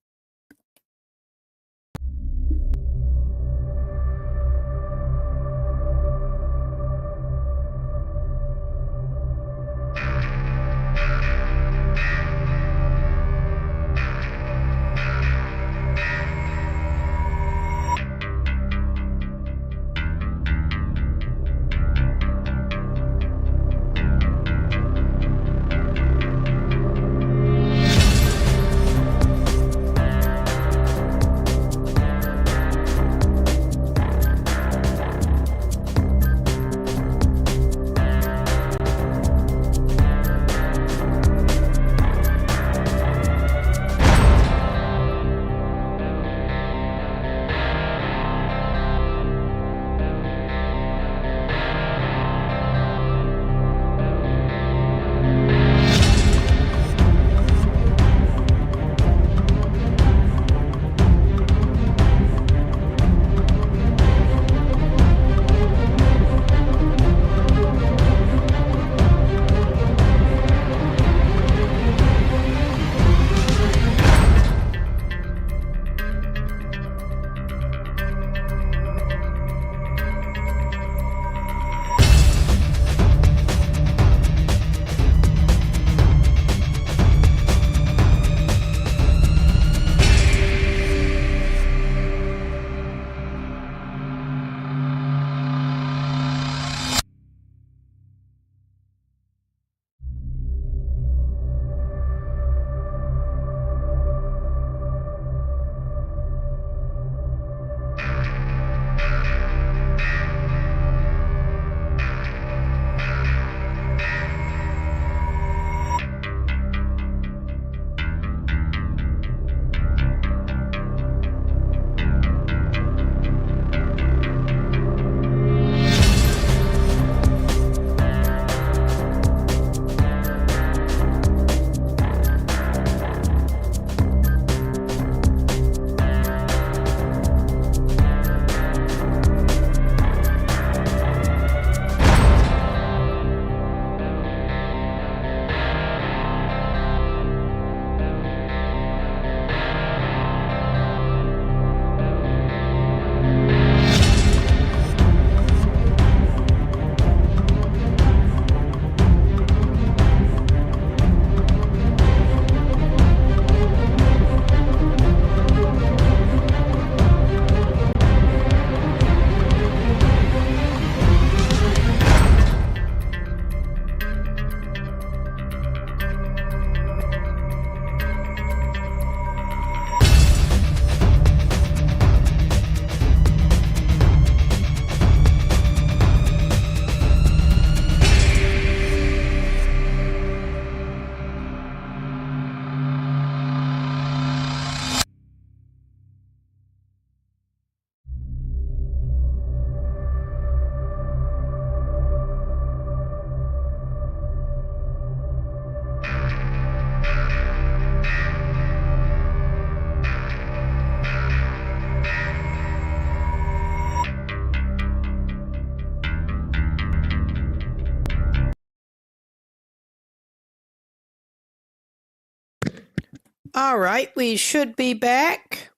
All right, we should be back.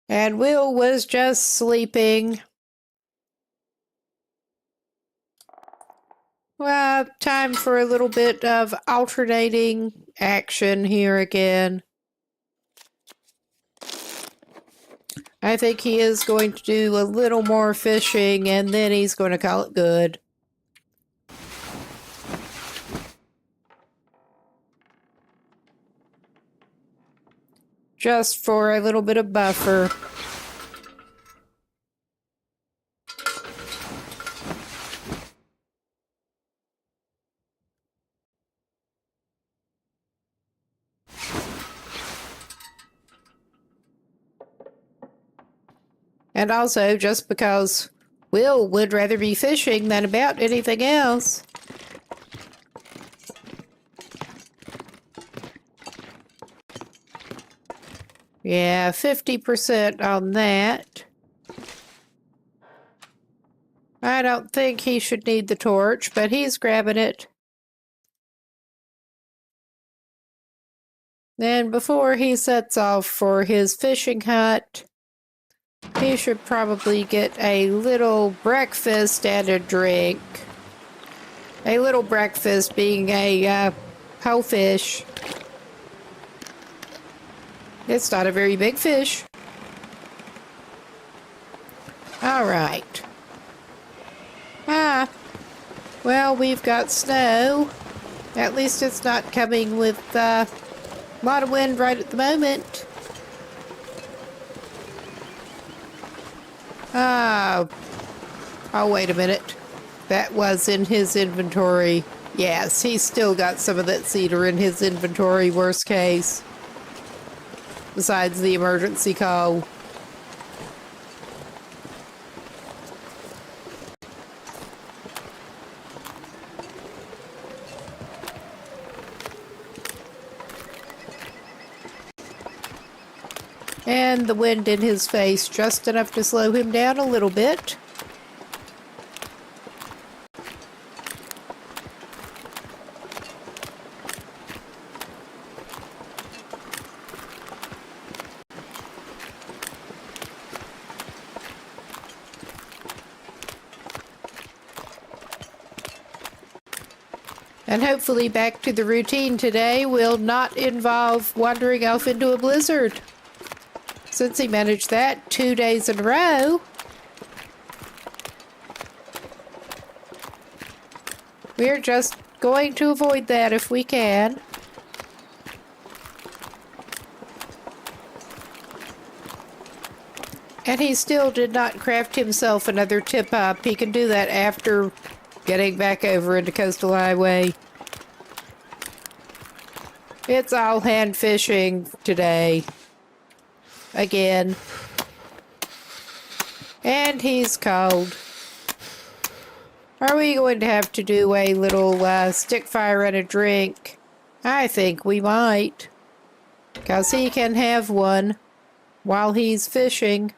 And Will was just sleeping. Well, time for a little bit of alternating action here again. I think he is going to do a little more fishing, and then he's going to call it good. Just for a little bit of buffer. And also, just because Will would rather be fishing than about anything else. Yeah, 50% on that. I don't think he should need the torch, but he's grabbing it. And before he sets off for his fishing hut, he should probably get a little breakfast and a drink. A little breakfast being a whole fish. It's not a very big fish. All right. Well, we've got snow. At least it's not coming with a lot of wind right at the moment. Oh, wait a minute. That was in his inventory. Yes, he's still got some of that cedar in his inventory, worst case. Besides the emergency coal. And the wind in his face, just enough to slow him down a little bit. And hopefully back to the routine today will not involve wandering off into a blizzard. Since he managed that 2 days in a row, we're just going to avoid that if we can. And he still did not craft himself another tip-up. He can do that after getting back over into Coastal Highway. It's all hand fishing today. Again. And he's cold. Are we going to have to do a little stick fire and a drink? I think we might. 'Cause he can have one while he's fishing.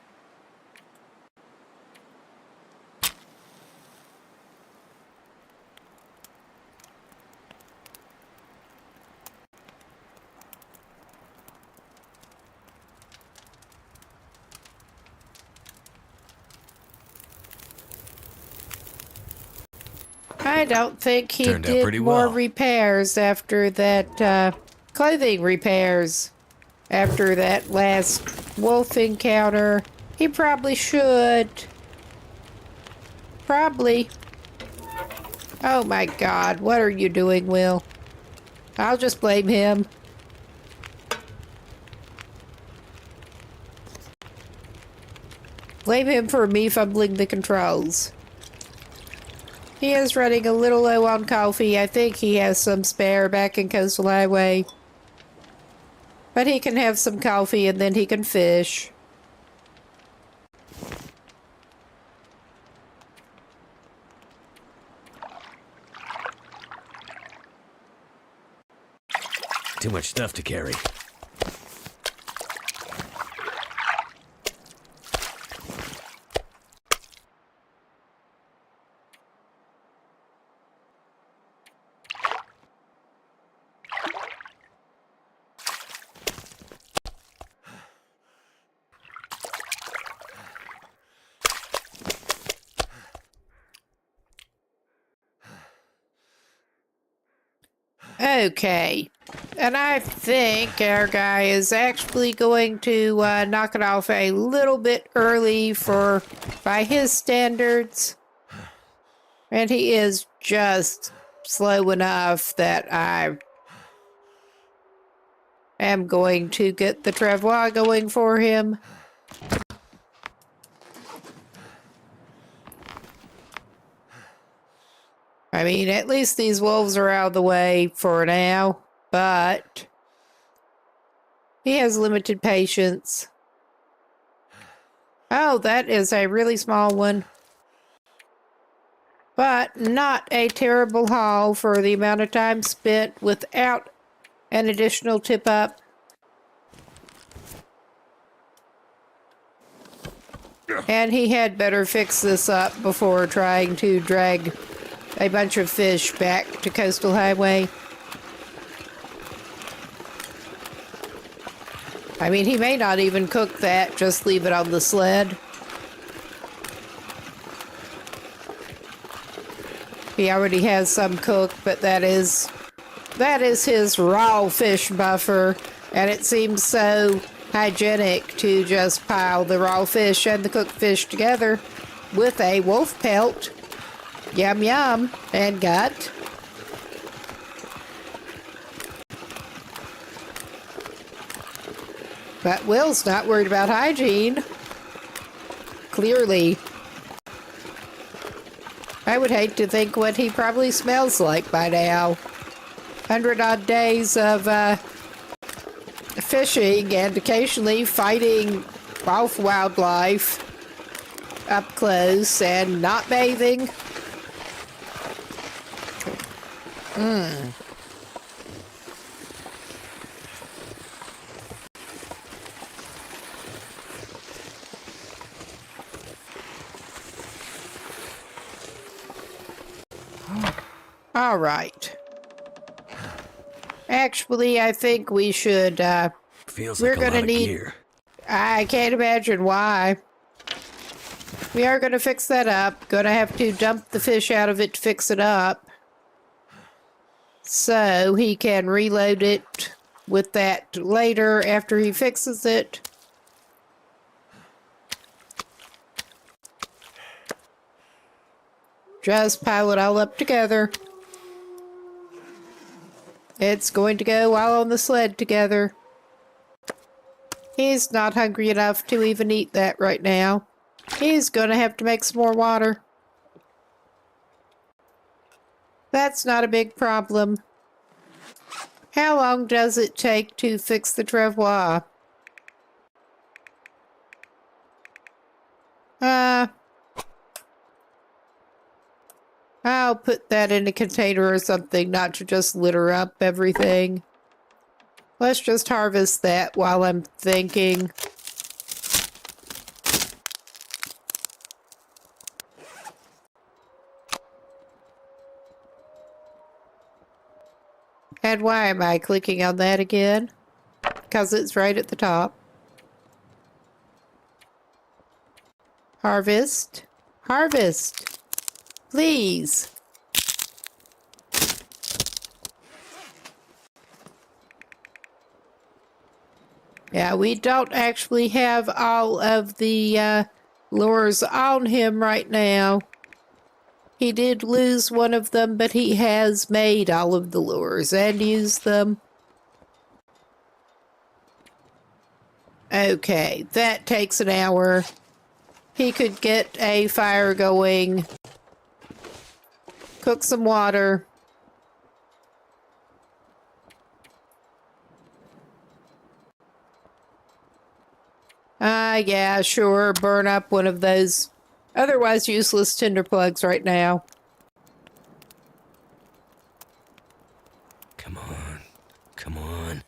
I don't think he Turned out did pretty more well. repairs after that, clothing repairs. After that last wolf encounter. He probably should. Probably. Oh my God, what are you doing, Will? I'll just blame him. Blame him for me fumbling the controls. He is running a little low on coffee. I think he has some spare back in Coastal Highway. But he can have some coffee and then he can fish. Too much stuff to carry. Okay. And I think our guy is actually going to knock it off a little bit early by his standards. And he is just slow enough that I am going to get the travois going for him. I mean, at least these wolves are out of the way for now, but he has limited patience. Oh, that is a really small one. But not a terrible haul for the amount of time spent without an additional tip-up. And he had better fix this up before trying to drag a bunch of fish back to Coastal Highway. I mean, he may not even cook that, just leave it on the sled. He already has some cooked, but that is his raw fish buffer, and it seems so hygienic to just pile the raw fish and the cooked fish together with a wolf pelt. Yum yum, and gut. But Will's not worried about hygiene. Clearly. I would hate to think what he probably smells like by now. 100-odd days of fishing and occasionally fighting off wildlife up close and not bathing. All right. Actually, I think we should, Feels we're like a gonna lot of need- gear. I can't imagine why. We are going to fix that up. Going to have to dump the fish out of it to fix it up. So he can reload it with that later after he fixes it. Just pile it all up together. It's going to go all on the sled together. He's not hungry enough to even eat that right now. He's going to have to make some more water. That's not a big problem. How long does it take to fix the travois? I'll put that in a container or something, not to just litter up everything. Let's just harvest that while I'm thinking. And why am I clicking on that again? Because it's right at the top. Harvest. Harvest. Please. Yeah, we don't actually have all of the lures on him right now. He did lose one of them, but he has made all of the lures and used them. Okay, that takes an hour. He could get a fire going, cook some water. Yeah, sure, burn up one of those otherwise useless tinder plugs right now. Come on. Come on.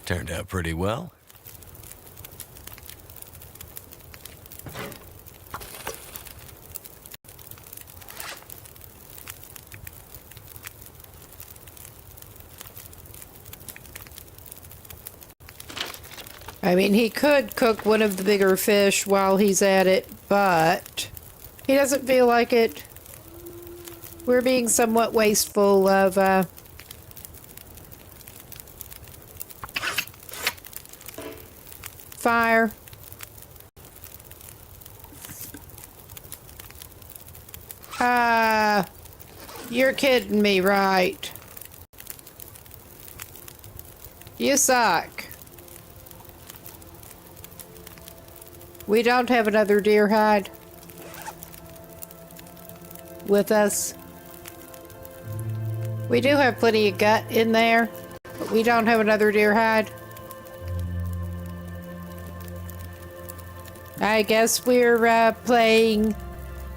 Turned out pretty well. I mean, he could cook one of the bigger fish while he's at it, but he doesn't feel like it. We're being somewhat wasteful of, fire. You're kidding me, right? You suck. We don't have another deer hide with us. We do have plenty of gut in there, but we don't have another deer hide. I guess we're playing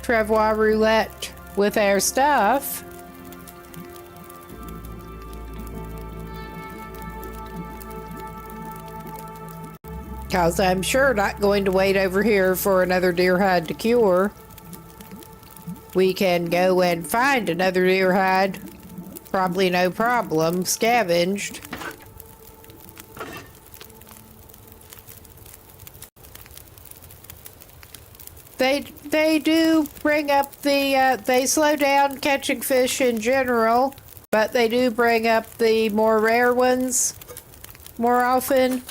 travois roulette with our stuff. Because I'm sure not going to wait over here for another deer hide to cure. We can go and find another deer hide. Probably no problem. Scavenged. They do bring up the, they slow down catching fish in general, but they do bring up the more rare ones more often.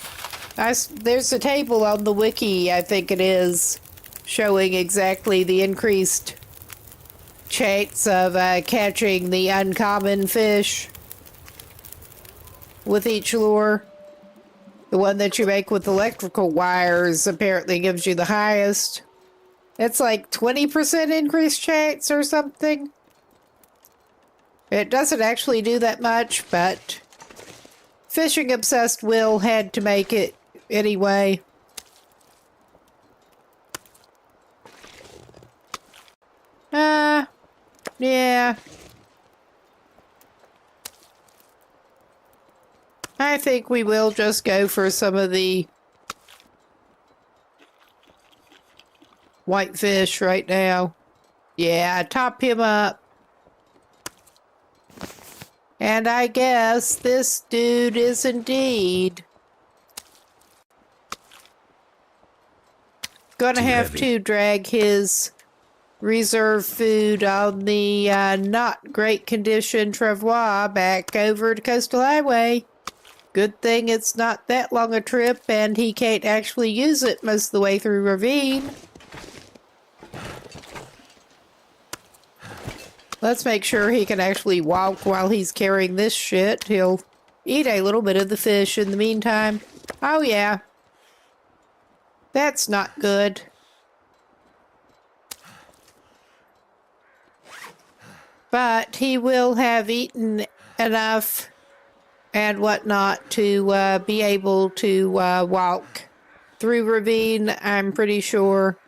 There's a table on the wiki, I think it is, showing exactly the increased chance of catching the uncommon fish with each lure. The one that you make with electrical wires apparently gives you the highest. It's like 20% increased chance or something. It doesn't actually do that much, but Fishing Obsessed Will had to make it anyway. Yeah. I think we will just go for some of the whitefish right now. Yeah, top him up. And I guess this dude is indeed gonna have to drag his reserve food on the not great condition Travois back over to Coastal Highway. Good thing it's not that long a trip and he can't actually use it most of the way through Ravine. Let's make sure he can actually walk while he's carrying this shit. He'll eat a little bit of the fish in the meantime. Oh yeah. That's not good. But he will have eaten enough and whatnot to be able to walk through Ravine, I'm pretty sure.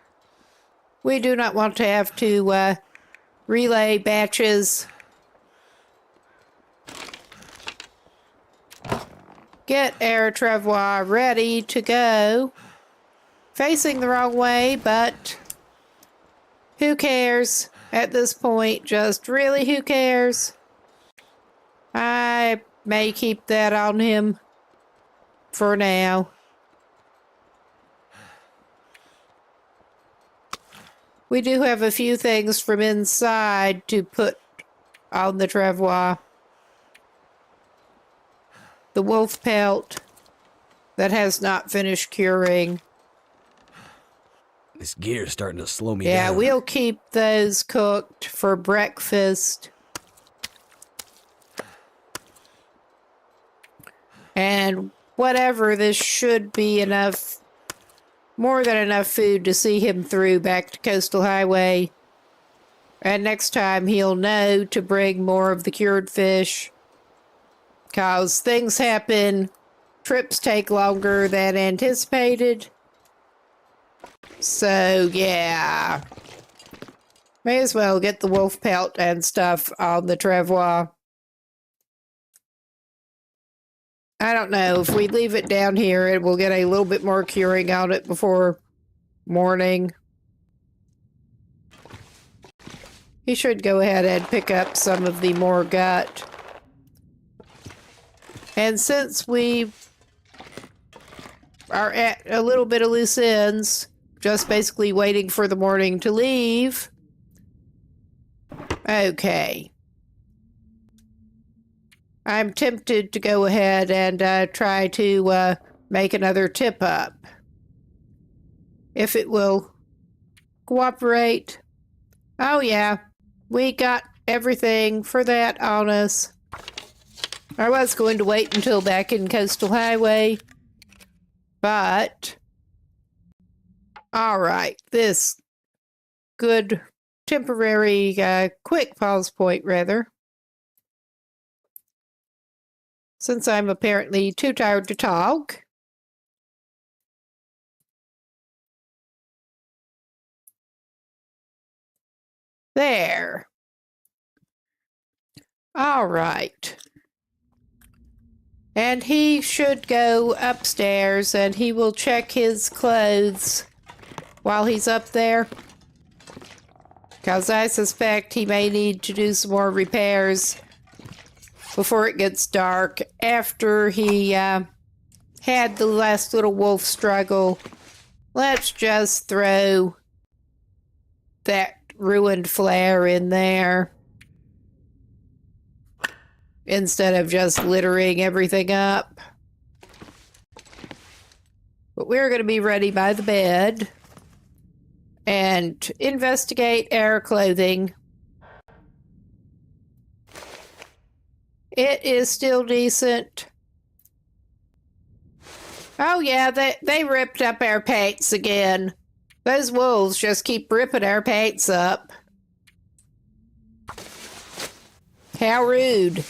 We do not want to have to relay batches. Get our Travois ready to go. Facing the wrong way, but who cares at this point? Just really, who cares? I may keep that on him for now. We do have a few things from inside to put on the Travois. The wolf pelt that has not finished curing. This gear's starting to slow me down. Yeah, we'll keep those cooked for breakfast. And whatever, this should be enough, more than enough food to see him through back to Coastal Highway. And next time he'll know to bring more of the cured fish. Because things happen, trips take longer than anticipated. So, yeah. May as well get the wolf pelt and stuff on the Travois. I don't know. If we leave it down here, it will get a little bit more curing on it before morning. He should go ahead and pick up some of the more gut. And since we are at a little bit of loose ends, just basically waiting for the morning to leave. Okay. I'm tempted to go ahead and try to make another tip up. If it will cooperate. Oh yeah, we got everything for that on us. I was going to wait until back in Coastal Highway, but all right, this good temporary quick pause point rather. Since I'm apparently too tired to talk. There. All right. And he should go upstairs and he will check his clothes while he's up there. Because I suspect he may need to do some more repairs before it gets dark, after he had the last little wolf struggle. Let's just throw that ruined flare in there instead of just littering everything up. But we're going to be ready by the bed and investigate our clothing. It is still decent. Oh yeah, they ripped up our paints again. Those wolves just keep ripping our paints up. How rude.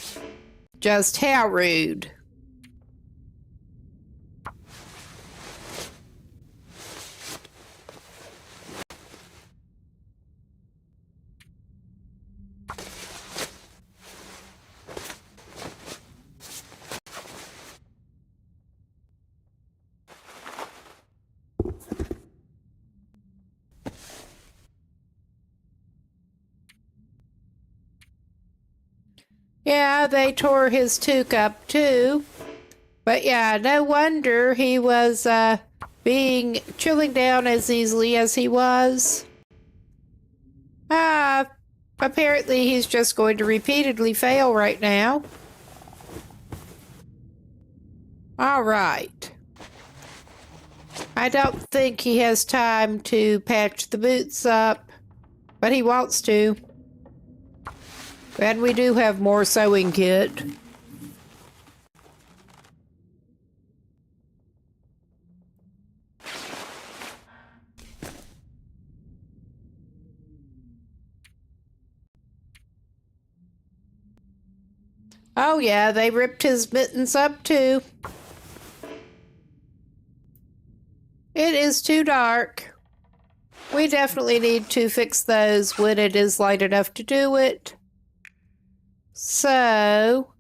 Just how rude. Yeah, they tore his toque up too. But yeah, no wonder he was chilling down as easily as he was. Apparently he's just going to repeatedly fail right now. All right. I don't think he has time to patch the boots up, but he wants to. And we do have more sewing kit. Oh yeah, they ripped his mittens up too. It is too dark. We definitely need to fix those when it is light enough to do it. So,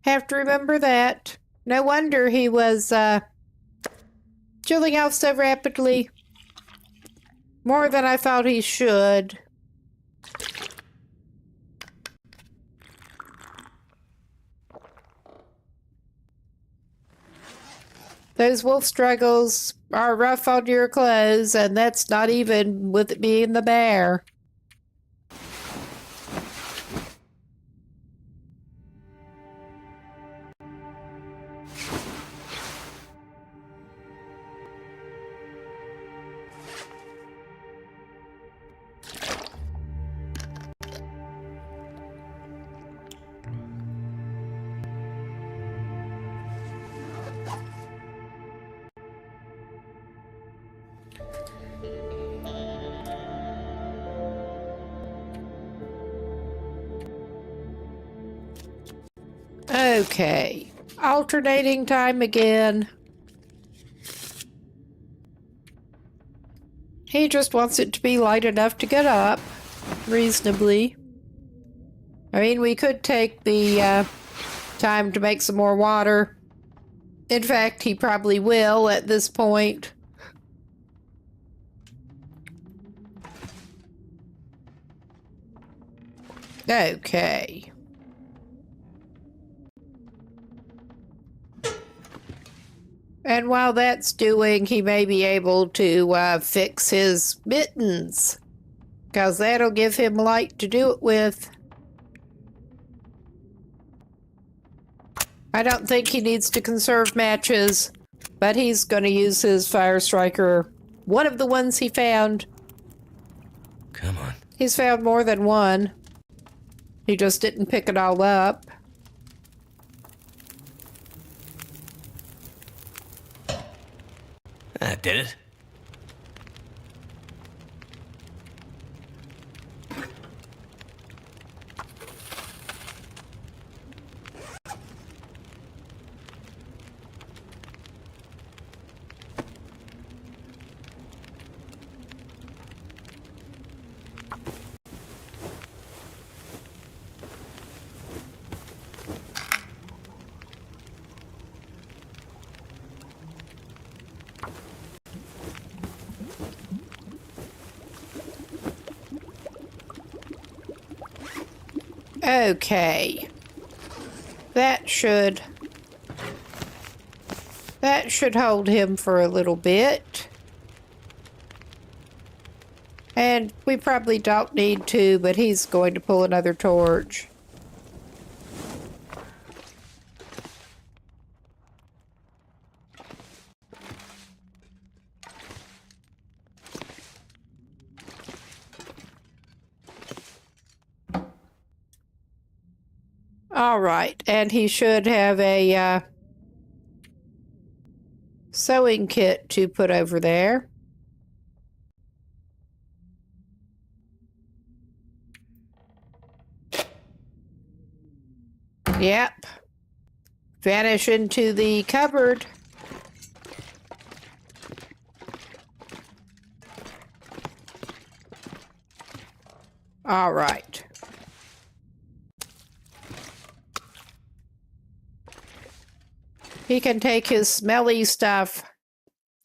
have to remember that. No wonder he was chilling out so rapidly. More than I thought he should. Those wolf struggles are rough on your clothes, and that's not even with it being the bear. Okay, alternating time again. He just wants it to be light enough to get up reasonably. I mean, we could take the time to make some more water. In fact, he probably will at this point. Okay. And while that's doing, he may be able to fix his mittens, because that'll give him light to do it with. I don't think he needs to conserve matches, but he's going to use his fire striker, one of the ones he found. Come on. He's found more than one. He just didn't pick it all up. That did it. Okay. That should hold him for a little bit. And we probably don't need to, but he's going to pull another torch. All right, and he should have a sewing kit to put over there. Yep. Vanish into the cupboard. All right. He can take his smelly stuff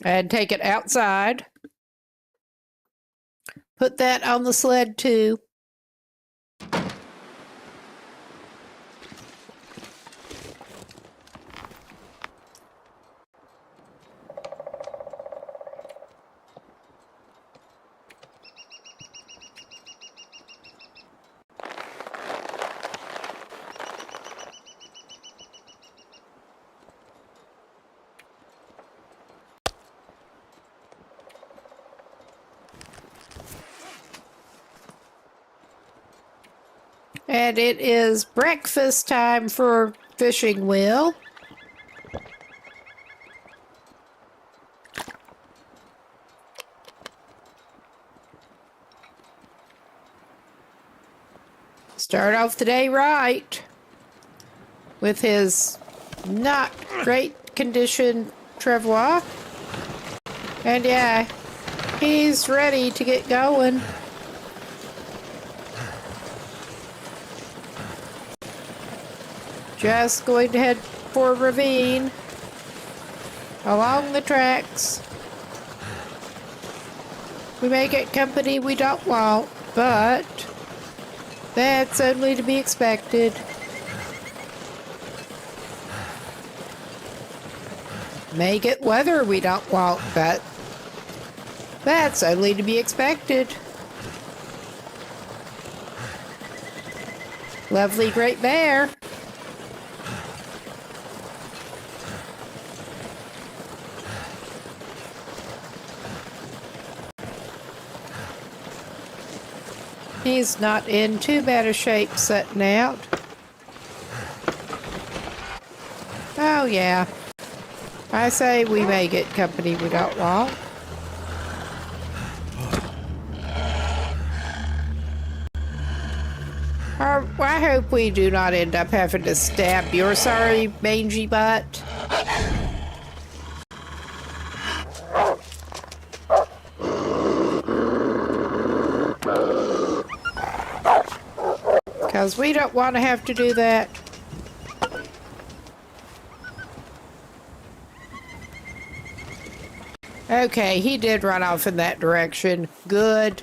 and take it outside. Put that on the sled too. And it is breakfast time for Fishing Will. Start off the day right with his not great condition travois. And yeah, he's ready to get going. Just going to head for a ravine along the tracks. We may get company we don't want, but that's only to be expected. May get weather we don't want, but that's only to be expected. Lovely Great Bear. He's not in too bad a shape setting out. Oh yeah. I say we may get company we don't want. I hope we do not end up having to stab your sorry mangy butt. Because we don't want to have to do that. Okay, he did run off in that direction. Good.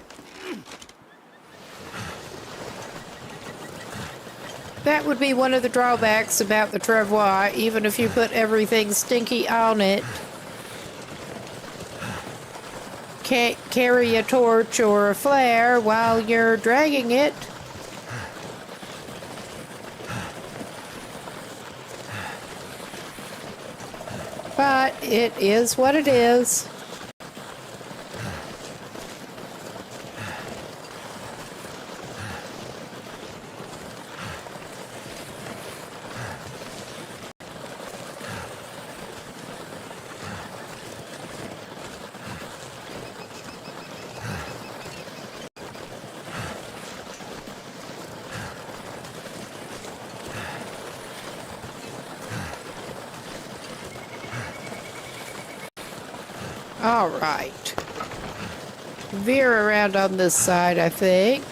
That would be one of the drawbacks about the travois, even if you put everything stinky on it. Can't carry a torch or a flare while you're dragging it. But it is what it is. All right. Veer around on this side, I think.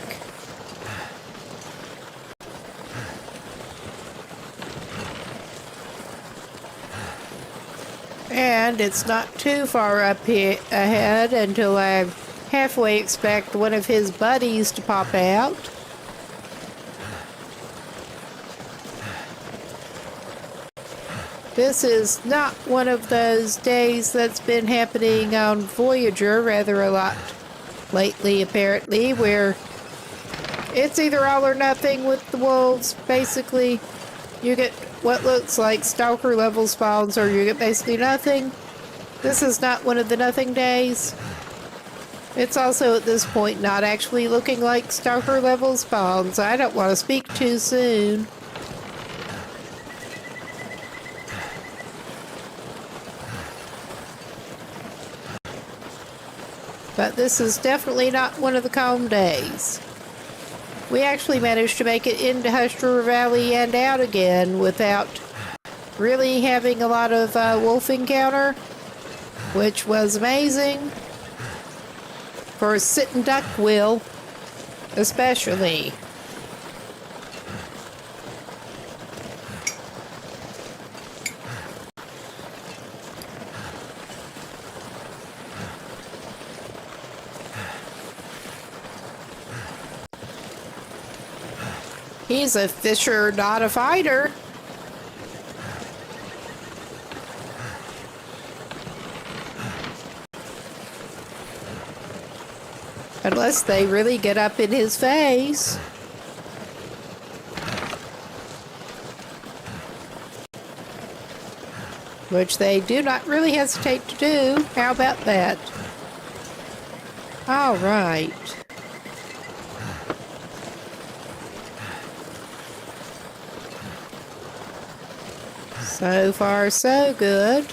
And it's not too far up here ahead until I halfway expect one of his buddies to pop out. This is not one of those days that's been happening on Voyager rather a lot lately, apparently, where it's either all or nothing with the wolves. Basically, you get what looks like stalker level spawns or you get basically nothing. This is not one of the nothing days. It's also at this point not actually looking like stalker level spawns. I don't want to speak too soon. But this is definitely not one of the calm days. We actually managed to make it into Hush River Valley and out again without really having a lot of wolf encounter, which was amazing. For Sitting Duck Will, especially. He's a fisher, not a fighter. Unless they really get up in his face. Which they do not really hesitate to do. How about that? All right. So far, so good.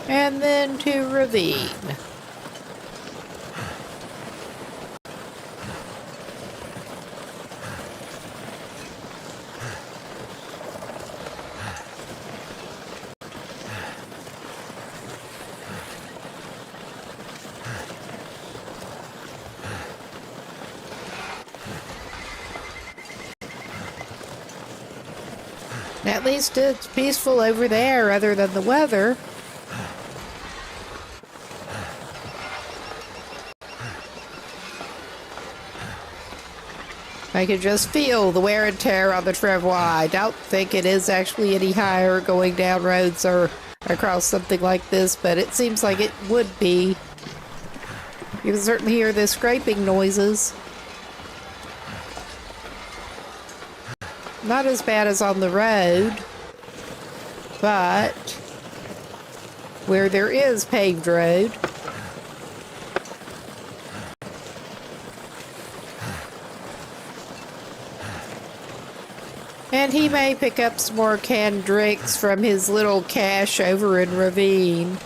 And then to Ravine. At least it's peaceful over there other than the weather. I can just feel the wear and tear on the Trevor. I don't think it is actually any higher going down roads or across something like this, but it seems like it would be. You can certainly hear the scraping noises. Not as bad as on the road, but where there is paved road. And he may pick up some more canned drinks from his little cache over in Ravine.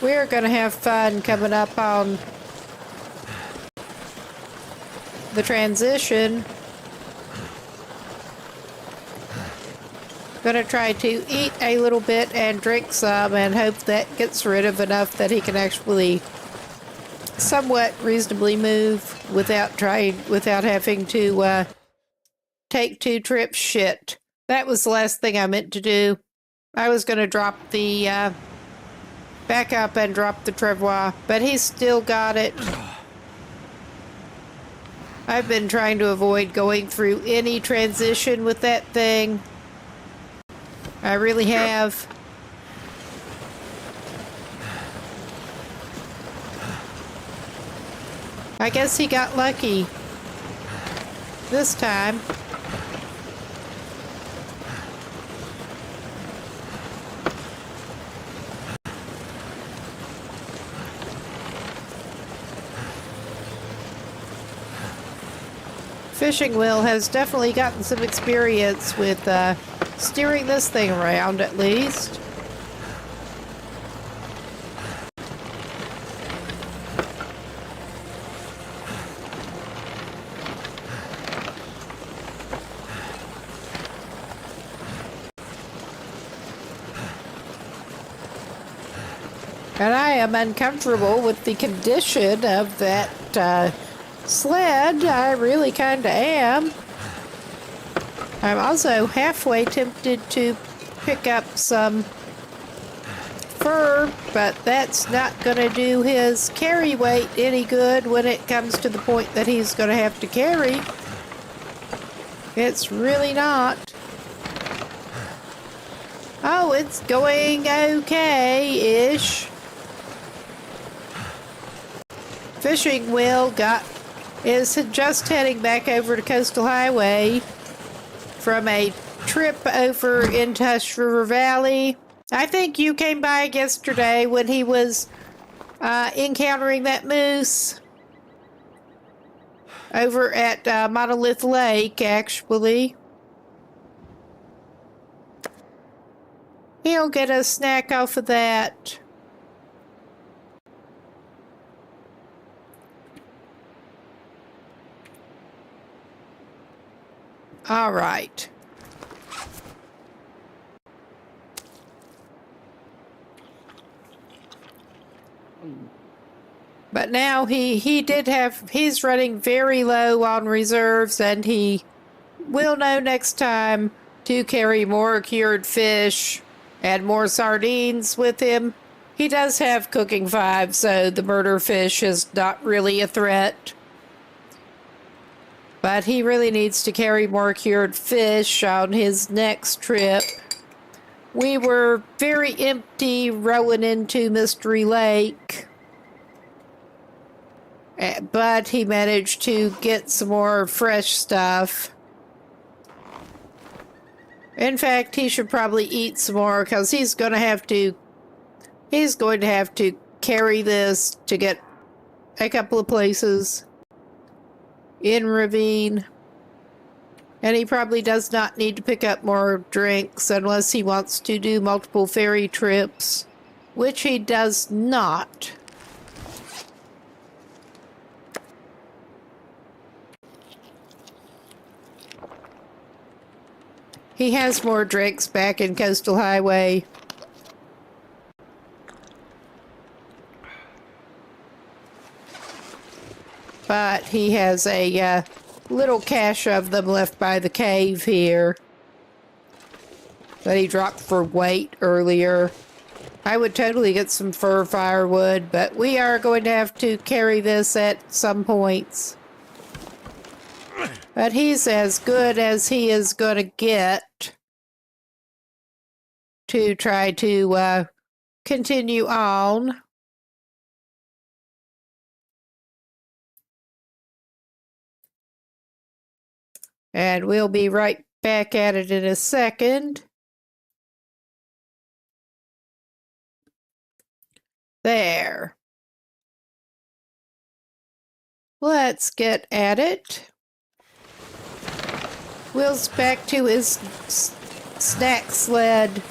We're gonna have fun coming up on the transition. Gonna try to eat a little bit and drink some and hope that gets rid of enough that he can actually somewhat reasonably move without having to take 2 trips. Shit. That was the last thing I meant to do. I was going to drop the back up and drop the Trevor, but he's still got it. I've been trying to avoid going through any transition with that thing. I really have. I guess he got lucky this time. Fishing Will has definitely gotten some experience with steering this thing around, at least. And I am uncomfortable with the condition of that sled. I really kind of am. I'm also halfway tempted to pick up some fur, but that's not going to do his carry weight any good when it comes to the point that he's going to have to carry. It's really not. Oh, it's going okay-ish. Fishing Will is just heading back over to Coastal Highway from a trip over into Hush River Valley. I think you came by yesterday when he was encountering that moose over at Monolith Lake, actually. He'll get a snack off of that. All right. But now he's running very low on reserves, and he will know next time to carry more cured fish and more sardines with him. He does have cooking 5, so the murder fish is not really a threat. But he really needs to carry more cured fish on his next trip. We were very empty rowing into Mystery Lake, but he managed to get some more fresh stuff. In fact, he should probably eat some more because he's going to have to carry this to get a couple of places in Ravine. And he probably does not need to pick up more drinks unless he wants to do multiple ferry trips, which he does not. He has more drinks back in Coastal Highway. But he has a little cache of them left by the cave here that he dropped for weight earlier. I would totally get some fur firewood, but we are going to have to carry this at some points. But he's as good as he is going to get to try to continue on. And we'll be right back at it in a second. There. Let's get at it. Will's back to his snack sled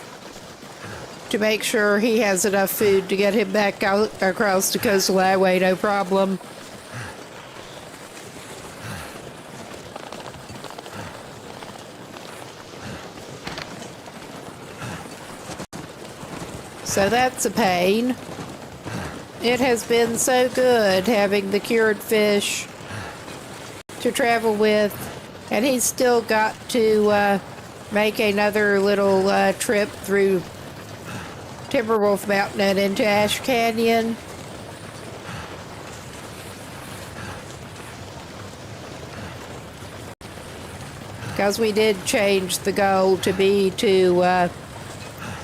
to make sure he has enough food to get him back out across the Coastal Highway, no problem. So that's a pain. It has been so good having the cured fish to travel with, and he's still got to make another little trip through Timberwolf Mountain and into Ash Canyon. Because we did change the goal to be to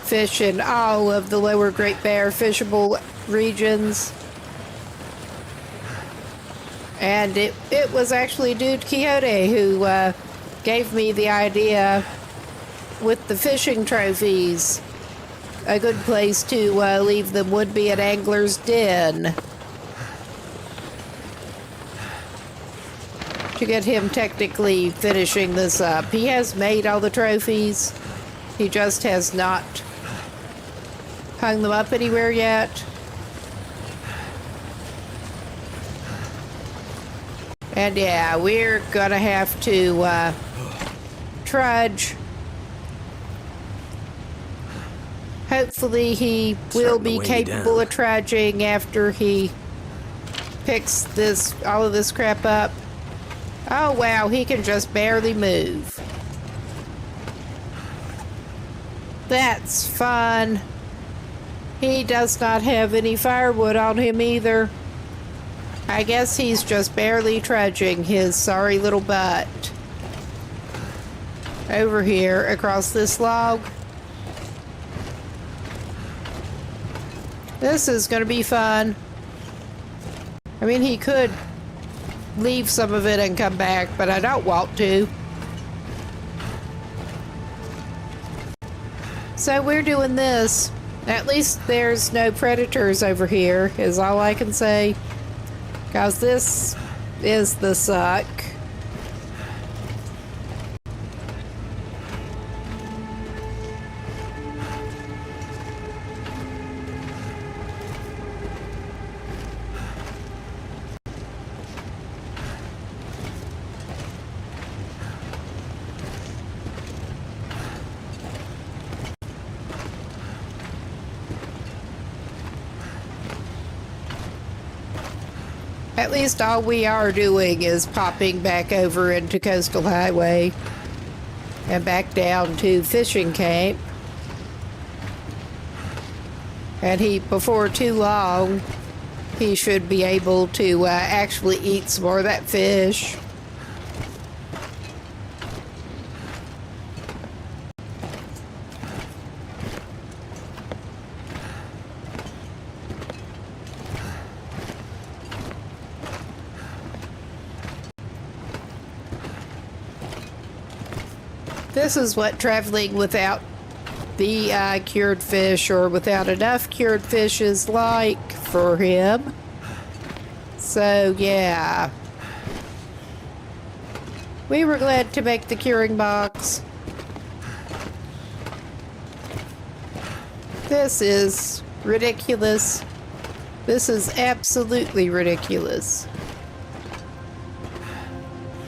fish in all of the lower Great Bear fishable regions. And it was actually Dude Quixote who gave me the idea with the fishing trophies. A good place to leave them would be at Angler's Den. To get him technically finishing this up. He has made all the trophies. He just has not hung them up anywhere yet. And yeah, we're gonna have to trudge Hopefully he will Starting to be weigh me capable down. of trudging after he picks all of this crap up. Oh wow, he can just barely move. That's fun. He does not have any firewood on him either. I guess he's just barely trudging his sorry little butt over here across this log. This is going to be fun. I mean, he could leave some of it and come back, but I don't want to. So we're doing this. At least there's no predators over here, is all I can say. Because this is the suck. At least all we are doing is popping back over into Coastal Highway and back down to fishing camp. And before too long, he should be able to actually eat some more of that fish. This is what traveling without the cured fish or without enough cured fish is like for him. So, yeah. We were glad to make the curing box. This is ridiculous. This is absolutely ridiculous.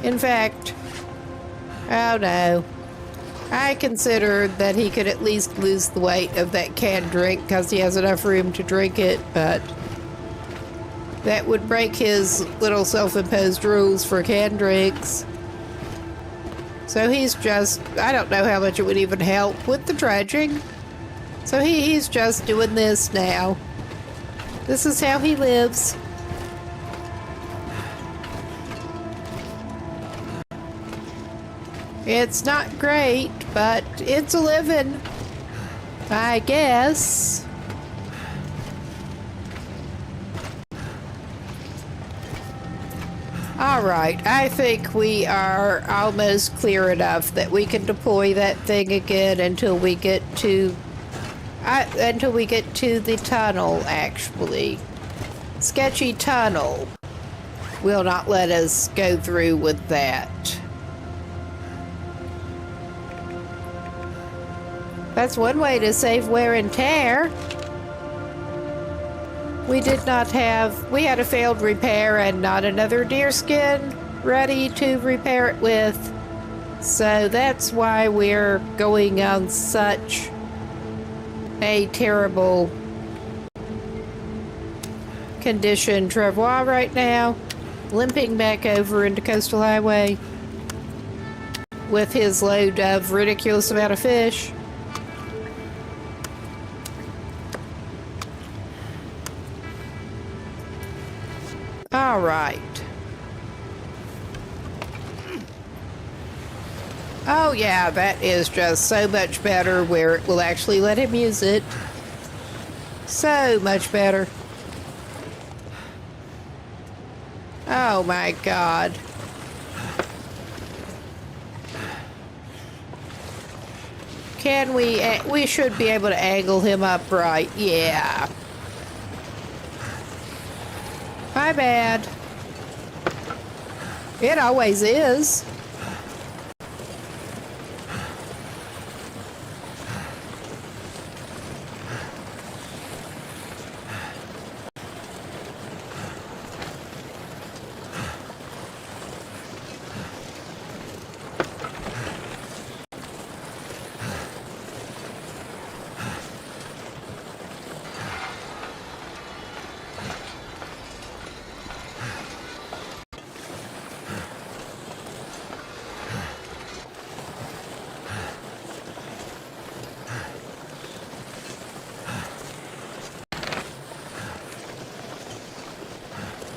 In fact, oh no. I considered that he could at least lose the weight of that canned drink because he has enough room to drink it, but that would break his little self-imposed rules for canned drinks. So he's just, I don't know how much it would even help with the dredging. So he's just doing this now. This is how he lives. It's not great, but it's a living, I guess. Alright, I think we are almost clear enough that we can deploy that thing again until we get to the tunnel, actually. Sketchy tunnel will not let us go through with that. That's one way to save wear and tear. We had a failed repair and not another deerskin ready to repair it with. So that's why we're going on such a terrible condition travois right now. Limping back over into Coastal Highway with his load of ridiculous amount of fish. All right. Oh yeah, that is just so much better where it will actually let him use it. So much better. Oh my God. Can we should be able to angle him up right. Yeah. My bad. It always is.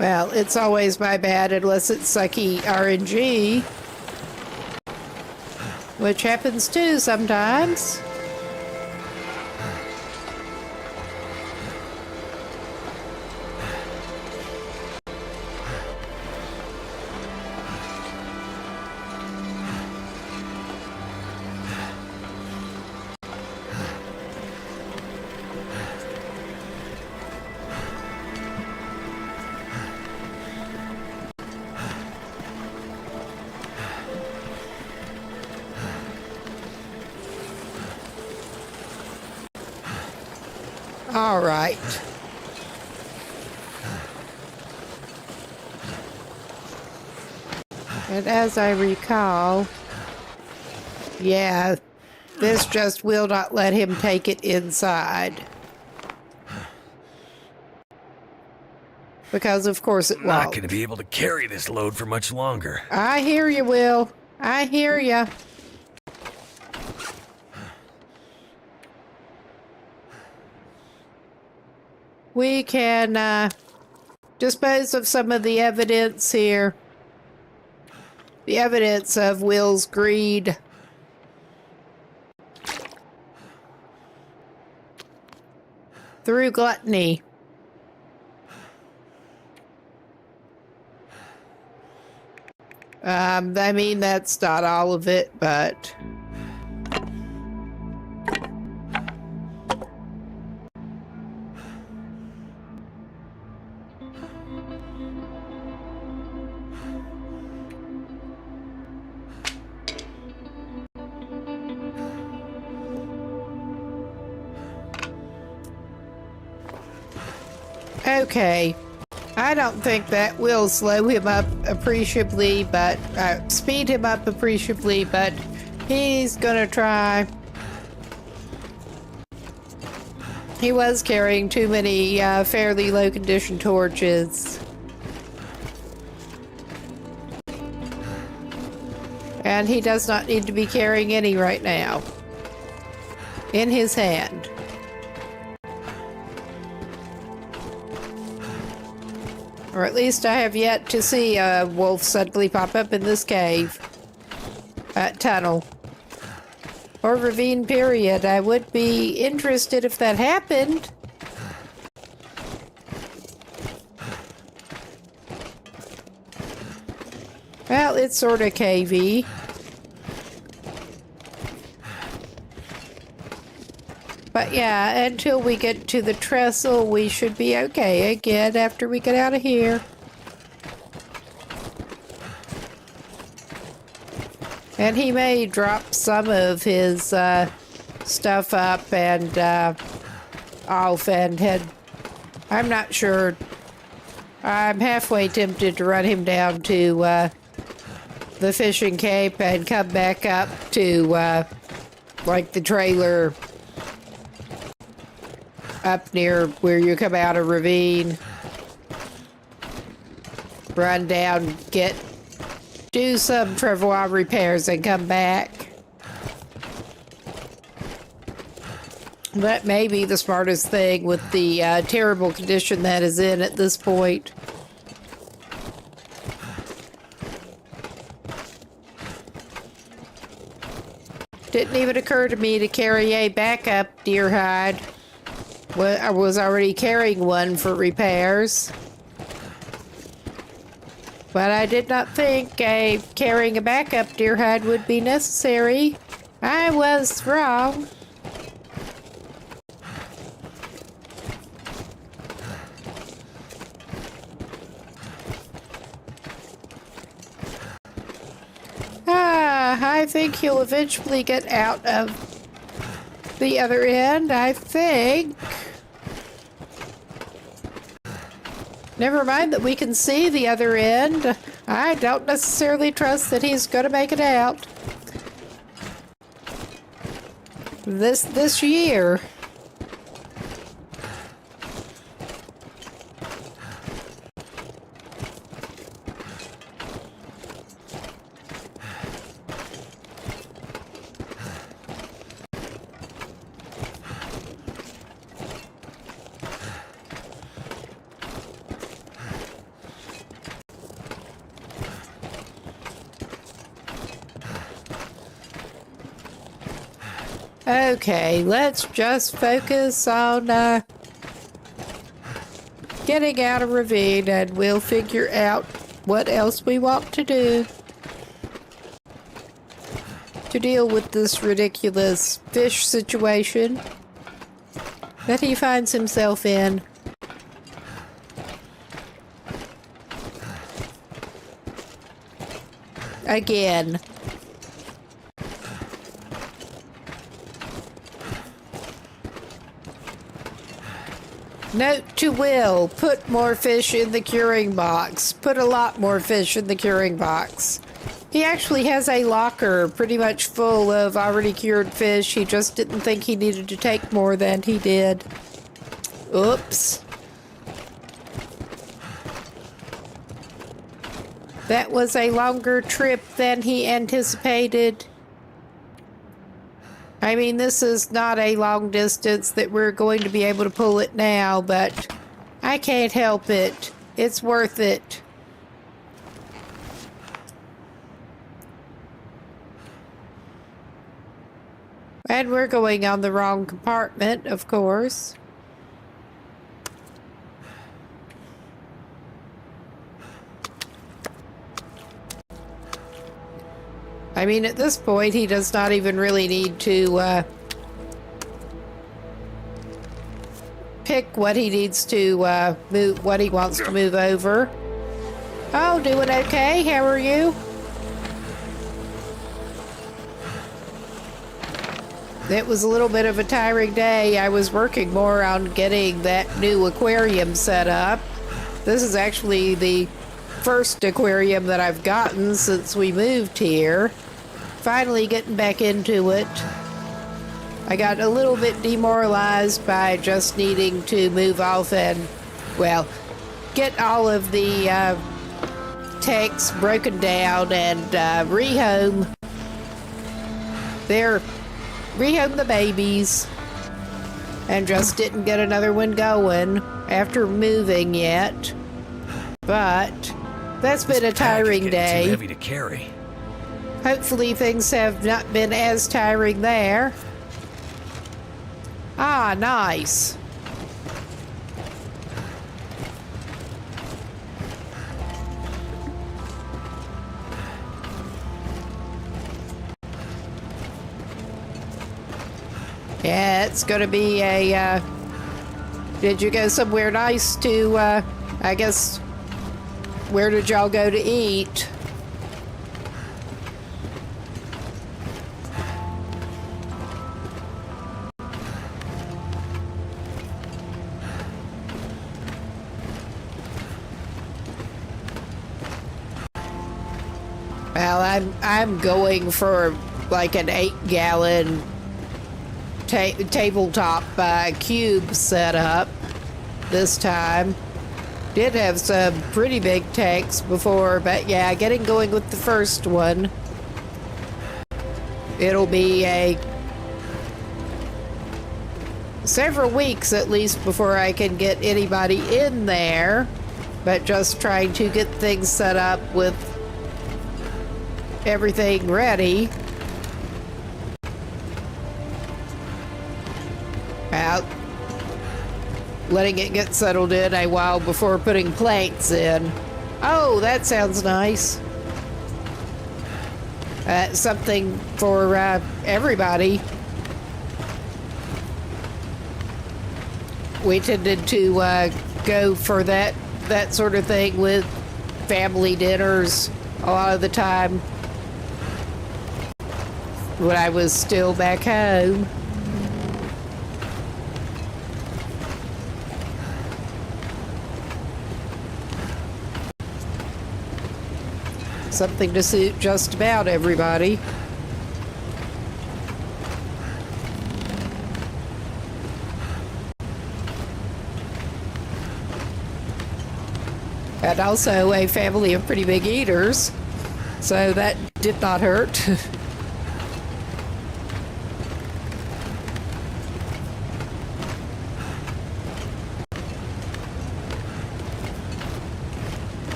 Well, it's always my bad unless it's sucky RNG, which happens too sometimes. All right. And as I recall, yeah, this just will not let him take it inside. Because of course it won't. Not going to be able to carry this load for much longer. I hear you, Will. I hear you. We can dispose of some of the evidence here. The evidence of Will's greed. Through gluttony. I mean, that's not all of it, but... Okay, I don't think that will slow him up appreciably, but speed him up appreciably, but he's gonna try. He was carrying too many fairly low condition torches. And he does not need to be carrying any right now. In his hand. Or at least I have yet to see a wolf suddenly pop up in this cave. Tunnel. Or ravine, period. I would be interested if that happened. Well, it's sort of cavey. But yeah, until we get to the trestle, we should be okay again after we get out of here. And he may drop some of his stuff up and off and head. I'm not sure. I'm halfway tempted to run him down to the fishing cape and come back up to like the trailer up near where you come out of ravine, run down, do some travois repairs and come back. That may be the smartest thing with the terrible condition that is in at this point. Didn't even occur to me to carry a backup deer hide. Well, I was already carrying one for repairs. But I did not think carrying a backup deer hide would be necessary. I was wrong. I think he'll eventually get out of the other end, I think. Never mind that we can see the other end. I don't necessarily trust that he's going to make it out. This year. Okay, let's just focus on getting out of ravine, and we'll figure out what else we want to do to deal with this ridiculous fish situation that he finds himself in. Again. Note to Will, put more fish in the curing box. Put a lot more fish in the curing box. He actually has a locker pretty much full of already cured fish. He just didn't think he needed to take more than he did. Oops. That was a longer trip than he anticipated. I mean, this is not a long distance that we're going to be able to pull it now, but I can't help it. It's worth it. And we're going on the wrong compartment, of course. I mean, at this point, he does not even really need to pick what he needs to move, what he wants to move over. Oh, doing okay? How are you? It was a little bit of a tiring day. I was working more on getting that new aquarium set up. This is actually the first aquarium that I've gotten since we moved here. Finally getting back into it. I got a little bit demoralized by just needing to move off and, well, get all of the techs broken down and rehome the babies, and just didn't get another one going after moving yet. But that's been a tiring day. Too heavy to carry. Hopefully things have not been as tiring there. Ah, nice. Yeah, it's gonna be a, did you go somewhere nice to, I guess, where did y'all go to eat? Well, I'm going for like an 8-gallon tabletop cube setup this time. Did have some pretty big tanks before, but yeah, getting going with the first one. It'll be several weeks at least before I can get anybody in there, but just trying to get things set up with everything ready. Out, letting it get settled in a while before putting plates in. Oh, that sounds nice. Something for everybody. We tended to go for that sort of thing with family dinners a lot of the time when I was still back home. Something to suit just about everybody. And also a family of pretty big eaters, so that did not hurt.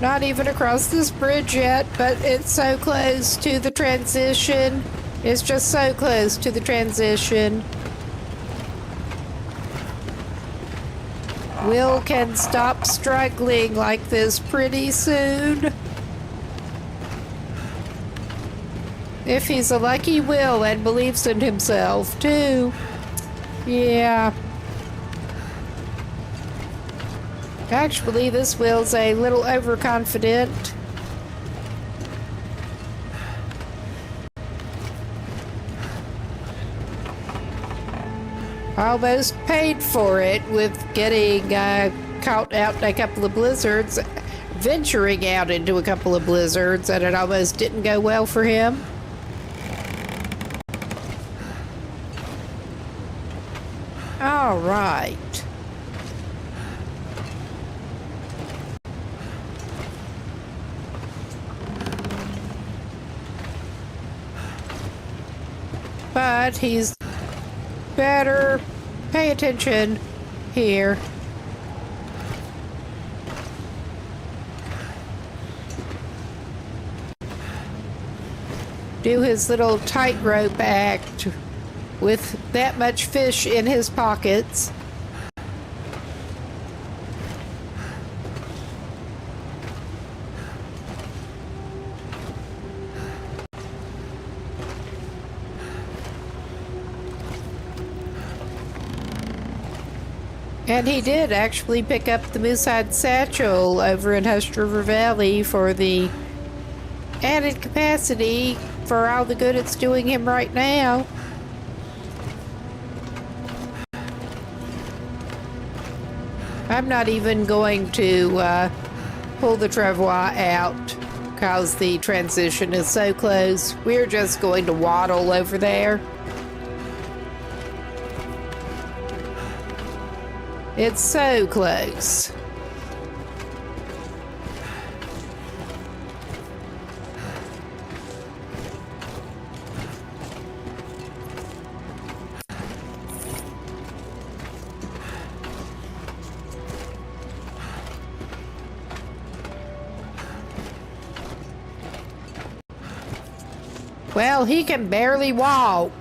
Not even across this bridge yet, but it's so close to the transition. It's just so close to the transition. Will can stop struggling like this pretty soon. If he's a lucky Will and believes in himself, too. Yeah. Actually, this Will's a little overconfident. Almost paid for it with getting caught out in a couple of blizzards, venturing out into a couple of blizzards, and it almost didn't go well for him. All right. But he's better pay attention here. Do his little tightrope act with that much fish in his pockets. And he did actually pick up the Moosehide Satchel over in Hush River Valley for the added capacity for all the good it's doing him right now. I'm not even going to pull the travois out because the transition is so close. We're just going to waddle over there. It's so close. Well, he can barely walk.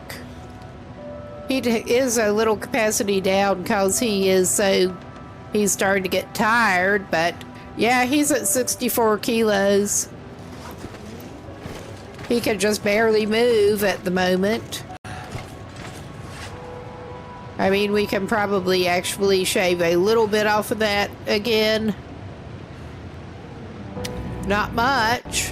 He is a little capacity down because he's starting to get tired, but yeah, he's at 64 kilos. He can just barely move at the moment. I mean, we can probably actually shave a little bit off of that again. Not much.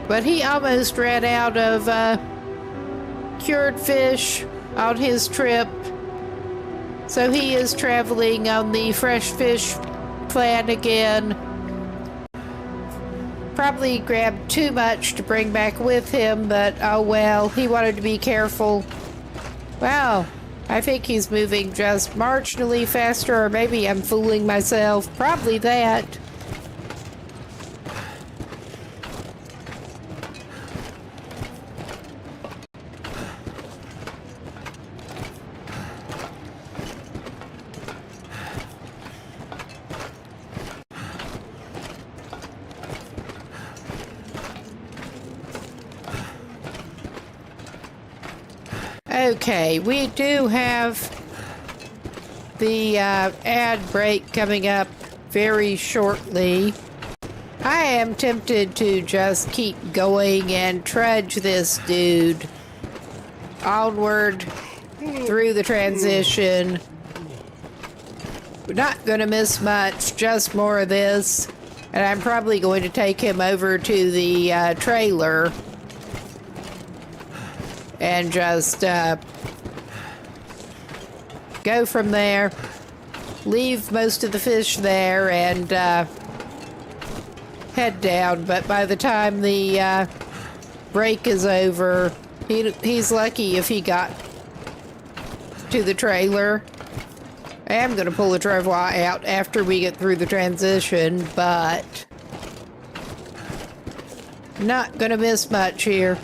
But he almost ran out of cured fish on his trip. So he is traveling on the fresh fish plan again. Probably grabbed too much to bring back with him, but oh well, he wanted to be careful. Wow, I think he's moving just marginally faster, or maybe I'm fooling myself. Probably that. Okay, we do have the ad break coming up very shortly. I am tempted to just keep going and trudge this dude onward through the transition. We're not going to miss much, just more of this. And I'm probably going to take him over to the trailer and just go from there, leave most of the fish there, and head down. But by the time the break is over, he's lucky if he got to the trailer. I am going to pull the travois out after we get through the transition, but not going to miss much here.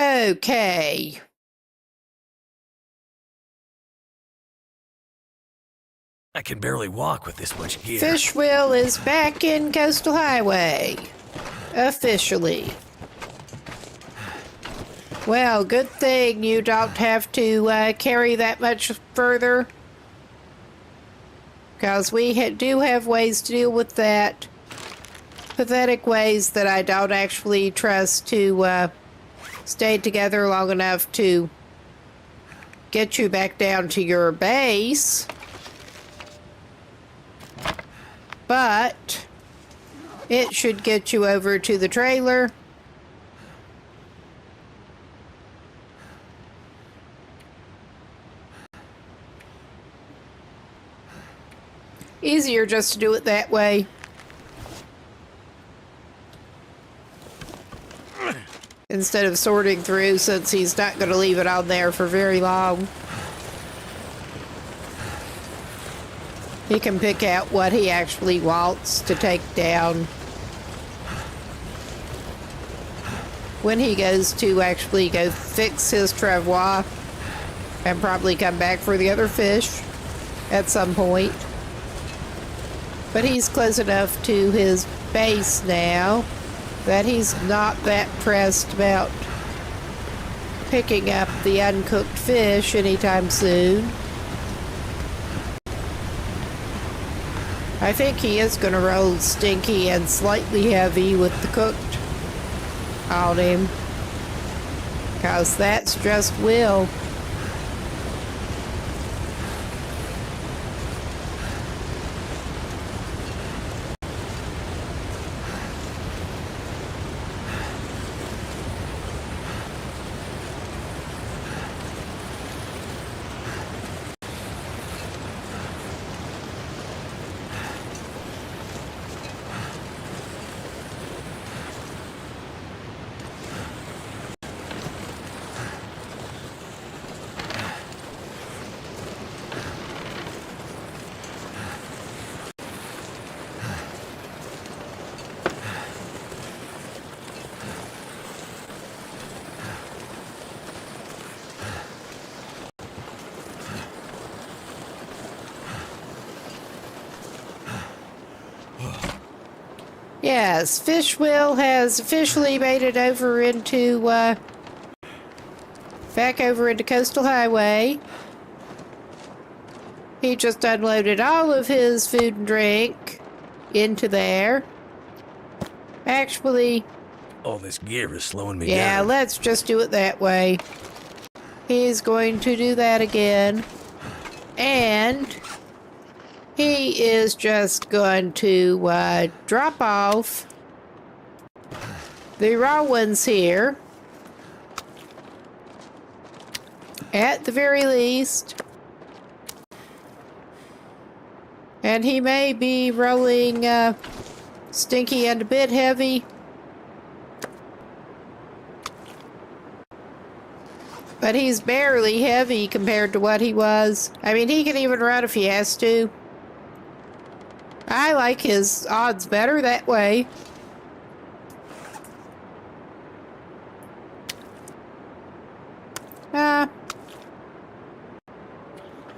Okay. I can barely walk with this much gear. Fish Will is back in Coastal Highway. Officially. Well, good thing you don't have to carry that much further. Because we do have ways to deal with that. Pathetic ways that I don't actually trust to stay together long enough to get you back down to your base. But it should get you over to the trailer. Easier just to do it that way. Instead of sorting through, since he's not going to leave it on there for very long. He can pick out what he actually wants to take down when he goes to actually go fix his travois and probably come back for the other fish at some point. But he's close enough to his base now that he's not that pressed about picking up the uncooked fish anytime soon. I think he is going to roll Stinky and slightly heavy with the cooked on him. Because that's just Will. Yes, Fish Will has officially made it over into, back over into Coastal Highway. He just unloaded all of his food and drink into there. Actually, All this gear is slowing me down. yeah, let's just do it that way. He's going to do that again. And he is just going to drop off the raw ones here. At the very least. And he may be rolling Stinky and a bit heavy. But he's barely heavy compared to what he was. I mean, he can even run if he has to. I like his odds better that way.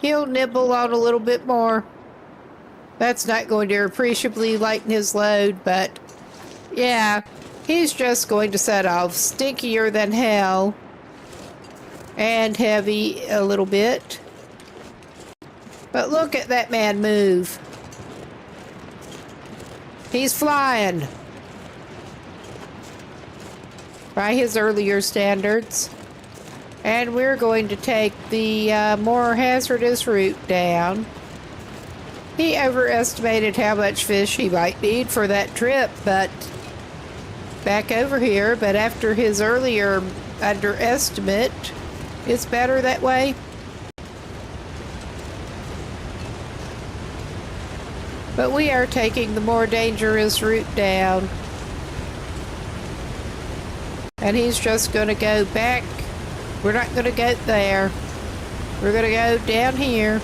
He'll nibble on a little bit more. That's not going to appreciably lighten his load, but yeah, he's just going to set off stinkier than hell and heavy a little bit. But look at that man move. He's flying by his earlier standards. And we're going to take the more hazardous route down. He overestimated how much fish he might need for that trip, but back over here. But after his earlier underestimate, it's better that way. But we are taking the more dangerous route down. And he's just going to go back. We're not going to go there. We're going to go down here.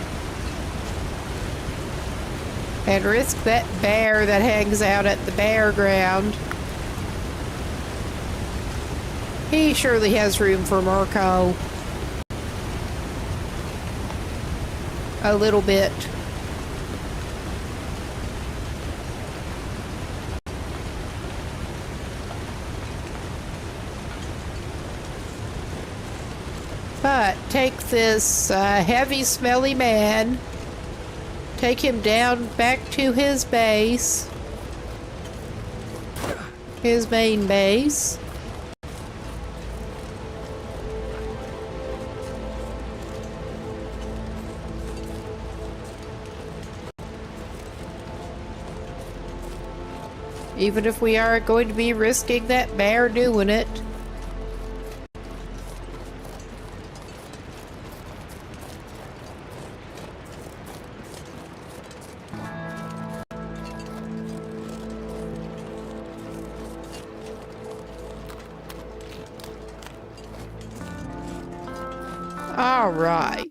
And risk that bear that hangs out at the bear ground. He surely has room for more coal. A little bit. But take this heavy, smelly man, take him down back to his base, his main base. Even if we are going to be risking that bear doing it. All right.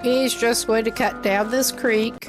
He's just going to cut down this creek.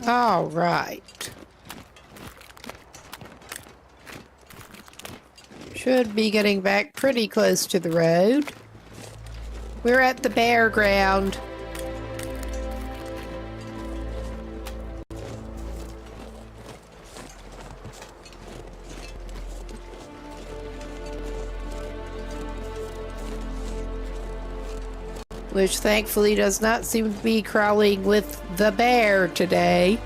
All right. Should be getting back pretty close to the road. We're at the bear ground. Which thankfully does not seem to be crawling with the bear today.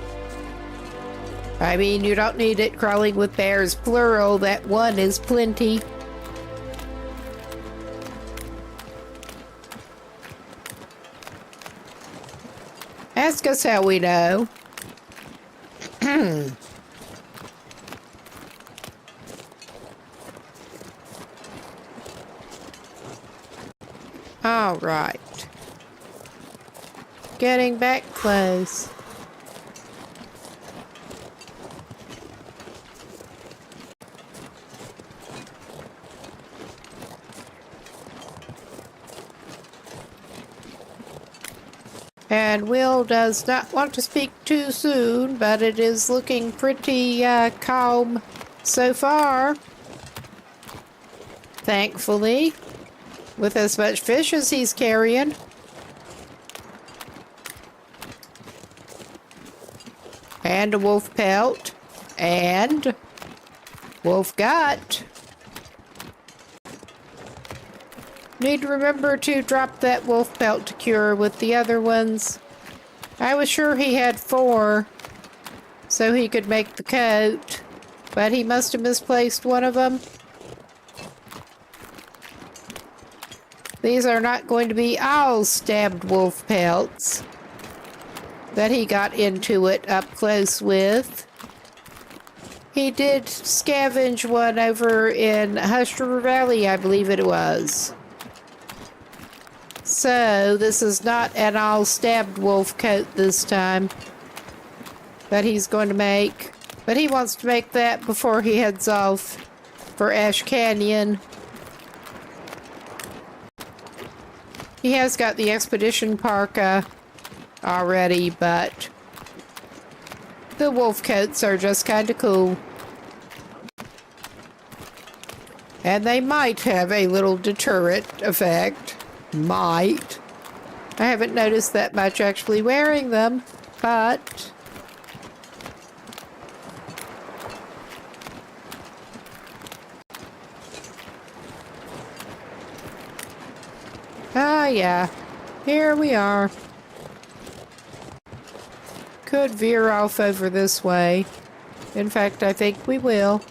I mean, you don't need it crawling with bears plural, that one is plenty. Ask us how we know. All right. Getting back close. And Will does not want to speak too soon, but it is looking pretty calm so far. Thankfully, with as much fish as he's carrying. And a wolf pelt. And wolf gut. Need to remember to drop that wolf pelt to cure with the other ones. I was sure he had 4, so he could make the coat, but he must have misplaced one of them. These are not going to be all stabbed wolf pelts that he got into it up close with. He did scavenge one over in Hush River Valley, I believe it was. So, this is not an all-stabbed wolf coat this time that he's going to make. But he wants to make that before he heads off for Ash Canyon. He has got the Expedition Parka already, but the wolf coats are just kind of cool. And they might have a little deterrent effect. Might. I haven't noticed that much actually wearing them, but Ah, yeah. Here we are. Could veer off over this way. In fact, I think we will.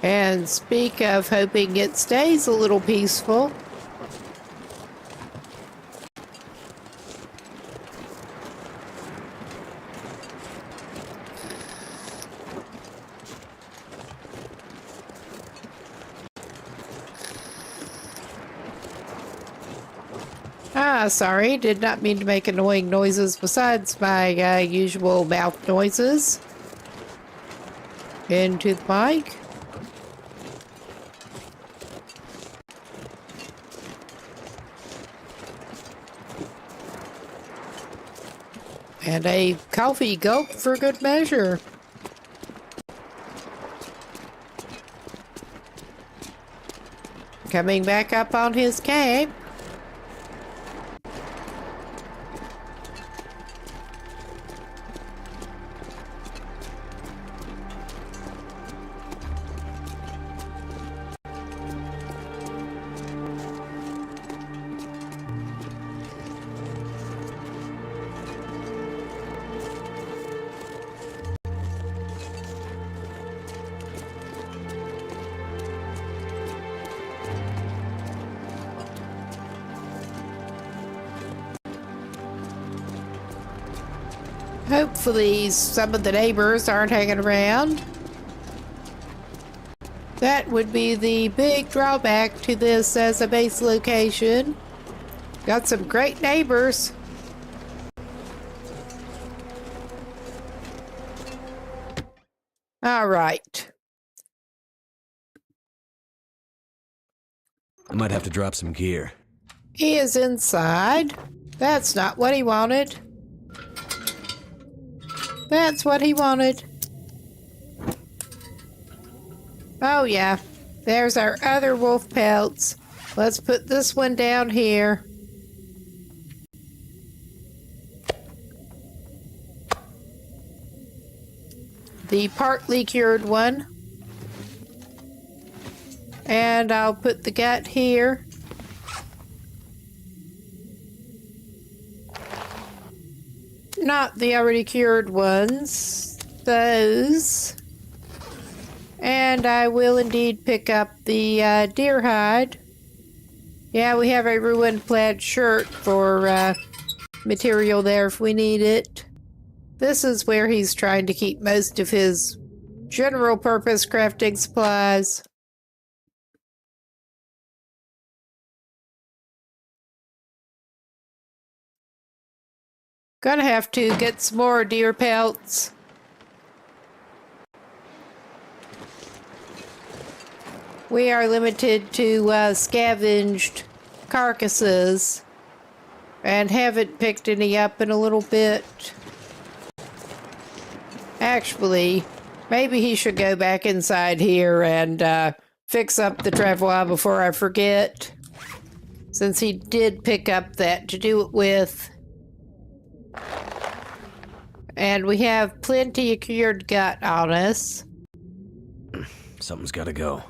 And speak of hoping it stays a little peaceful. Ah, sorry, did not mean to make annoying noises besides my usual mouth noises. Into the mic. And a coffee gulp for good measure. Coming back up on his cape. Hopefully some of the neighbors aren't hanging around. That would be the big drawback to this as a base location. Got some great neighbors. All right. I might have to drop some gear. He is inside. That's not what he wanted. That's what he wanted. Oh yeah, there's our other wolf pelts. Let's put this one down here. The partly cured one. And I'll put the gut here. Not the already cured ones. Those. And I will indeed pick up the deer hide. Yeah, we have a ruined plaid shirt for material there if we need it. This is where he's trying to keep most of his general purpose crafting supplies. Gonna have to get some more deer pelts. We are limited to scavenged carcasses and haven't picked any up in a little bit. Actually, maybe he should go back inside here and fix up the travois before I forget, since he did pick up that to do it with. And we have plenty of cured gut on us. Something's gotta go.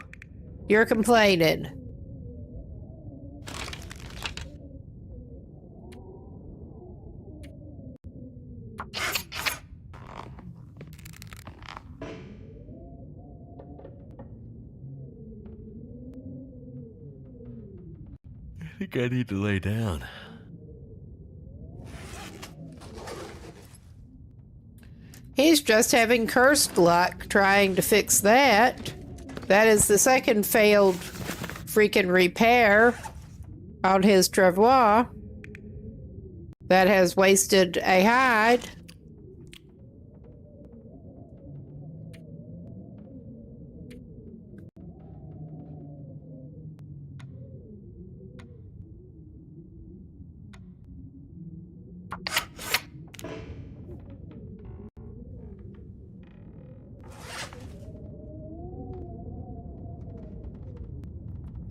You're complaining. I think I need to lay down. He's just having cursed luck trying to fix that. That is the second failed freaking repair on his travois that has wasted a hide.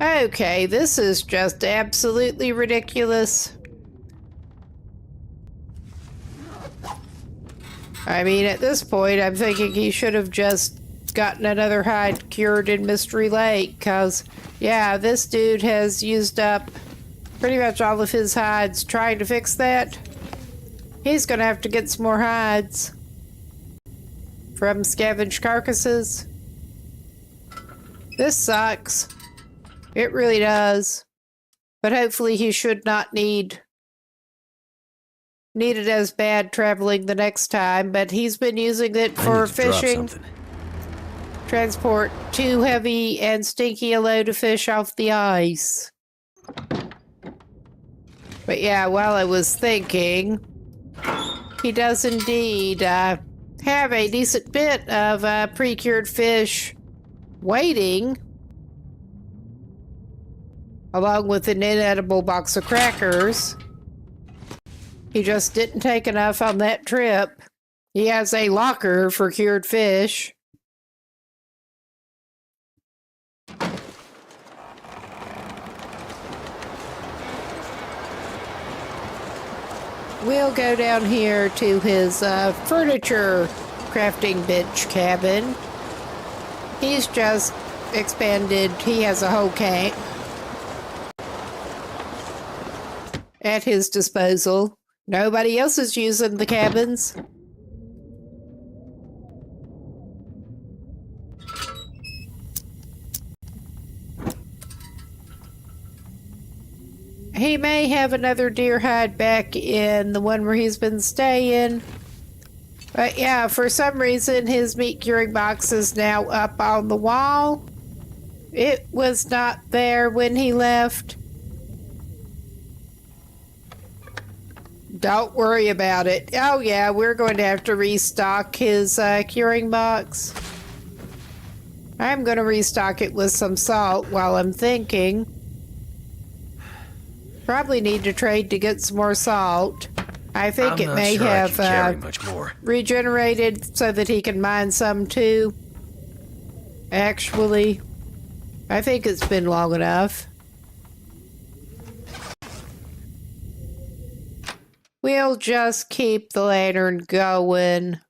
Okay, this is just absolutely ridiculous. I mean, at this point, I'm thinking he should have just gotten another hide cured in Mystery Lake, because, yeah, this dude has used up pretty much all of his hides trying to fix that. He's gonna have to get some more hides from scavenged carcasses. This sucks. It really does. But hopefully he should not need it as bad traveling the next time, but he's been using it for fishing. Transport too heavy and stinky a load of fish off the ice. But yeah, while I was thinking, he does indeed have a decent bit of pre-cured fish waiting, along with an inedible box of crackers. He just didn't take enough on that trip. He has a locker for cured fish. We'll go down here to his furniture crafting bench cabin. He's just expanded. He has a whole camp at his disposal. Nobody else is using the cabins. He may have another deer hide back in the one where he's been staying. But yeah, for some reason his meat curing box is now up on the wall. It was not there when he left. Don't worry about it. Oh yeah, we're going to have to restock his curing box. I'm going to restock it with some salt while I'm thinking. Probably need to trade to get some more salt. I think it may have regenerated so that he can mine some too. Actually, I think it's been long enough. We'll just keep the lantern going.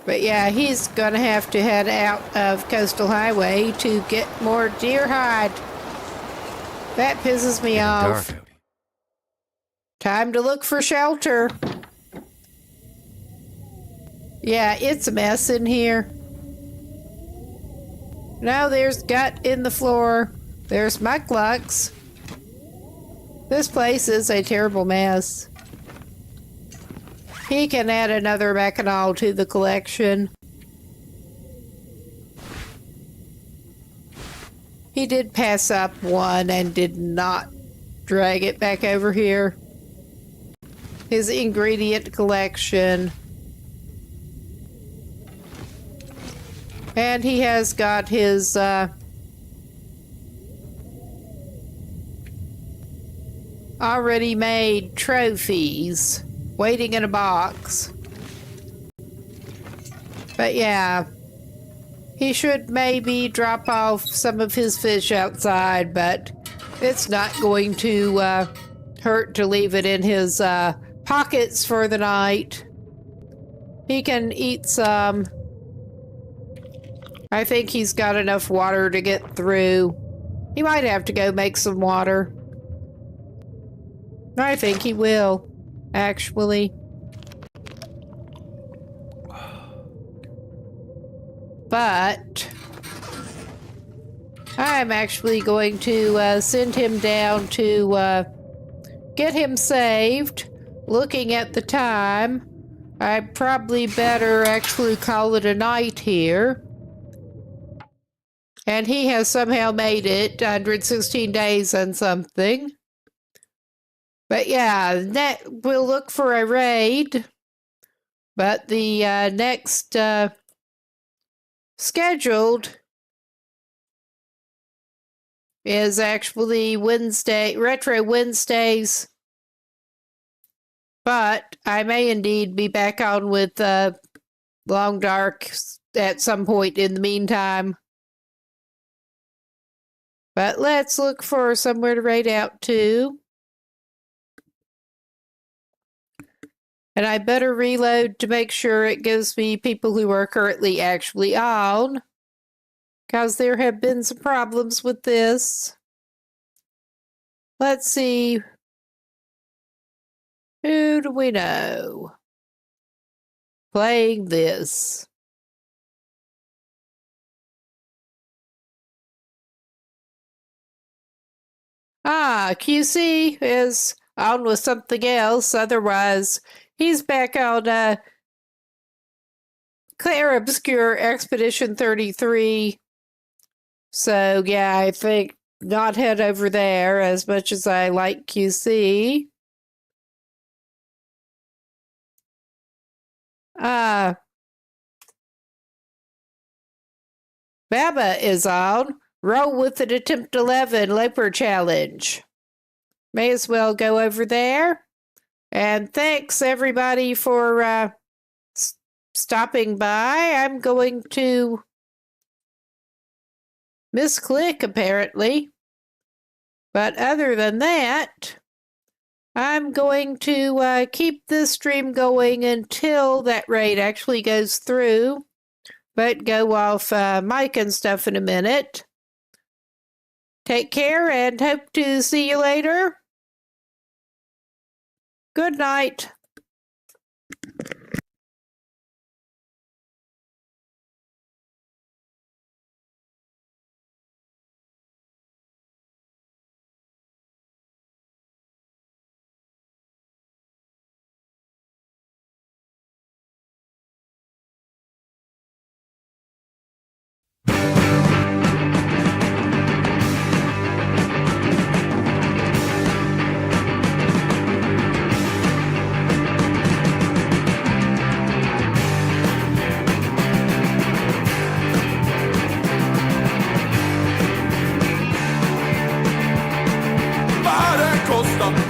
But yeah, he's gonna have to head out of Coastal Highway to get more deer hide. That pisses me off. Time to look for shelter. Yeah, it's a mess in here. Now there's gut in the floor. There's mucklucks. This place is a terrible mess. He can add another Bacchanal to the collection. He did pass up one and did not drag it back over here. His ingredient collection. And he has got his already made trophies waiting in a box. But yeah, he should maybe drop off some of his fish outside, but it's not going to hurt to leave it in his pockets for the night. He can eat some. I think he's got enough water to get through. He might have to go make some water. I think he will, actually. But I'm actually going to send him down to get him saved. Looking at the time, I probably better actually call it a night here. And he has somehow made it 116 days and something. But yeah, we'll look for a raid. But the next scheduled is actually Retro Wednesdays. But I may indeed be back on with Long Dark at some point in the meantime. But let's look for somewhere to raid out to. And I better reload to make sure it gives me people who are currently actually on. Because there have been some problems with this. Let's see. Who do we know playing this? QC is on with something else. Otherwise, he's back on Claire Obscure Expedition 33. So, yeah, I think not head over there as much as I like QC. Baba is on. Roll with an Attempt 11 Leper Challenge. May as well go over there. And thanks, everybody, for stopping by. I'm going to misclick, apparently. But other than that, I'm going to keep this stream going until that raid actually goes through. But go off mic and stuff in a minute. Take care and hope to see you later. Good night.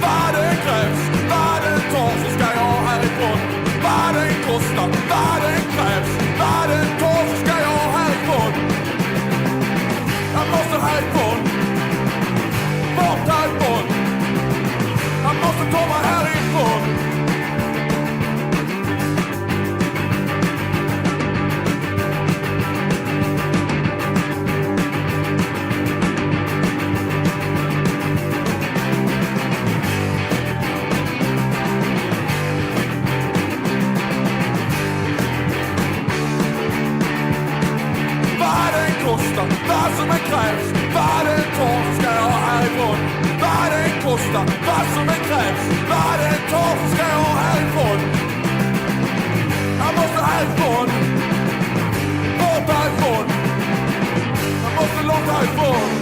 Vad det krävs, vad det tar så ska jag härifrån. Vad det kostar, vad det krävs, vad det tar så ska jag härifrån. Jag måste härifrån, bort härifrån. Jag måste ta mig härifrån. Vad som än krävs, vad det tar så ska jag härifrån. Vad det kostar, vad som än krävs, vad det tar så ska jag härifrån. Jag måste härifrån, bort härifrån. Jag måste långt härifrån.